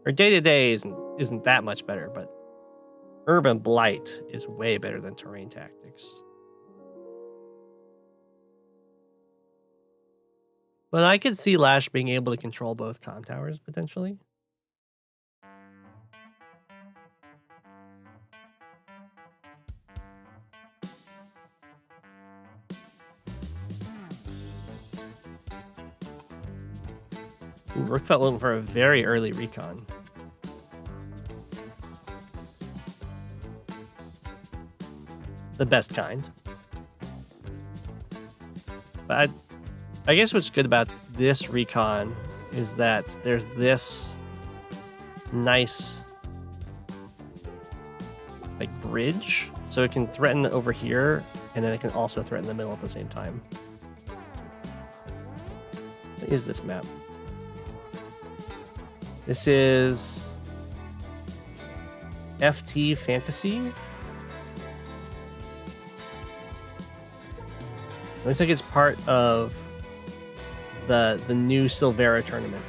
Or day-to-day isn't that much better, but Urban Blight is way better than Terrain Tactics. But I could see Lash being able to control both comm towers, potentially. Rookfelt looking for a very early recon. The best kind. But I guess what's good about this recon is that there's this nice like bridge, so it can threaten over here, and then it can also threaten the middle at the same time. What is this map? This is FT Fantasy. Looks like it's part of the new Silvera tournament.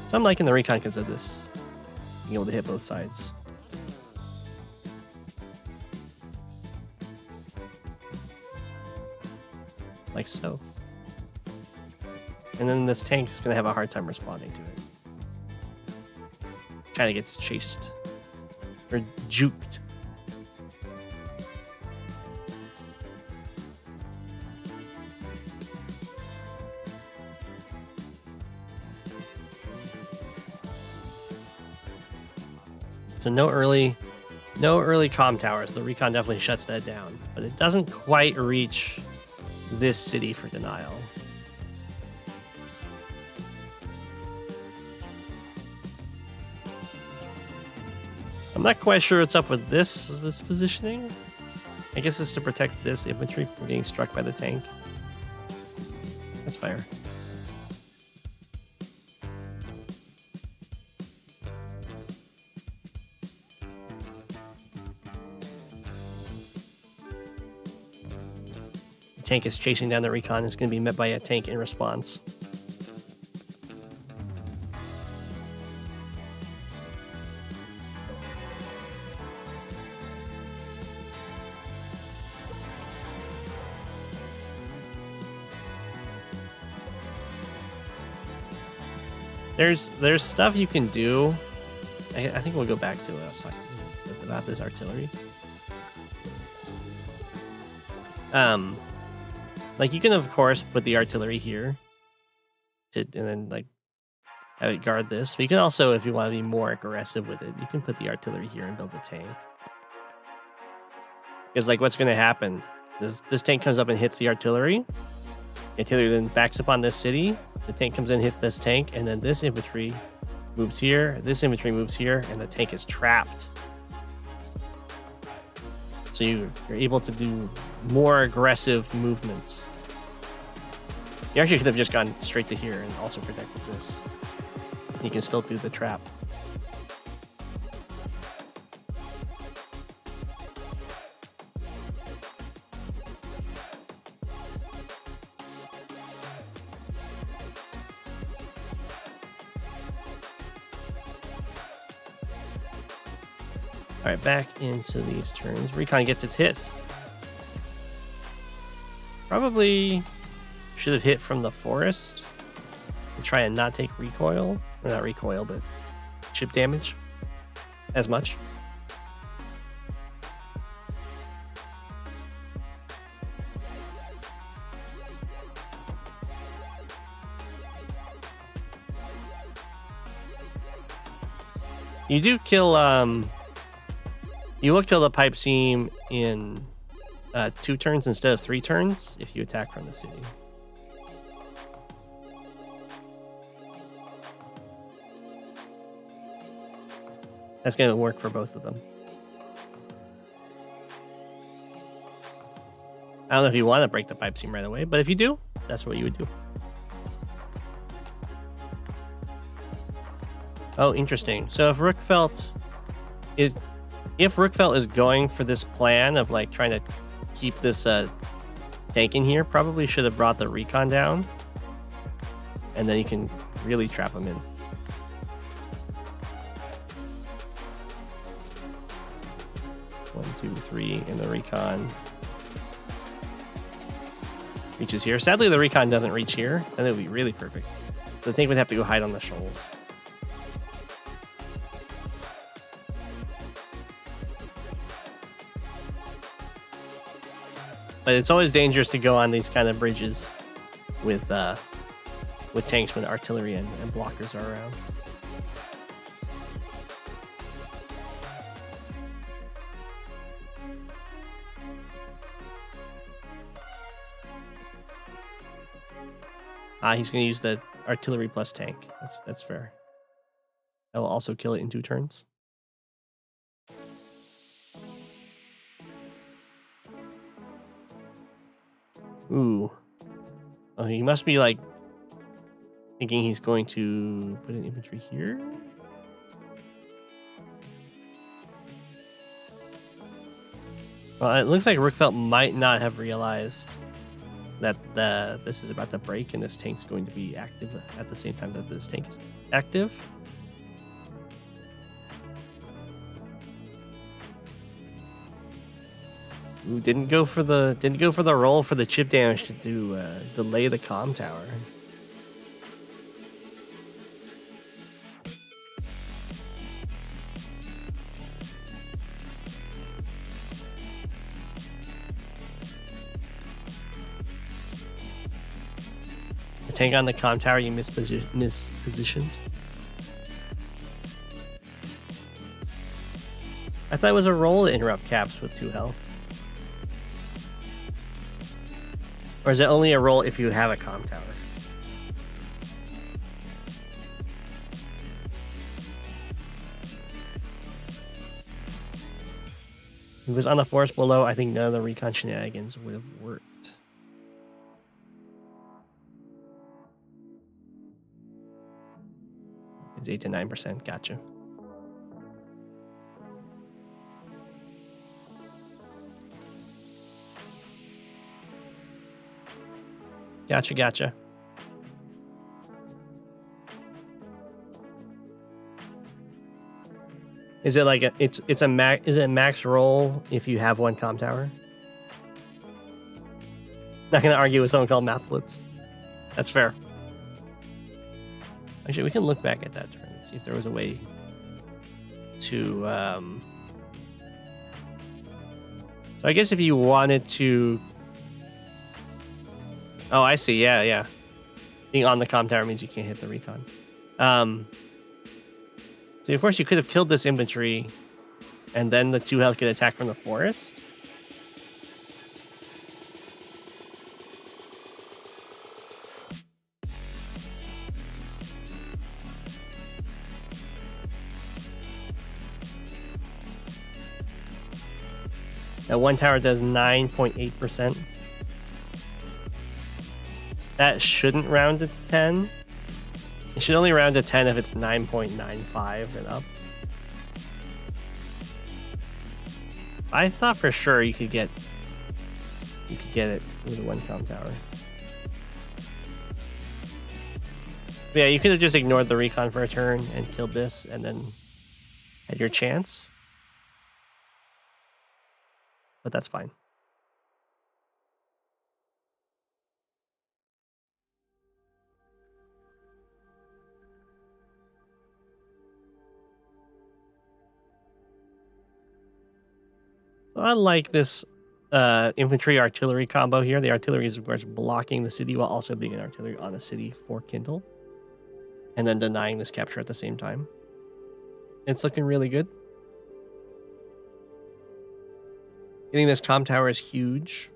So I'm liking the recon because of this, being able to hit both sides. Like so. And then this tank is going to have a hard time responding to it. Kind of gets chased. Or juked. So no early comm towers. The recon definitely shuts that down. But it doesn't quite reach this city for denial. I'm not quite sure what's up with this positioning. I guess it's to protect this infantry from getting struck by the tank. That's fair. The tank is chasing down the recon. It's going to be met by a tank in response. There's stuff you can do. I think we'll go back to what I was talking about this artillery. Like you can of course put the artillery here, and then like have it guard this. But you can also, if you want to be more aggressive with it, you can put the artillery here and build a tank. Because like what's going to happen? This tank comes up and hits the artillery. The artillery then backs up on this city. The tank comes in, hits this tank, and then this infantry moves here. This infantry moves here, and the tank is trapped. So you're able to do more aggressive movements. You actually could have just gone straight to here and also protected this. You can still do the trap. All right, back into these turns. Recon gets its hit. Probably should have hit from the forest to try and not take recoil. Or not recoil, but chip damage as much. You do kill you will kill the pipe seam in 2 turns instead of 3 turns if you attack from the city. That's going to work for both of them. I don't know if you want to break the pipe seam right away, but if you do, that's what you would do. Oh, interesting. So if Rookfelt is going for this plan of like trying to keep this tank in here, probably should have brought the recon down, and then you can really trap him in. One, two, three, and the recon reaches here. Sadly, the recon doesn't reach here, and it would be really perfect. The tank would have to go hide on the shoals. But it's always dangerous to go on these kind of bridges with tanks when artillery and blockers are around. He's going to use the artillery plus tank. That's fair. That will also kill it in 2 turns. Ooh. Oh, he must be like thinking he's going to put an infantry here. Well, it looks like Rookfelt might not have realized that this is about to break and this tank's going to be active at the same time that this tank is active. Ooh, didn't go for the roll for the chip damage to delay the comm tower. The tank on the comm tower you mispositioned. I thought it was a roll to interrupt caps with 2 health. Or is it only a roll if you have a comm tower? If it was on the forest below, I think none of the recon shenanigans would have worked. It's 8 to 9%. Gotcha. Gotcha. Is it like is it a max roll if you have 1 comm tower? Not gonna argue with someone called Math Blitz. That's fair. Actually, we can look back at that turn and see if there was a way to so I guess if you wanted to. Oh, I see. Yeah. Being on the comm tower means you can't hit the recon. So of course you could have killed this infantry, and then the 2 health could attack from the forest. That 1 tower does 9.8%. That shouldn't round to 10. It should only round to 10 if it's 9.95 and up. I thought for sure you could get it with a 1 comm tower. But yeah, you could have just ignored the recon for a turn and killed this and then had your chance. But that's fine. So I like this infantry artillery combo here. The artillery is, of course, blocking the city while also being an artillery on a city for Kindle. And then denying this capture at the same time. It's looking really good. Getting this comm tower is huge.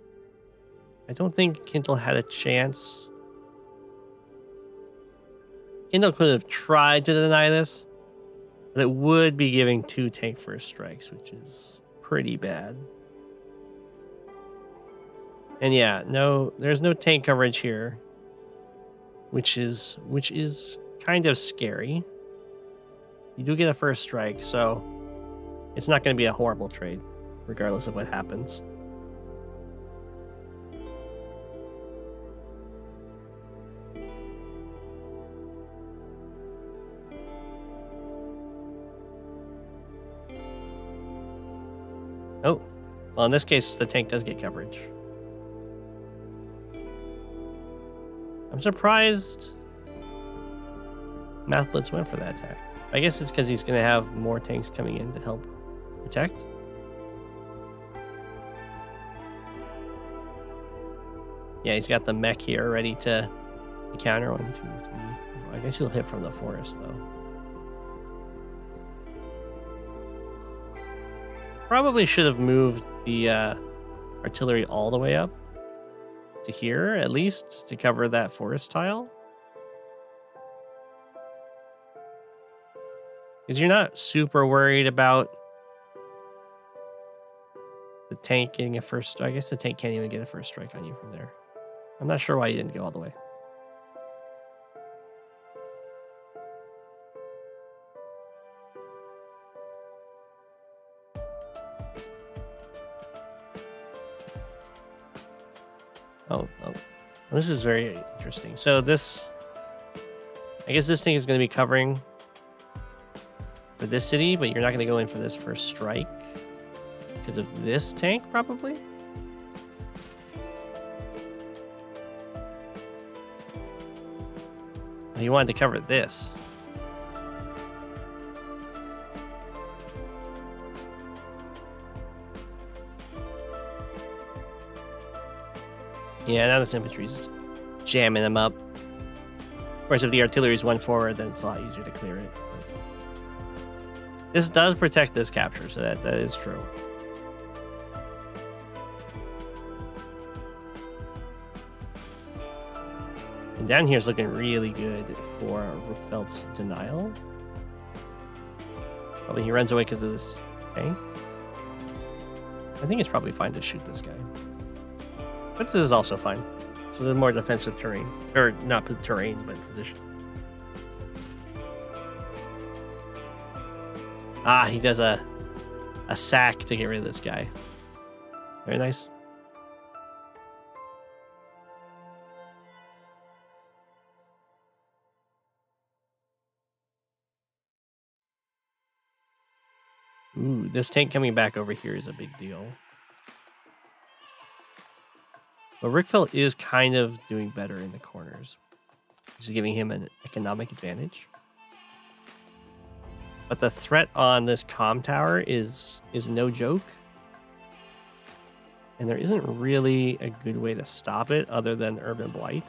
I don't think Kindle had a chance. Kindle could have tried to deny this, but it would be giving 2 tank first strikes, which is pretty bad. And yeah, there's no tank coverage here, which is kind of scary. You do get a first strike, so it's not going to be a horrible trade, regardless of what happens. Oh, well, in this case, the tank does get coverage. I'm surprised Math Blitz went for that attack. I guess it's because he's going to have more tanks coming in to help protect. Yeah, he's got the mech here ready to counter. 1, 2, 3. I guess he'll hit from the forest, though. Probably should have moved the artillery all the way up to here, at least, to cover that forest tile. Because you're not super worried about the tank getting a first. I guess the tank can't even get a first strike on you from there. I'm not sure why you didn't go all the way. Oh, this is very interesting. So this, I guess this thing is going to be covering for this city, but you're not going to go in for this first strike because of this tank, probably. You wanted to cover this. Yeah, now this infantry's jamming them up. Of course, if the artillery's went forward, then it's a lot easier to clear it. This does protect this capture, so that is true. And down here is looking really good for Rookveld's denial. Probably he runs away because of this tank. I think it's probably fine to shoot this guy. But this is also fine. It's a little more defensive terrain. Or not terrain, but position. Ah, he does a sack to get rid of this guy. Very nice. Ooh, this tank coming back over here is a big deal. But Rookveld is kind of doing better in the corners, which is giving him an economic advantage. But the threat on this comm tower is no joke. And there isn't really a good way to stop it other than Urban Blight.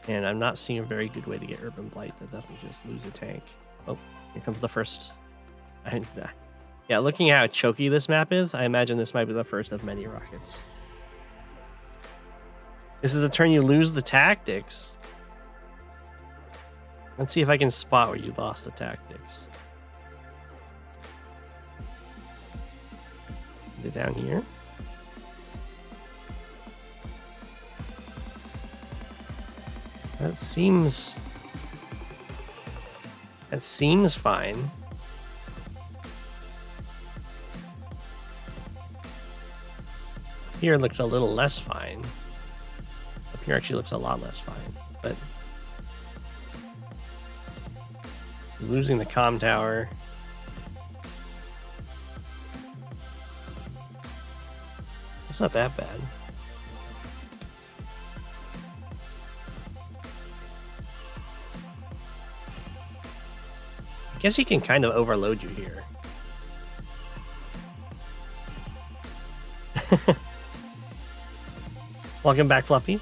And I'm not seeing a very good way to get Urban Blight that doesn't just lose a tank. Oh, here comes the first. Yeah, looking at how choky this map is, I imagine this might be the first of many rockets. This is a turn you lose the tactics. Let's see if I can spot where you lost the tactics. Is it down here? That seems fine. Here looks a little less fine. Up here actually looks a lot less fine, but losing the comm tower. It's not that bad. I guess he can kind of overload you here. Welcome back, Fluffy.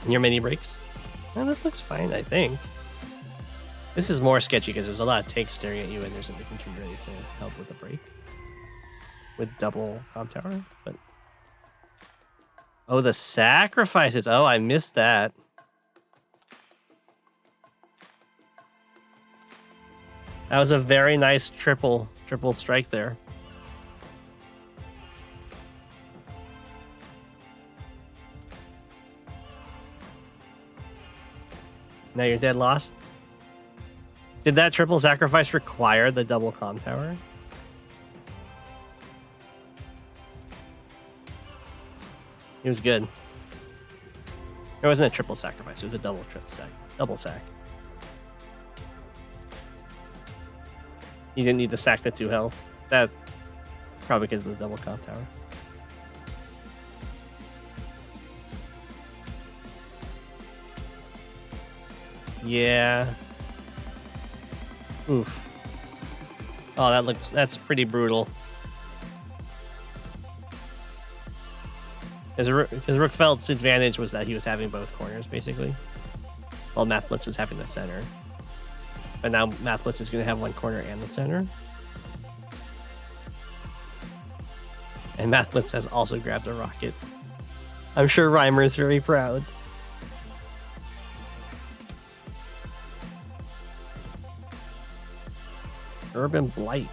And your mini breaks. Well, this looks fine, I think. This is more sketchy because there's a lot of tanks staring at you and there's an infantry ready to help with the break. With double comm tower, but... Oh, the sacrifices! Oh, I missed that. That was a very nice triple strike there. Now you're dead lost. Did that triple sacrifice require the double comm tower? It was good. It wasn't a triple sacrifice, it was a double sack. You didn't need to sack the 2 health. That probably because of the double comm tower. Yeah. Oof. Oh, that's pretty brutal. Because Rookveld's advantage was that he was having both corners, basically. While Mathblitz was having the center. But now Mathblitz is going to have one corner and the center. And Mathblitz has also grabbed a rocket. I'm sure Reimer is very proud. Urban Blight.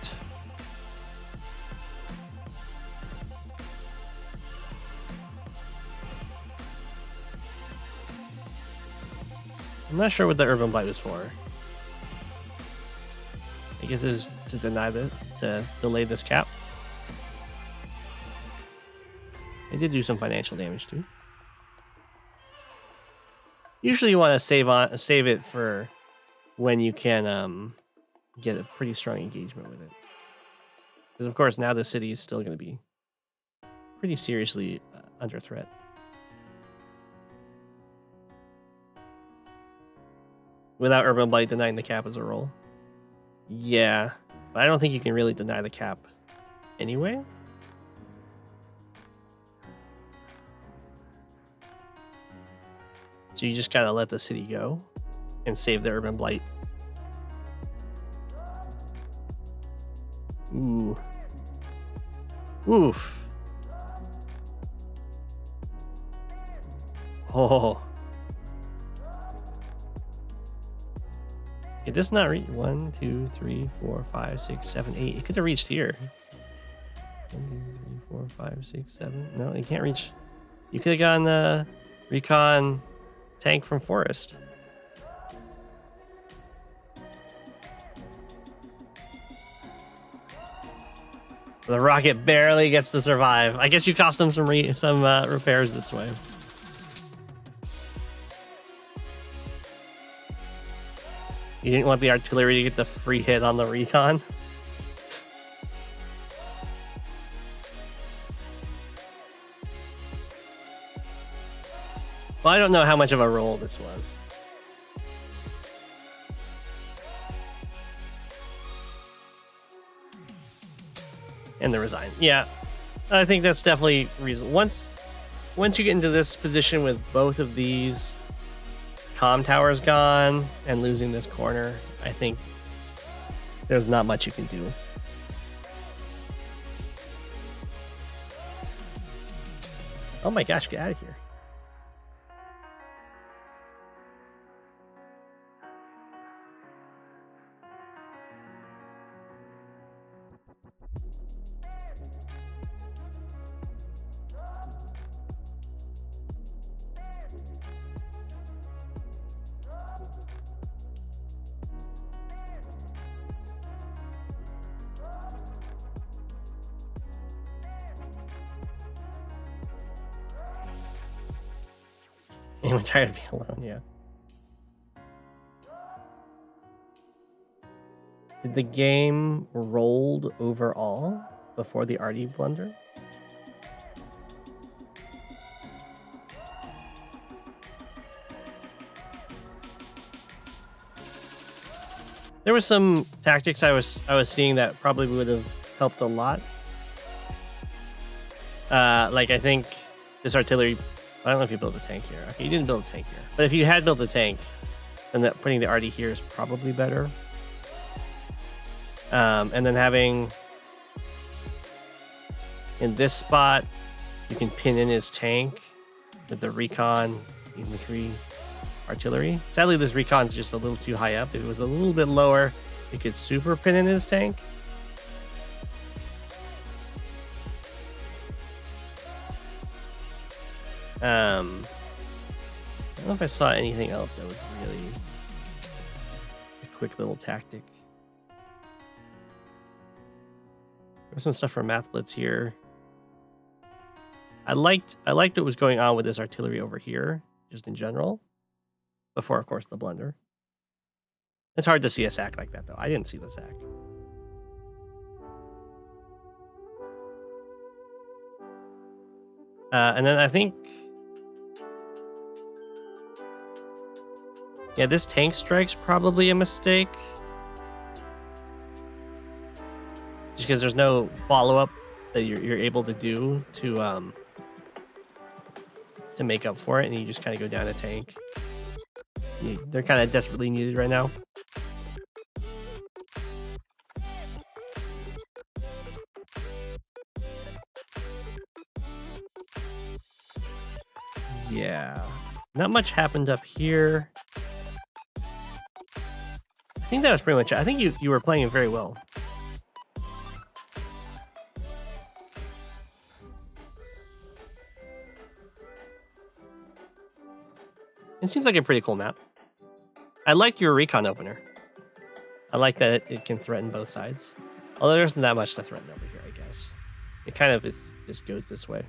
I'm not sure what the Urban Blight was for. I guess it was to to delay this cap. It did do some financial damage too. Usually you want to save it for when you can get a pretty strong engagement with it. Because of course now the city is still going to be pretty seriously under threat. Without Urban Blight denying the cap as a roll. Yeah, but I don't think you can really deny the cap anyway. So you just gotta let the city go and save the Urban Blight. Ooh. Oof. Oh. Did this not reach? 1, 2, 3, 4, 5, 6, 7, 8. It could have reached here. 1, 2, 3, 4, 5, 6, 7. No, it can't reach. You could have gotten the recon tank from Forest. The rocket barely gets to survive. I guess you cost him some repairs this way. You didn't want the artillery to get the free hit on the recon. Well, I don't know how much of a roll this was. And the resign. Yeah, I think that's definitely reason. Once you get into this position with both of these comm towers gone and losing this corner, I think there's not much you can do. Oh my gosh, get out of here. I'm tired of being alone, yeah. Did the game rolled overall before the RD blunder? There was some tactics I was seeing that probably would have helped a lot. Like I think this artillery, I don't know if you built a tank here. Okay, you didn't build a tank here. But if you had built a tank, then putting the RD here is probably better. And then having in this spot, you can pin in his tank with the recon infantry artillery. Sadly, this recon's just a little too high up. If it was a little bit lower, it could super pin in his tank. I don't know if I saw anything else that was really a quick little tactic. There's some stuff from Math Blitz here. I liked what was going on with this artillery over here, just in general. Before, of course, the blunder. It's hard to see a sack like that, though. I didn't see the sack. And then I think... yeah, this tank strike's probably a mistake. Just because there's no follow-up that you're able to do to make up for it, and you just kind of go down a tank. They're kind of desperately needed right now. Yeah, not much happened up here. I think that was pretty much it. I think you were playing it very well. It seems like a pretty cool map. I like your recon opener. I like that it can threaten both sides. Although there isn't that much to threaten over here, I guess. It kind of just goes this way.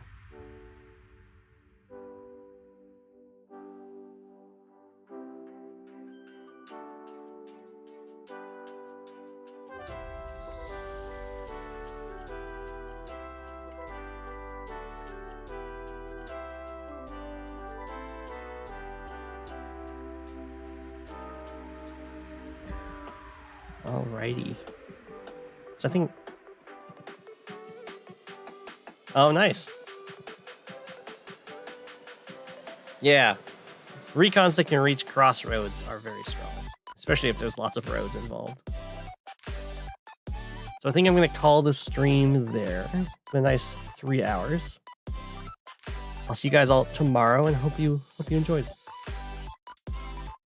Alrighty. So I think... Oh, nice. Yeah. Recons that can reach crossroads are very strong, especially if there's lots of roads involved. So I think I'm going to call the stream there. It's been a nice 3 hours. I'll see you guys all tomorrow and hope you enjoyed.